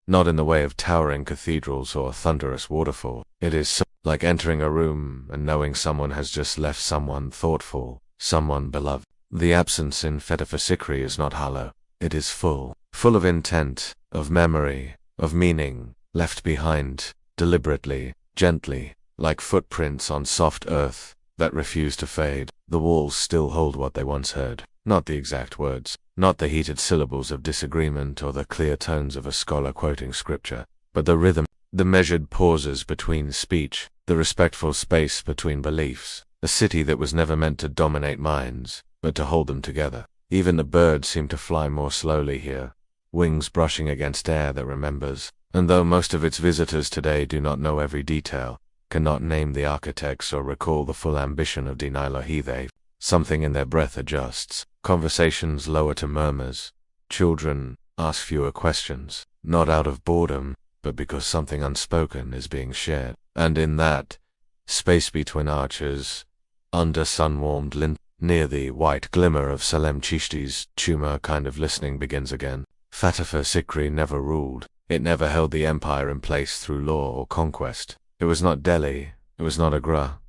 Not in the way of towering cathedrals or thunderous waterfall. It is so like entering a room and knowing someone has just left, someone thoughtful, someone beloved. The absence in Fatefa Sikri is not hollow. It is full of intent, of memory, of meaning, left behind, deliberately, gently, like footprints on soft earth that refuse to fade. The walls still hold what they once heard. Not the exact words, not the heated syllables of disagreement or the clear tones of a scholar quoting scripture, but the rhythm, the measured pauses between speech, the respectful space between beliefs. A city that was never meant to dominate minds, but to hold them together. Even the birds seem to fly more slowly here, wings brushing against air that remembers. And though most of its visitors today do not know every detail, cannot name the architects or recall the full ambition of Dinailohithe, something in their breath adjusts. Conversations lower to murmurs. Children ask fewer questions, not out of boredom, but because something unspoken is being shared. And in that space between arches, under sun-warmed lint, near the white glimmer of Salem Chishti's tumor, kind of listening begins again. Fatefa Sikri never ruled. It never held the empire in place through law or conquest. It was not Delhi. It was not Agra.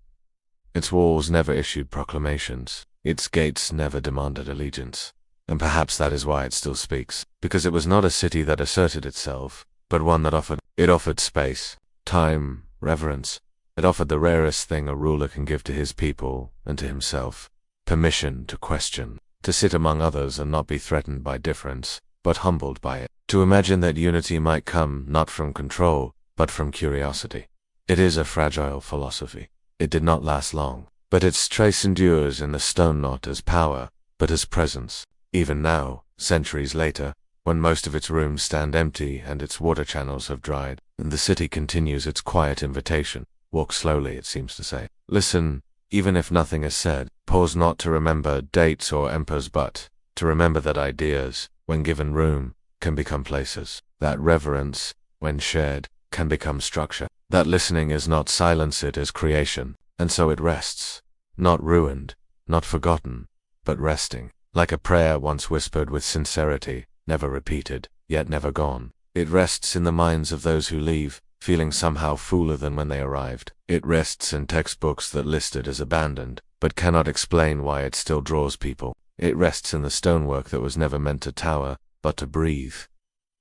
Its walls never issued proclamations. Its gates never demanded allegiance. And perhaps that is why it still speaks. Because it was not a city that asserted itself, but one that offered space, time, reverence. It offered the rarest thing a ruler can give to his people and to himself. Permission to question, to sit among others and not be threatened by difference, but humbled by it. To imagine that unity might come not from control, but from curiosity. It is a fragile philosophy. It did not last long, but its trace endures in the stone, not as power, but as presence. Even now, centuries later, when most of its rooms stand empty and its water channels have dried, and the city continues its quiet invitation. Walk slowly, it seems to say. Listen, even if nothing is said. Pause not to remember dates or emperors, but to remember that ideas, when given room, can become places. That reverence, when shared, can become structure. That listening is not silence, it is creation, and so it rests. Not ruined, not forgotten, but resting. Like a prayer once whispered with sincerity, never repeated, yet never gone. It rests in the minds of those who leave, feeling somehow fuller than when they arrived. It rests in textbooks that list it as abandoned, but cannot explain why it still draws people. It rests in the stonework that was never meant to tower, but to breathe.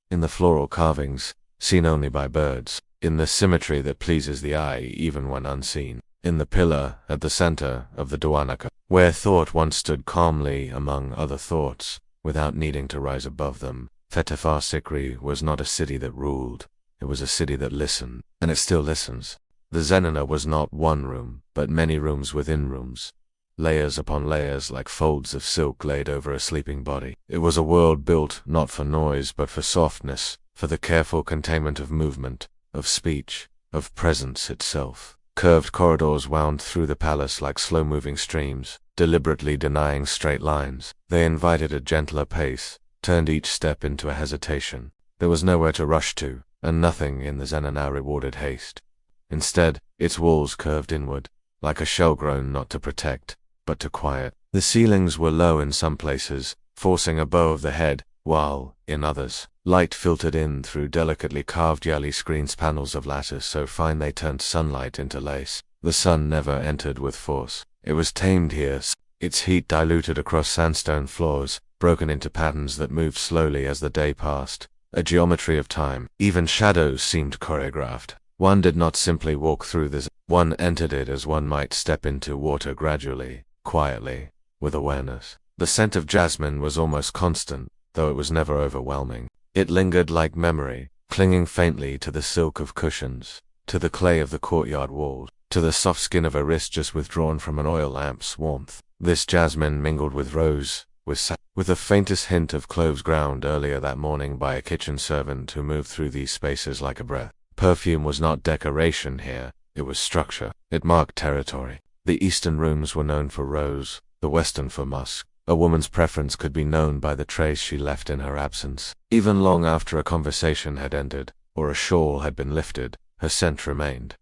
In the floral carvings, seen only by birds. In the symmetry that pleases the eye even when unseen. In the pillar at the center of the Dwanaka, where thought once stood calmly among other thoughts, without needing to rise above them. Fetefar Sikri was not a city that ruled. It was a city that listened, and it still listens. The Zenana was not one room, but many rooms within rooms. Layers upon layers like folds of silk laid over a sleeping body. It was a world built not for noise but for softness, for the careful containment of movement, of speech, of presence itself. Curved corridors wound through the palace like slow-moving streams, deliberately denying straight lines. They invited a gentler pace, turned each step into a hesitation. There was nowhere to rush to, and nothing in the Zenana rewarded haste. Instead, its walls curved inward, like a shell grown not to protect, but to quiet. The ceilings were low in some places, forcing a bow of the head, while, in others, light filtered in through delicately carved yali screens, panels of lattice so fine they turned sunlight into lace. The sun never entered with force. It was tamed here, its heat diluted across sandstone floors, broken into patterns that moved slowly as the day passed. A geometry of time. Even shadows seemed choreographed. One did not simply walk through this. One entered it as one might step into water gradually, quietly, with awareness. The scent of jasmine was almost constant, though it was never overwhelming. It lingered like memory, clinging faintly to the silk of cushions, to the clay of the courtyard walls, to the soft skin of a wrist just withdrawn from an oil lamp's warmth. This jasmine mingled with rose, with the faintest hint of cloves ground earlier that morning by a kitchen servant who moved through these spaces like a breath. Perfume was not decoration here, it was structure. It marked territory. The eastern rooms were known for rose, the western for musk. A woman's preference could be known by the trace she left in her absence. Even long after a conversation had ended, or a shawl had been lifted, her scent remained.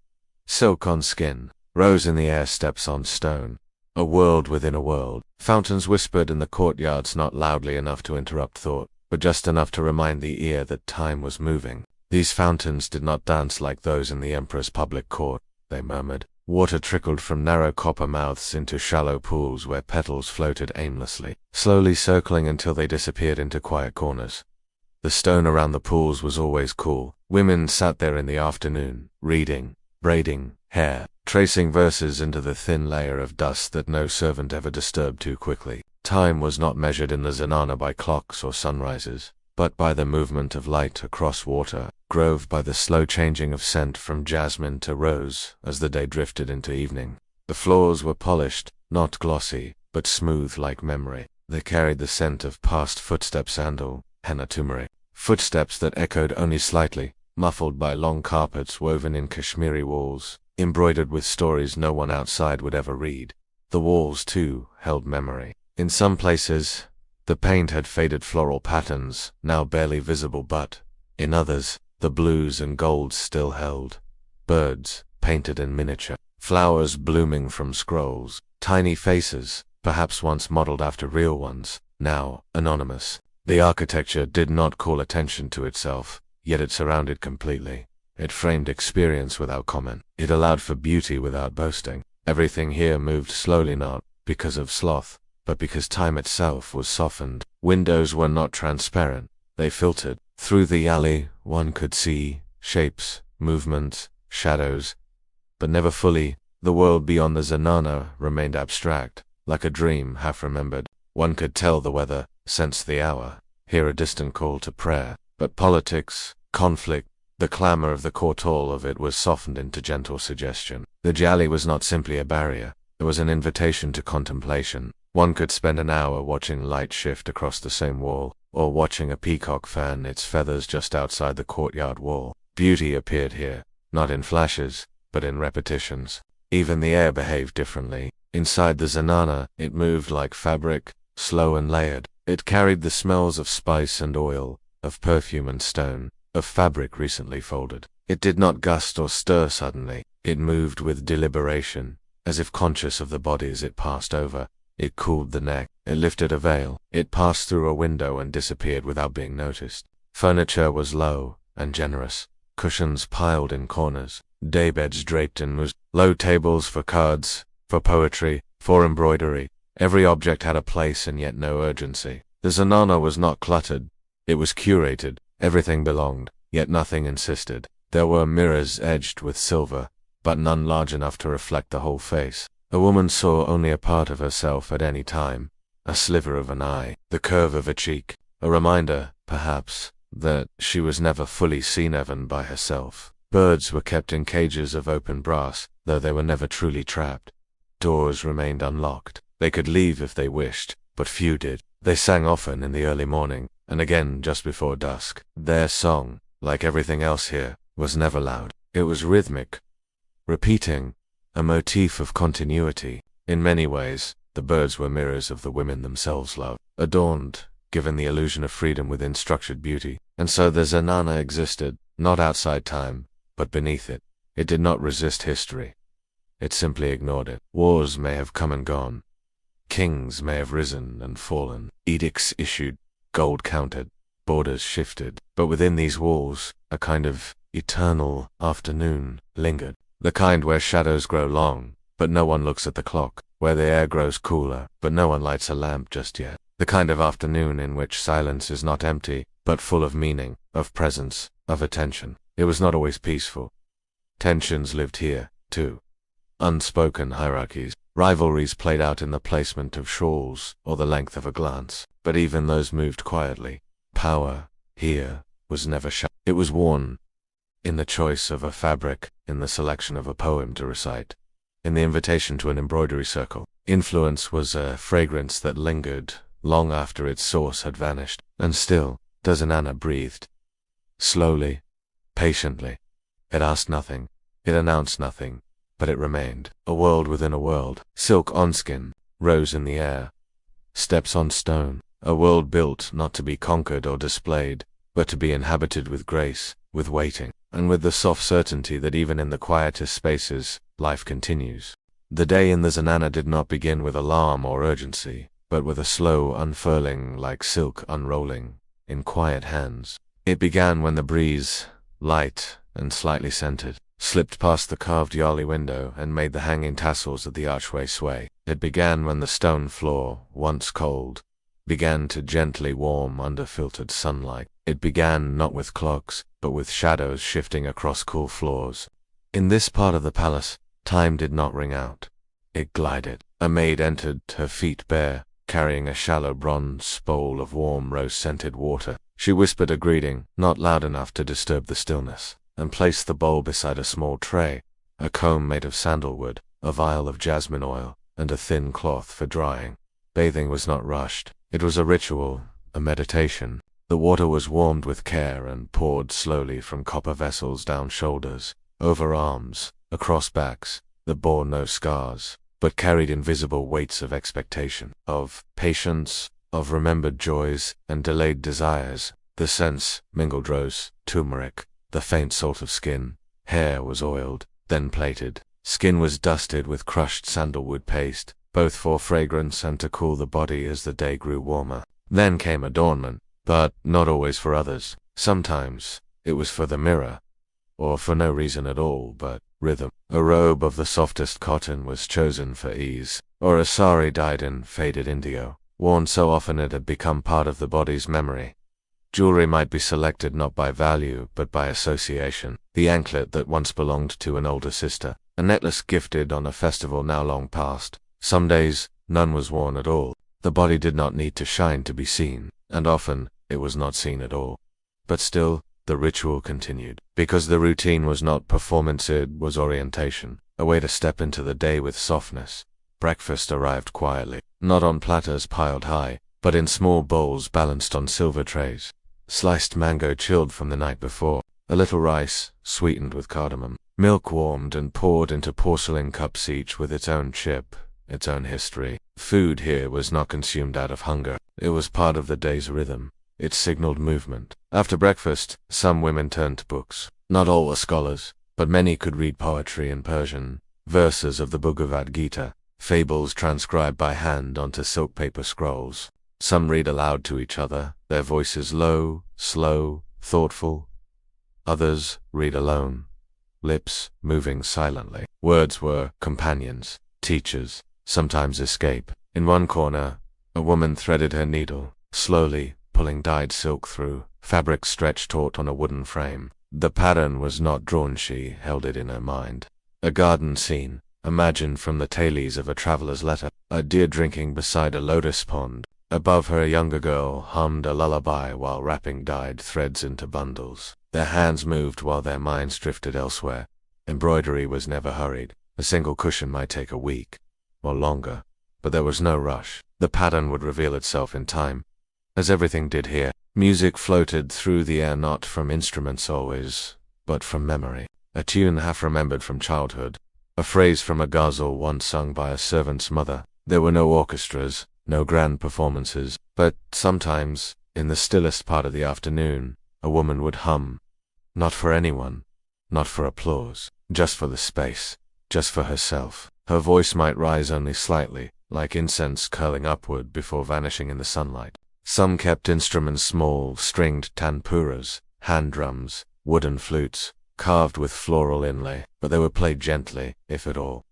Silk on skin, rose in the air, steps on stone. A world within a world. Fountains whispered in the courtyards, not loudly enough to interrupt thought, but just enough to remind the ear that time was moving. These fountains did not dance like those in the emperor's public court, they murmured. Water trickled from narrow copper mouths into shallow pools where petals floated aimlessly, slowly circling until they disappeared into quiet corners. The stone around the pools was always cool. Women sat there in the afternoon, reading, braiding hair, tracing verses into the thin layer of dust that no servant ever disturbed too quickly. Time was not measured in the Zenana by clocks or sunrises, but by the movement of light across water, groved by the slow changing of scent from jasmine to rose as the day drifted into evening. The floors were polished, not glossy, but smooth like memory. They carried the scent of past footsteps, sandal, henna turmeric. Footsteps that echoed only slightly, muffled by long carpets woven in Kashmiri walls, embroidered with stories no one outside would ever read. The walls, too, held memory. In some places, the paint had faded floral patterns, now barely visible, but, in others, the blues and golds still held. Birds, painted in miniature. Flowers blooming from scrolls. Tiny faces, perhaps once modeled after real ones, now anonymous. The architecture did not call attention to itself, yet it surrounded completely. It framed experience without comment. It allowed for beauty without boasting. Everything here moved slowly, not because of sloth, but because time itself was softened. Windows were not transparent. They filtered. Through the alley, one could see shapes, movements, shadows, but never fully. The world beyond the Zenana remained abstract, like a dream half remembered. One could tell the weather, sense the hour, hear a distant call to prayer. But politics, conflict, the clamor of the court, all of it was softened into gentle suggestion. The Jali was not simply a barrier, it was an invitation to contemplation. One could spend an hour watching light shift across the same wall, or watching a peacock fan its feathers just outside the courtyard wall. Beauty appeared here, not in flashes, but in repetitions. Even the air behaved differently. Inside the Zenana, it moved like fabric, slow and layered. It carried the smells of spice and oil, of perfume and stone, of fabric recently folded. It did not gust or stir suddenly. It moved with deliberation, as if conscious of the bodies it passed over. It cooled the neck. It lifted a veil. It passed through a window and disappeared without being noticed. Furniture was low and generous. Cushions piled in corners. Daybeds draped in low tables for cards, for poetry, for embroidery. Every object had a place and yet no urgency. The zenana was not cluttered. It was curated. Everything belonged, yet nothing insisted. There were mirrors edged with silver, but none large enough to reflect the whole face. A woman saw only a part of herself at any time, a sliver of an eye, the curve of a cheek, a reminder, perhaps, that she was never fully seen even by herself. Birds were kept in cages of open brass, though they were never truly trapped. Doors remained unlocked. They could leave if they wished, but few did. They sang often in the early morning, and again just before dusk. Their song, like everything else here, was never loud. It was rhythmic, repeating, a motif of continuity. In many ways, the birds were mirrors of the women themselves loved, adorned, given the illusion of freedom within structured beauty. And so the zenana existed, not outside time, but beneath it. It did not resist history. It simply ignored it. Wars may have come and gone. Kings may have risen and fallen. Edicts issued, gold counted, borders shifted. But within these walls, a kind of eternal afternoon lingered. The kind where shadows grow long, but no one looks at the clock. Where the air grows cooler, but no one lights a lamp just yet. The kind of afternoon in which silence is not empty, but full of meaning, of presence, of attention. It was not always peaceful. Tensions lived here, too. Unspoken hierarchies, rivalries played out in the placement of shawls or the length of a glance. But even those moved quietly. Power, here, was never shown. It was worn in the choice of a fabric, in the selection of a poem to recite, in the invitation to an embroidery circle. Influence was a fragrance that lingered long after its source had vanished. And still, the zenana breathed. Slowly, patiently. It asked nothing. It announced nothing. But it remained. A world within a world. Silk on skin, rose in the air. Steps on stone. A world built not to be conquered or displayed, but to be inhabited with grace, with waiting, and with the soft certainty that even in the quietest spaces, life continues. The day in the zenana did not begin with alarm or urgency, but with a slow unfurling like silk unrolling, in quiet hands. It began when the breeze, light and slightly scented, slipped past the carved yali window and made the hanging tassels of the archway sway. It began when the stone floor, once cold, began to gently warm under filtered sunlight. It began not with clocks, but with shadows shifting across cool floors. In this part of the palace, time did not ring out. It glided. A maid entered, her feet bare, carrying a shallow bronze bowl of warm rose-scented water. She whispered a greeting, not loud enough to disturb the stillness, and placed the bowl beside a small tray, a comb made of sandalwood, a vial of jasmine oil, and a thin cloth for drying. Bathing was not rushed. It was a ritual, a meditation. The water was warmed with care and poured slowly from copper vessels down shoulders, over arms, across backs that bore no scars, but carried invisible weights of expectation, of patience, of remembered joys and delayed desires. The scents mingled rose, turmeric, the faint salt of skin. Hair was oiled, then plaited. Skin was dusted with crushed sandalwood paste, both for fragrance and to cool the body as the day grew warmer. Then came adornment, but not always for others. Sometimes it was for the mirror, or for no reason at all but rhythm. A robe of the softest cotton was chosen for ease, or a sari dyed in faded indigo, worn so often it had become part of the body's memory. Jewelry might be selected not by value, but by association. The anklet that once belonged to an older sister, a necklace gifted on a festival now long past. Some days, none was worn at all. The body did not need to shine to be seen, and often, it was not seen at all. But still, the ritual continued, because the routine was not performance, it was orientation, a way to step into the day with softness. Breakfast arrived quietly, not on platters piled high, but in small bowls balanced on silver trays. Sliced mango chilled from the night before, a little rice, sweetened with cardamom, milk warmed and poured into porcelain cups each with its own chip, its own history. Food here was not consumed out of hunger. It was part of the day's rhythm. it signaled movement. After breakfast, some women turned to books. Not all were scholars, but many could read poetry in Persian, verses of the Bhagavad Gita, fables transcribed by hand onto silk paper scrolls. Some read aloud to each other, their voices low, slow, thoughtful. Others read alone, lips moving silently. Words were companions, teachers, sometimes escape. In one corner, a woman threaded her needle, slowly pulling dyed silk through fabric stretched taut on a wooden frame. The pattern was not drawn, she held it in her mind. A garden scene, imagined from the tails of a traveler's letter. A deer drinking beside a lotus pond. Above her, a younger girl hummed a lullaby while wrapping dyed threads into bundles. Their hands moved while their minds drifted elsewhere. Embroidery was never hurried. A single cushion might take a week, or longer, but there was no rush. The pattern would reveal itself in time, as everything did here. Music floated through the air, not from instruments always, but from memory. A tune half remembered from childhood. A phrase from a ghazal once sung by a servant's mother. There were no orchestras, no grand performances, but sometimes, in the stillest part of the afternoon, a woman would hum. Not for anyone, not for applause, just for the space, just for herself. Her voice might rise only slightly, like incense curling upward before vanishing in the sunlight. Some kept instruments, small, stringed tanpuras, hand drums, wooden flutes, carved with floral inlay, but they were played gently, if at all.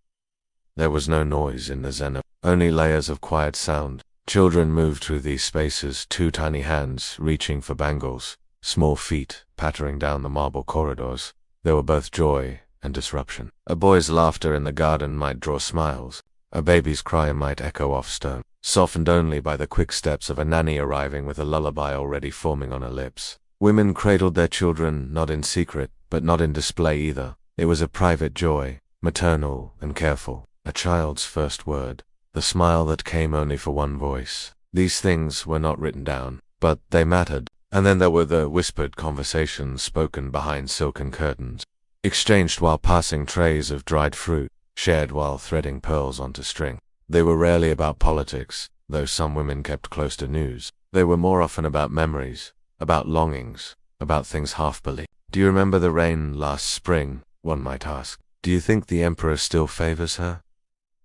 There was no noise in the zen, only layers of quiet sound. Children moved through these spaces, two tiny hands reaching for bangles, small feet pattering down the marble corridors. There were both joy and disruption. A boy's laughter in the garden might draw smiles. A baby's cry might echo off stone, softened only by the quick steps of a nanny arriving with a lullaby already forming on her lips. Women cradled their children, not in secret, but not in display either. It was a private joy, maternal and careful. A child's first word, the smile that came only for one voice. These things were not written down, but they mattered. And then there were the whispered conversations spoken behind silken curtains, exchanged while passing trays of dried fruit, shared while threading pearls onto string. They were rarely about politics, though some women kept close to news. They were more often about memories, about longings, about things half believed. Do you remember the rain last spring? One might ask. Do you think the emperor still favors her?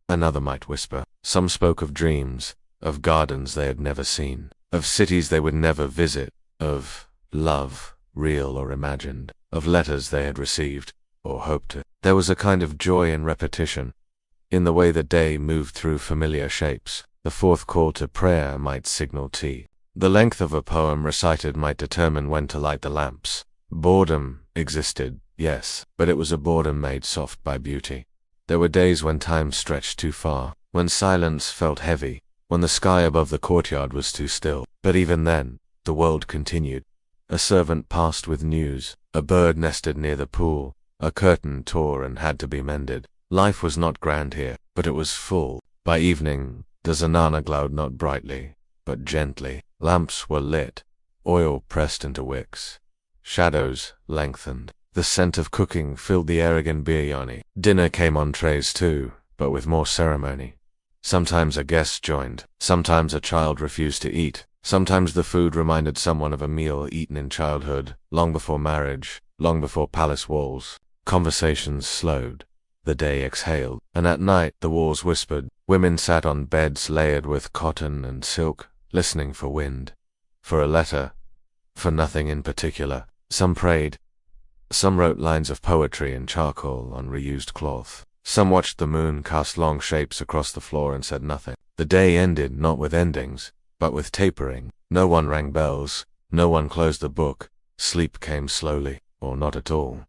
Another might whisper. Some spoke of dreams, of gardens they had never seen, of cities they would never visit, of love, real or imagined, of letters they had received, or hoped to. There was a kind of joy in repetition, in the way the day moved through familiar shapes. The fourth call to prayer might signal tea. The length of a poem recited might determine when to light the lamps. Boredom existed, yes, but it was a boredom made soft by beauty. There were days when time stretched too far, when silence felt heavy, when the sky above the courtyard was too still. But even then, the world continued. A servant passed with news, a bird nested near the pool, a curtain tore and had to be mended. Life was not grand here, but it was full. By evening, the zanana glowed not brightly, but gently. Lamps were lit, oil pressed into wicks. Shadows lengthened. The scent of cooking filled the air again. Biryani. Dinner came on trays too, but with more ceremony. Sometimes a guest joined. Sometimes a child refused to eat. Sometimes the food reminded someone of a meal eaten in childhood, long before marriage, long before palace walls. Conversations slowed. The day exhaled, and at night the walls whispered. Women sat on beds layered with cotton and silk, listening for wind, for a letter, for nothing in particular. Some prayed. Some wrote lines of poetry in charcoal on reused cloth. Some watched the moon cast long shapes across the floor and said nothing. The day ended not with endings, but with tapering. No one rang bells, no one closed the book. Sleep came slowly, or not at all.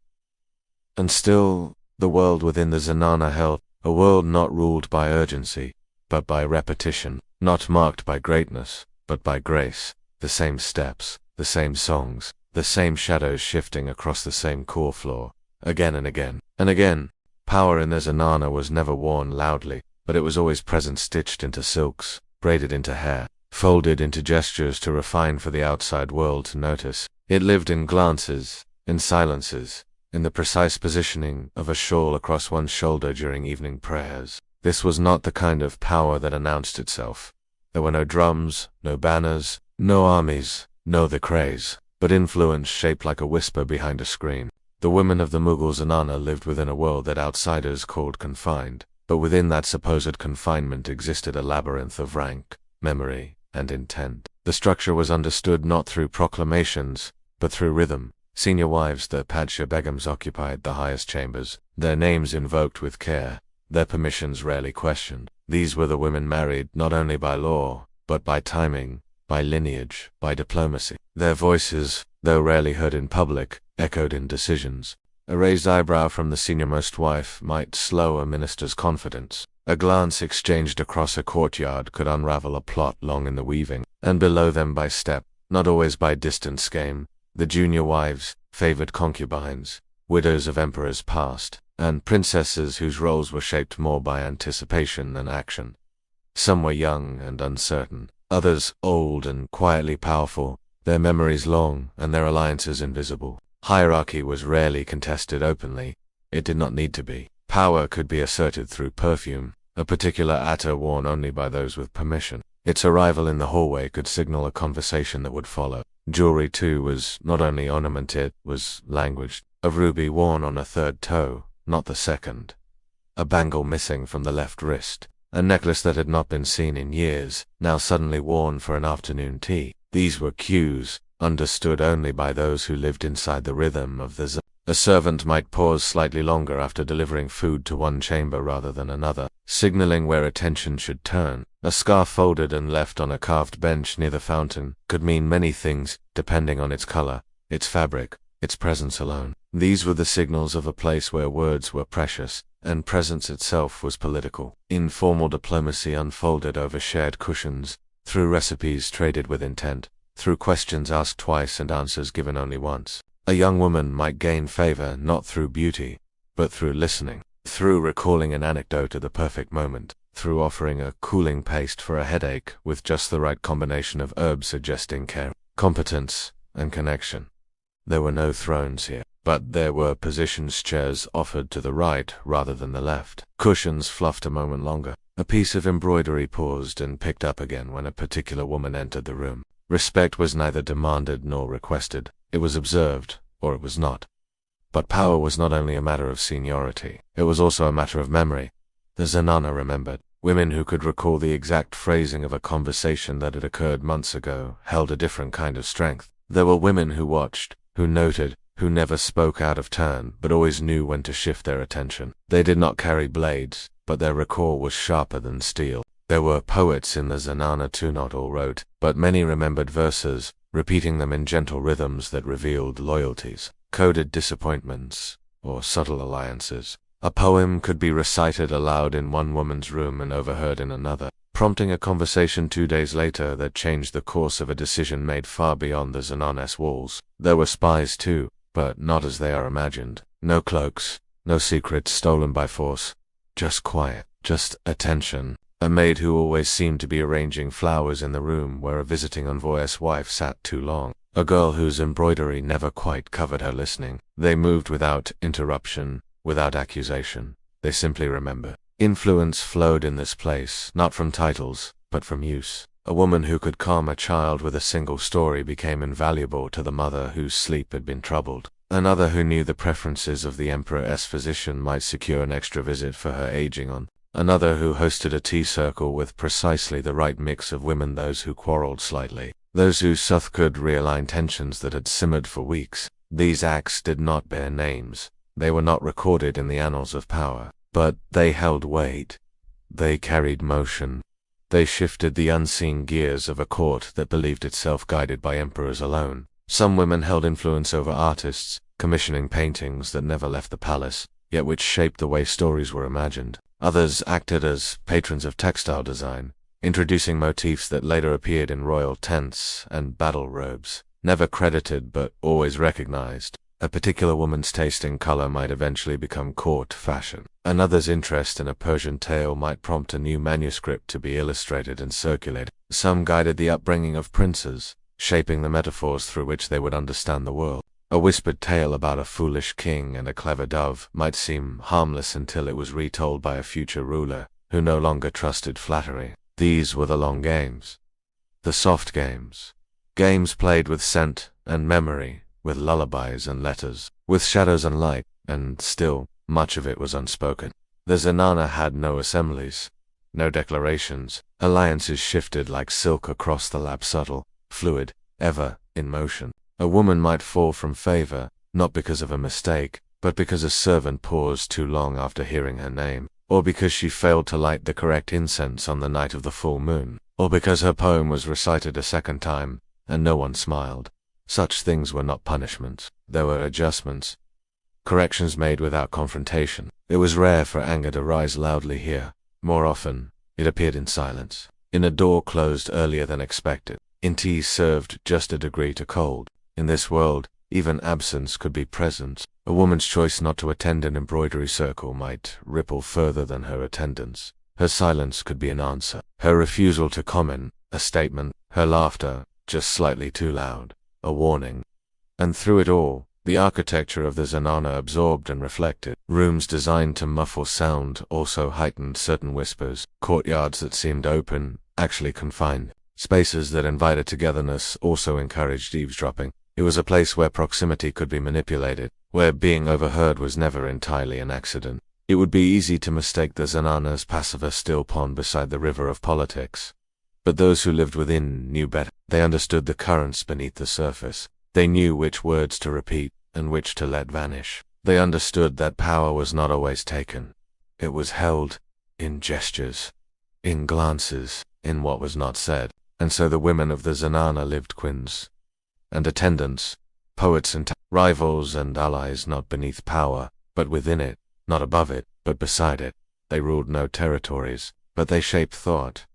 And still, the world within the zanana held, a world not ruled by urgency, but by repetition, not marked by greatness, but by grace. The same steps, the same songs, the same shadows shifting across the same core floor, again and again, and again. Power in the zanana was never worn loudly, but it was always present, stitched into silks, braided into hair, folded into gestures to refine for the outside world to notice. It lived in glances, in silences, in the precise positioning of a shawl across one's shoulder during evening prayers. This was not the kind of power that announced itself. There were no drums, no banners, no armies, know the craze, but influence shaped like a whisper behind a screen. The women of the Mughal Zanana lived within a world that outsiders called confined, but within that supposed confinement existed a labyrinth of rank, memory, and intent. The structure was understood not through proclamations, but through rhythm. Senior wives, the Padshah Begums, occupied the highest chambers, their names invoked with care, their permissions rarely questioned. These were the women married not only by law, but by timing, by lineage, by diplomacy. Their voices, though rarely heard in public, echoed in decisions. A raised eyebrow from the senior-most wife might slow a minister's confidence. A glance exchanged across a courtyard could unravel a plot long in the weaving, and below them by step, not always by distant scheme, the junior wives, favored concubines, widows of emperors past, and princesses whose roles were shaped more by anticipation than action. Some were young and uncertain, others old and quietly powerful, their memories long and their alliances invisible. Hierarchy was rarely contested openly. It did not need to be. Power could be asserted through perfume, a particular attar worn only by those with permission. Its arrival in the hallway could signal a conversation that would follow. Jewelry, too, was not only ornament, it was language. A ruby worn on a third toe, not the second. A bangle missing from the left wrist. A necklace that had not been seen in years, now suddenly worn for an afternoon tea. These were cues, understood only by those who lived inside the rhythm of the zone. A servant might pause slightly longer after delivering food to one chamber rather than another, signaling where attention should turn. A scarf folded and left on a carved bench near the fountain could mean many things, depending on its color, its fabric, its presence alone. These were the signals of a place where words were precious, and presence itself was political. Informal diplomacy unfolded over shared cushions, through recipes traded with intent, through questions asked twice and answers given only once. A young woman might gain favor not through beauty, but through listening, through recalling an anecdote at the perfect moment, through offering a cooling paste for a headache with just the right combination of herbs suggesting care, competence, and connection. There were no thrones here, but there were positions, chairs offered to the right rather than the left. Cushions fluffed a moment longer. A piece of embroidery paused and picked up again when a particular woman entered the room. Respect was neither demanded nor requested. It was observed, or it was not. But power was not only a matter of seniority, it was also a matter of memory. The Zanana remembered. Women who could recall the exact phrasing of a conversation that had occurred months ago held a different kind of strength. There were women who watched, who noted, who never spoke out of turn, but always knew when to shift their attention. They did not carry blades, but their recall was sharper than steel. There were poets in the Zanana too. Not all wrote, but many remembered verses, repeating them in gentle rhythms that revealed loyalties, coded disappointments, or subtle alliances. A poem could be recited aloud in one woman's room and overheard in another, prompting a conversation 2 days later that changed the course of a decision made far beyond the Zanana's walls. There were spies too, but not as they are imagined. No cloaks, no secrets stolen by force. Just quiet, just attention. A maid who always seemed to be arranging flowers in the room where a visiting envoy's wife sat too long. A girl whose embroidery never quite covered her listening. They moved without interruption, without accusation. They simply remembered. Influence flowed in this place, not from titles, but from use. A woman who could calm a child with a single story became invaluable to the mother whose sleep had been troubled. Another who knew the preferences of the emperor's physician might secure an extra visit for her aging aunt. Another who hosted a tea circle with precisely the right mix of women, those who quarreled slightly, those whose south could realign tensions that had simmered for weeks. These acts did not bear names. They were not recorded in the annals of power, but they held weight. They carried motion. They shifted the unseen gears of a court that believed itself guided by emperors alone. Some women held influence over artists, commissioning paintings that never left the palace, yet which shaped the way stories were imagined. Others acted as patrons of textile design, introducing motifs that later appeared in royal tents and battle robes. Never credited but always recognized, a particular woman's taste in color might eventually become court fashion. Another's interest in a Persian tale might prompt a new manuscript to be illustrated and circulated. Some guided the upbringing of princes, shaping the metaphors through which they would understand the world. A whispered tale about a foolish king and a clever dove might seem harmless until it was retold by a future ruler who no longer trusted flattery. These were the long games. The soft games. Games played with scent and memory, with lullabies and letters, with shadows and light, and still, much of it was unspoken. The zenana had no assemblies, no declarations. Alliances shifted like silk across the lap, subtle, fluid, ever in motion. A woman might fall from favor, not because of a mistake, but because a servant paused too long after hearing her name, or because she failed to light the correct incense on the night of the full moon, or because her poem was recited a second time, and no one smiled. Such things were not punishments, they were adjustments, corrections made without confrontation. It was rare for anger to rise loudly here. More often, it appeared in silence, in a door closed earlier than expected, in tea served just a degree too cold. In this world, even absence could be presence. A woman's choice not to attend an embroidery circle might ripple further than her attendance. Her silence could be an answer, her refusal to comment, a statement, her laughter, just slightly too loud, a warning. And through it all, the architecture of the zenana absorbed and reflected. Rooms designed to muffle sound also heightened certain whispers. Courtyards that seemed open, actually confined. Spaces that invited togetherness also encouraged eavesdropping. It was a place where proximity could be manipulated, where being overheard was never entirely an accident. It would be easy to mistake the zenana's passive still pond beside the river of politics. But those who lived within knew better. They understood the currents beneath the surface. They knew which words to repeat and which to let vanish. They understood that power was not always taken. It was held in gestures, in glances, in what was not said. And so the women of the zenana lived queens and attendants, poets and rivals and allies, not beneath power, but within it, not above it, but beside it. They ruled no territories, but they shaped thought.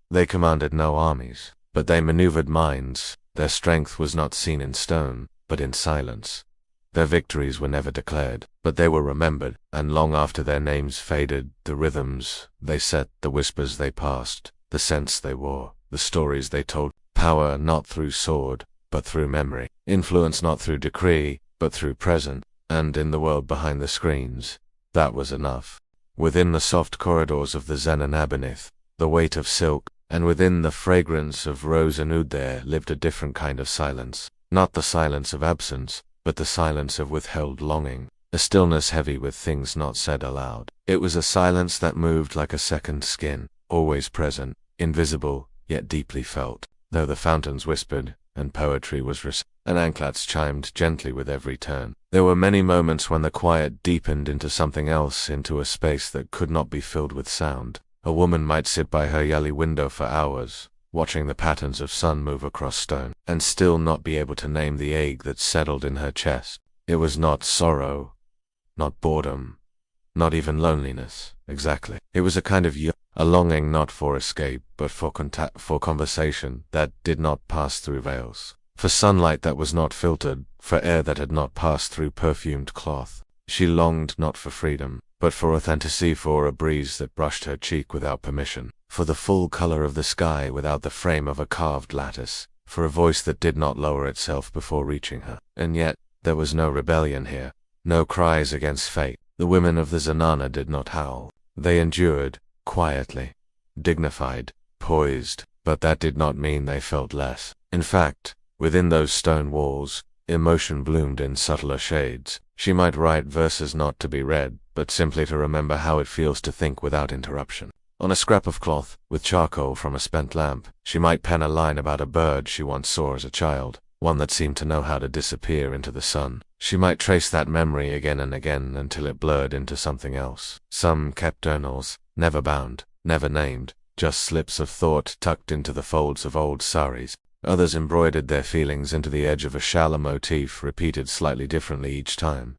They commanded no armies, but they maneuvered minds. Their strength was not seen in stone, but in silence. Their victories were never declared, but they were remembered, and long after their names faded, the rhythms they set, the whispers they passed, the scents they wore, the stories they told. Power not through sword, but through memory. Influence not through decree, but through present. And in the world behind the screens, that was enough. Within the soft corridors of the zenana beneath the weight of silk, and within the fragrance of rose and oud, there lived a different kind of silence. Not the silence of absence, but the silence of withheld longing, a stillness heavy with things not said aloud. It was a silence that moved like a second skin, always present, invisible, yet deeply felt. Though the fountains whispered, and poetry was and anklets chimed gently with every turn. There were many moments when the quiet deepened into something else, into a space that could not be filled with sound. A woman might sit by her yali window for hours, watching the patterns of sun move across stone, and still not be able to name the ache that settled in her chest. It was not sorrow, not boredom, not even loneliness, exactly. It was a kind of a longing not for escape, but for conversation that did not pass through veils, for sunlight that was not filtered, for air that had not passed through perfumed cloth. She longed not for freedom, but for authenticity, for a breeze that brushed her cheek without permission, for the full color of the sky without the frame of a carved lattice, for a voice that did not lower itself before reaching her. And yet, there was no rebellion here, no cries against fate. The women of the zenana did not howl. They endured, quietly, dignified, poised, but that did not mean they felt less. In fact, within those stone walls, emotion bloomed in subtler shades. She might write verses not to be read, but simply to remember how it feels to think without interruption. On a scrap of cloth, with charcoal from a spent lamp, she might pen a line about a bird she once saw as a child, one that seemed to know how to disappear into the sun. She might trace that memory again and again until it blurred into something else. Some kept journals, never bound, never named, just slips of thought tucked into the folds of old saris. Others embroidered their feelings into the edge of a shallow motif repeated slightly differently each time.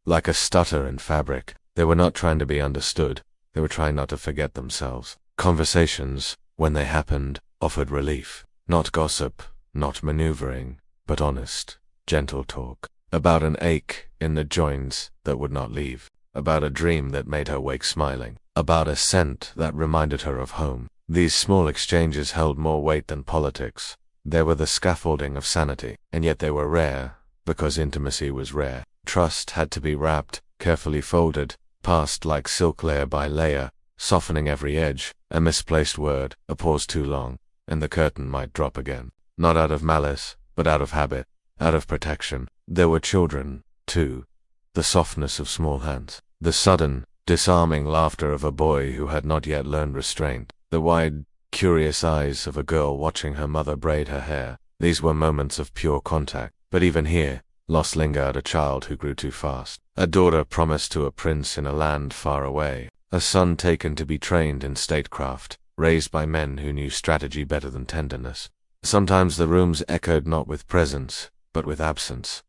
Like a stutter in fabric, they were not trying to be understood, they were trying not to forget themselves. Conversations, when they happened, offered relief. Not gossip, not maneuvering, but honest, gentle talk. About an ache in the joints that would not leave. About a dream that made her wake smiling. About a scent that reminded her of home. These small exchanges held more weight than politics. They were the scaffolding of sanity, and yet they were rare, because intimacy was rare. Trust had to be wrapped, carefully folded, passed like silk layer by layer, softening every edge. A misplaced word, a pause too long, and the curtain might drop again. not out of malice, but out of habit, out of protection. There were children, too. The softness of small hands, the sudden, disarming laughter of a boy who had not yet learned restraint, the wide, curious eyes of a girl watching her mother braid her hair. These were moments of pure contact, but even here, lost lingered a child who grew too fast, a daughter promised to a prince in a land far away, a son taken to be trained in statecraft, raised by men who knew strategy better than tenderness. Sometimes the rooms echoed not with presence, but with absence.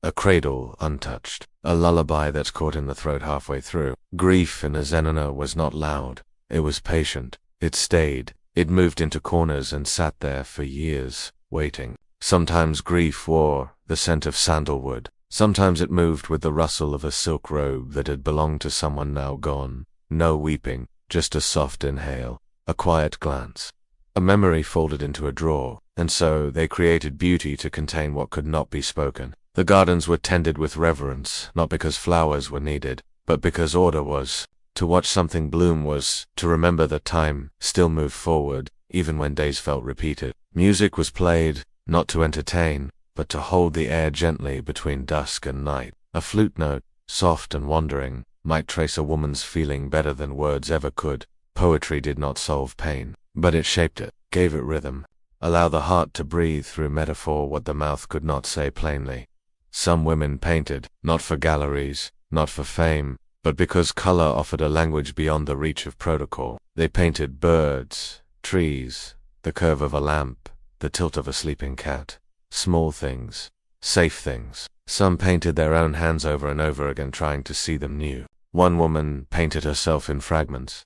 A cradle untouched, a lullaby that's caught in the throat halfway through. Grief in a Zenana was not loud, it was patient, it stayed, it moved into corners and sat there for years, waiting. Sometimes grief wore the scent of sandalwood, sometimes it moved with the rustle of a silk robe that had belonged to someone now gone. No weeping, just a soft inhale, a quiet glance. A memory folded into a drawer, and so they created beauty to contain what could not be spoken. The gardens were tended with reverence, not because flowers were needed, but because order was. To watch something bloom was to remember that time still moved forward, even when days felt repeated. Music was played, not to entertain, but to hold the air gently between dusk and night. A flute note, soft and wandering, might trace a woman's feeling better than words ever could. Poetry did not solve pain, but it shaped it, gave it rhythm. Allow the heart to breathe through metaphor what the mouth could not say plainly. Some women painted, not for galleries, not for fame, but because color offered a language beyond the reach of protocol. They painted birds, trees, the curve of a lamp, the tilt of a sleeping cat. Small things, safe things. Some painted their own hands over and over again, trying to see them new. One woman painted herself in fragments.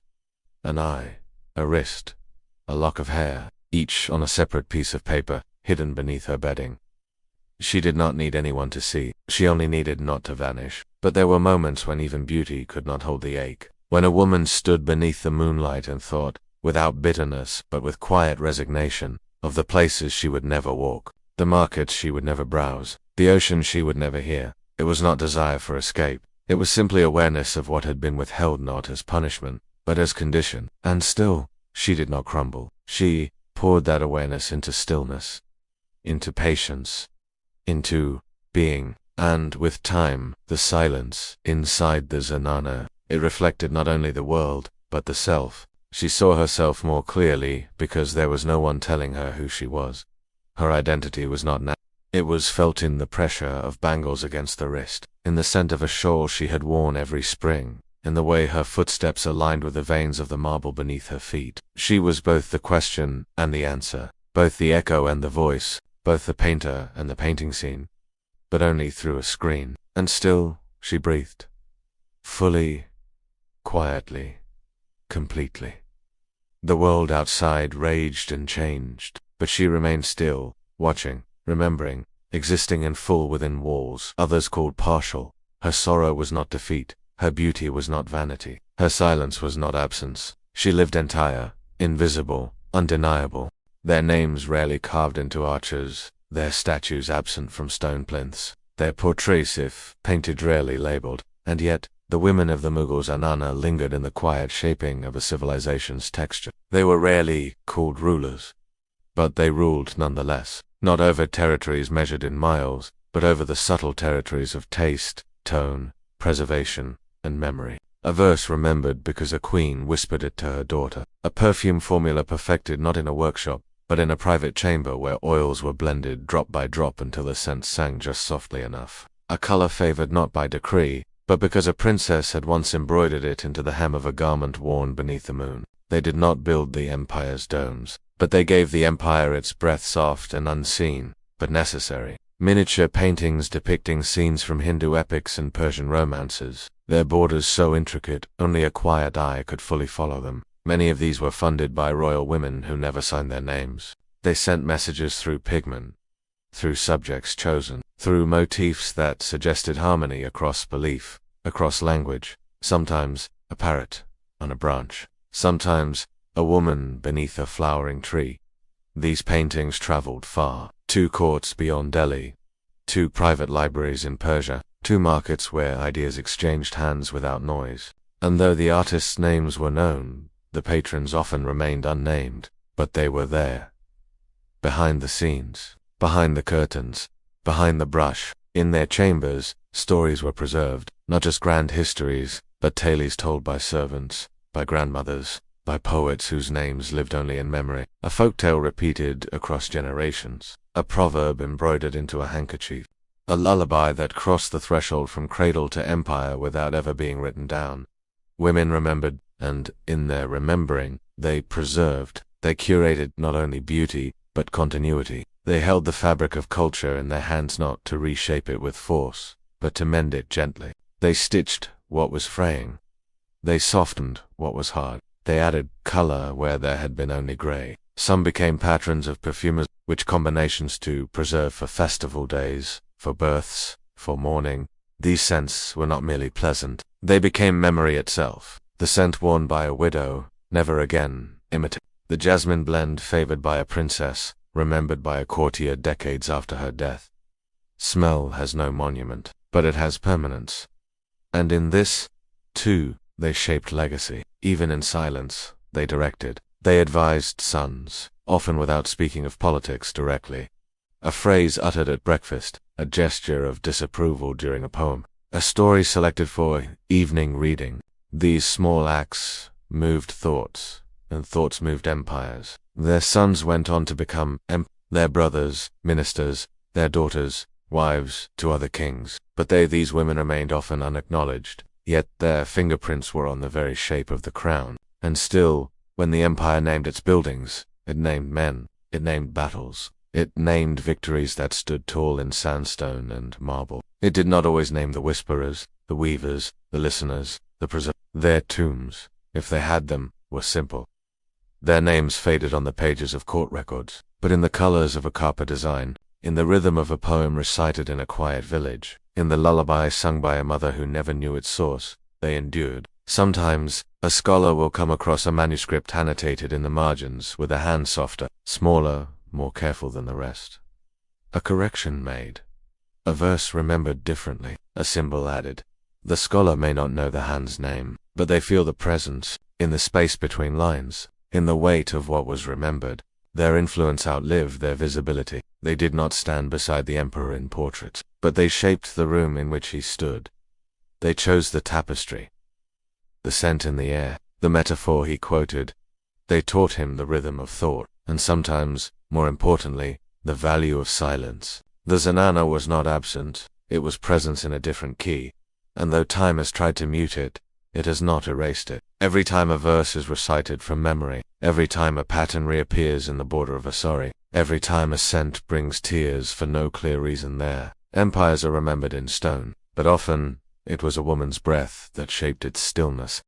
An eye, a wrist, a lock of hair, each on a separate piece of paper, hidden beneath her bedding. She did not need anyone to see, she only needed not to vanish. But there were moments when even beauty could not hold the ache. When a woman stood beneath the moonlight and thought, without bitterness but with quiet resignation, of the places she would never walk, the markets she would never browse, the ocean she would never hear. It was not desire for escape, it was simply awareness of what had been withheld, not as punishment, but as condition. And still, she did not crumble. She poured that awareness into stillness, into patience, into being. And with time, the silence inside the Zenana, it reflected not only the world, but the self. She saw herself more clearly because there was no one telling her who she was. Her identity was not natural. It was felt in the pressure of bangles against the wrist, in the scent of a shawl she had worn every spring, in the way her footsteps aligned with the veins of the marble beneath her feet. She was both the question and the answer, both the echo and the voice, both the painter and the painting scene, but only through a screen. And still, she breathed. Fully, quietly, completely. The world outside raged and changed, but she remained still, watching, remembering, existing in full within walls others called partial. Her sorrow was not defeat, her beauty was not vanity, her silence was not absence. She lived entire, invisible, undeniable. Their names rarely carved into arches, their statues absent from stone plinths, their portraits if painted rarely labeled, and yet the women of the Mughal Zenana lingered in the quiet shaping of a civilization's texture. They were rarely called rulers, but they ruled nonetheless, not over territories measured in miles, but over the subtle territories of taste, tone, preservation, and memory. A verse remembered because a queen whispered it to her daughter, a perfume formula perfected not in a workshop, but in a private chamber where oils were blended drop by drop until the scent sang just softly enough. A color favored not by decree, but because a princess had once embroidered it into the hem of a garment worn beneath the moon. They did not build the empire's domes, but they gave the empire its breath, soft and unseen, but necessary. Miniature paintings depicting scenes from Hindu epics and Persian romances, their borders so intricate only a quiet eye could fully follow them. Many of these were funded by royal women who never signed their names. They sent messages through pigment, through subjects chosen, through motifs that suggested harmony across belief, across language. Sometimes a parrot on a branch, sometimes a woman beneath a flowering tree. These paintings traveled far, 2 courts beyond Delhi, 2 private libraries in Persia, 2 markets where ideas exchanged hands without noise. And though the artists' names were known, the patrons often remained unnamed, but they were there. behind the scenes, behind the curtains, behind the brush. In their chambers, stories were preserved, not just grand histories, but tales told by servants, by grandmothers, by poets whose names lived only in memory, a folktale repeated across generations, a proverb embroidered into a handkerchief, a lullaby that crossed the threshold from cradle to empire without ever being written down. Women remembered, and in their remembering, they preserved, they curated not only beauty, but continuity. They held the fabric of culture in their hands, not to reshape it with force, but to mend it gently. They stitched what was fraying. They softened what was hard. They added color where there had been only gray. Some became patrons of perfumers, which combinations to preserve for festival days, for births, for mourning. These scents were not merely pleasant. They became memory itself. The scent worn by a widow, never again imitated. The jasmine blend favored by a princess, remembered by a courtier decades after her death. Smell has no monument, but it has permanence. And in this, too, they shaped legacy. Even in silence, they directed. They advised sons, often without speaking of politics directly. A phrase uttered at breakfast, a gesture of disapproval during a poem, a story selected for evening reading. These small acts moved thoughts, and thoughts moved empires. Their sons went on to become their brothers, ministers, their daughters, wives to other kings. But these women remained often unacknowledged, yet their fingerprints were on the very shape of the crown. And still, when the empire named its buildings, it named men, it named battles, it named victories that stood tall in sandstone and marble. It did not always name the whisperers, the weavers, the listeners, the preservers. Their tombs, if they had them, were simple. Their names faded on the pages of court records, but in the colors of a carpet design, in the rhythm of a poem recited in a quiet village, in the lullaby sung by a mother who never knew its source, they endured. Sometimes, a scholar will come across a manuscript annotated in the margins with a hand softer, smaller, more careful than the rest. A correction made. A verse remembered differently, a symbol added. The scholar may not know the hand's name, but they feel the presence, in the space between lines, in the weight of what was remembered. Their influence outlived their visibility. They did not stand beside the emperor in portraits, but they shaped the room in which he stood. They chose the tapestry, the scent in the air, the metaphor he quoted. They taught him the rhythm of thought, and sometimes, more importantly, the value of silence. The zanana was not absent, it was presence in a different key, and though time has tried to mute it, it has not erased it. Every time a verse is recited from memory, every time a pattern reappears in the border of a sorry, every time a scent brings tears for no clear reason there, empires are remembered in stone, but often it was a woman's breath that shaped its stillness.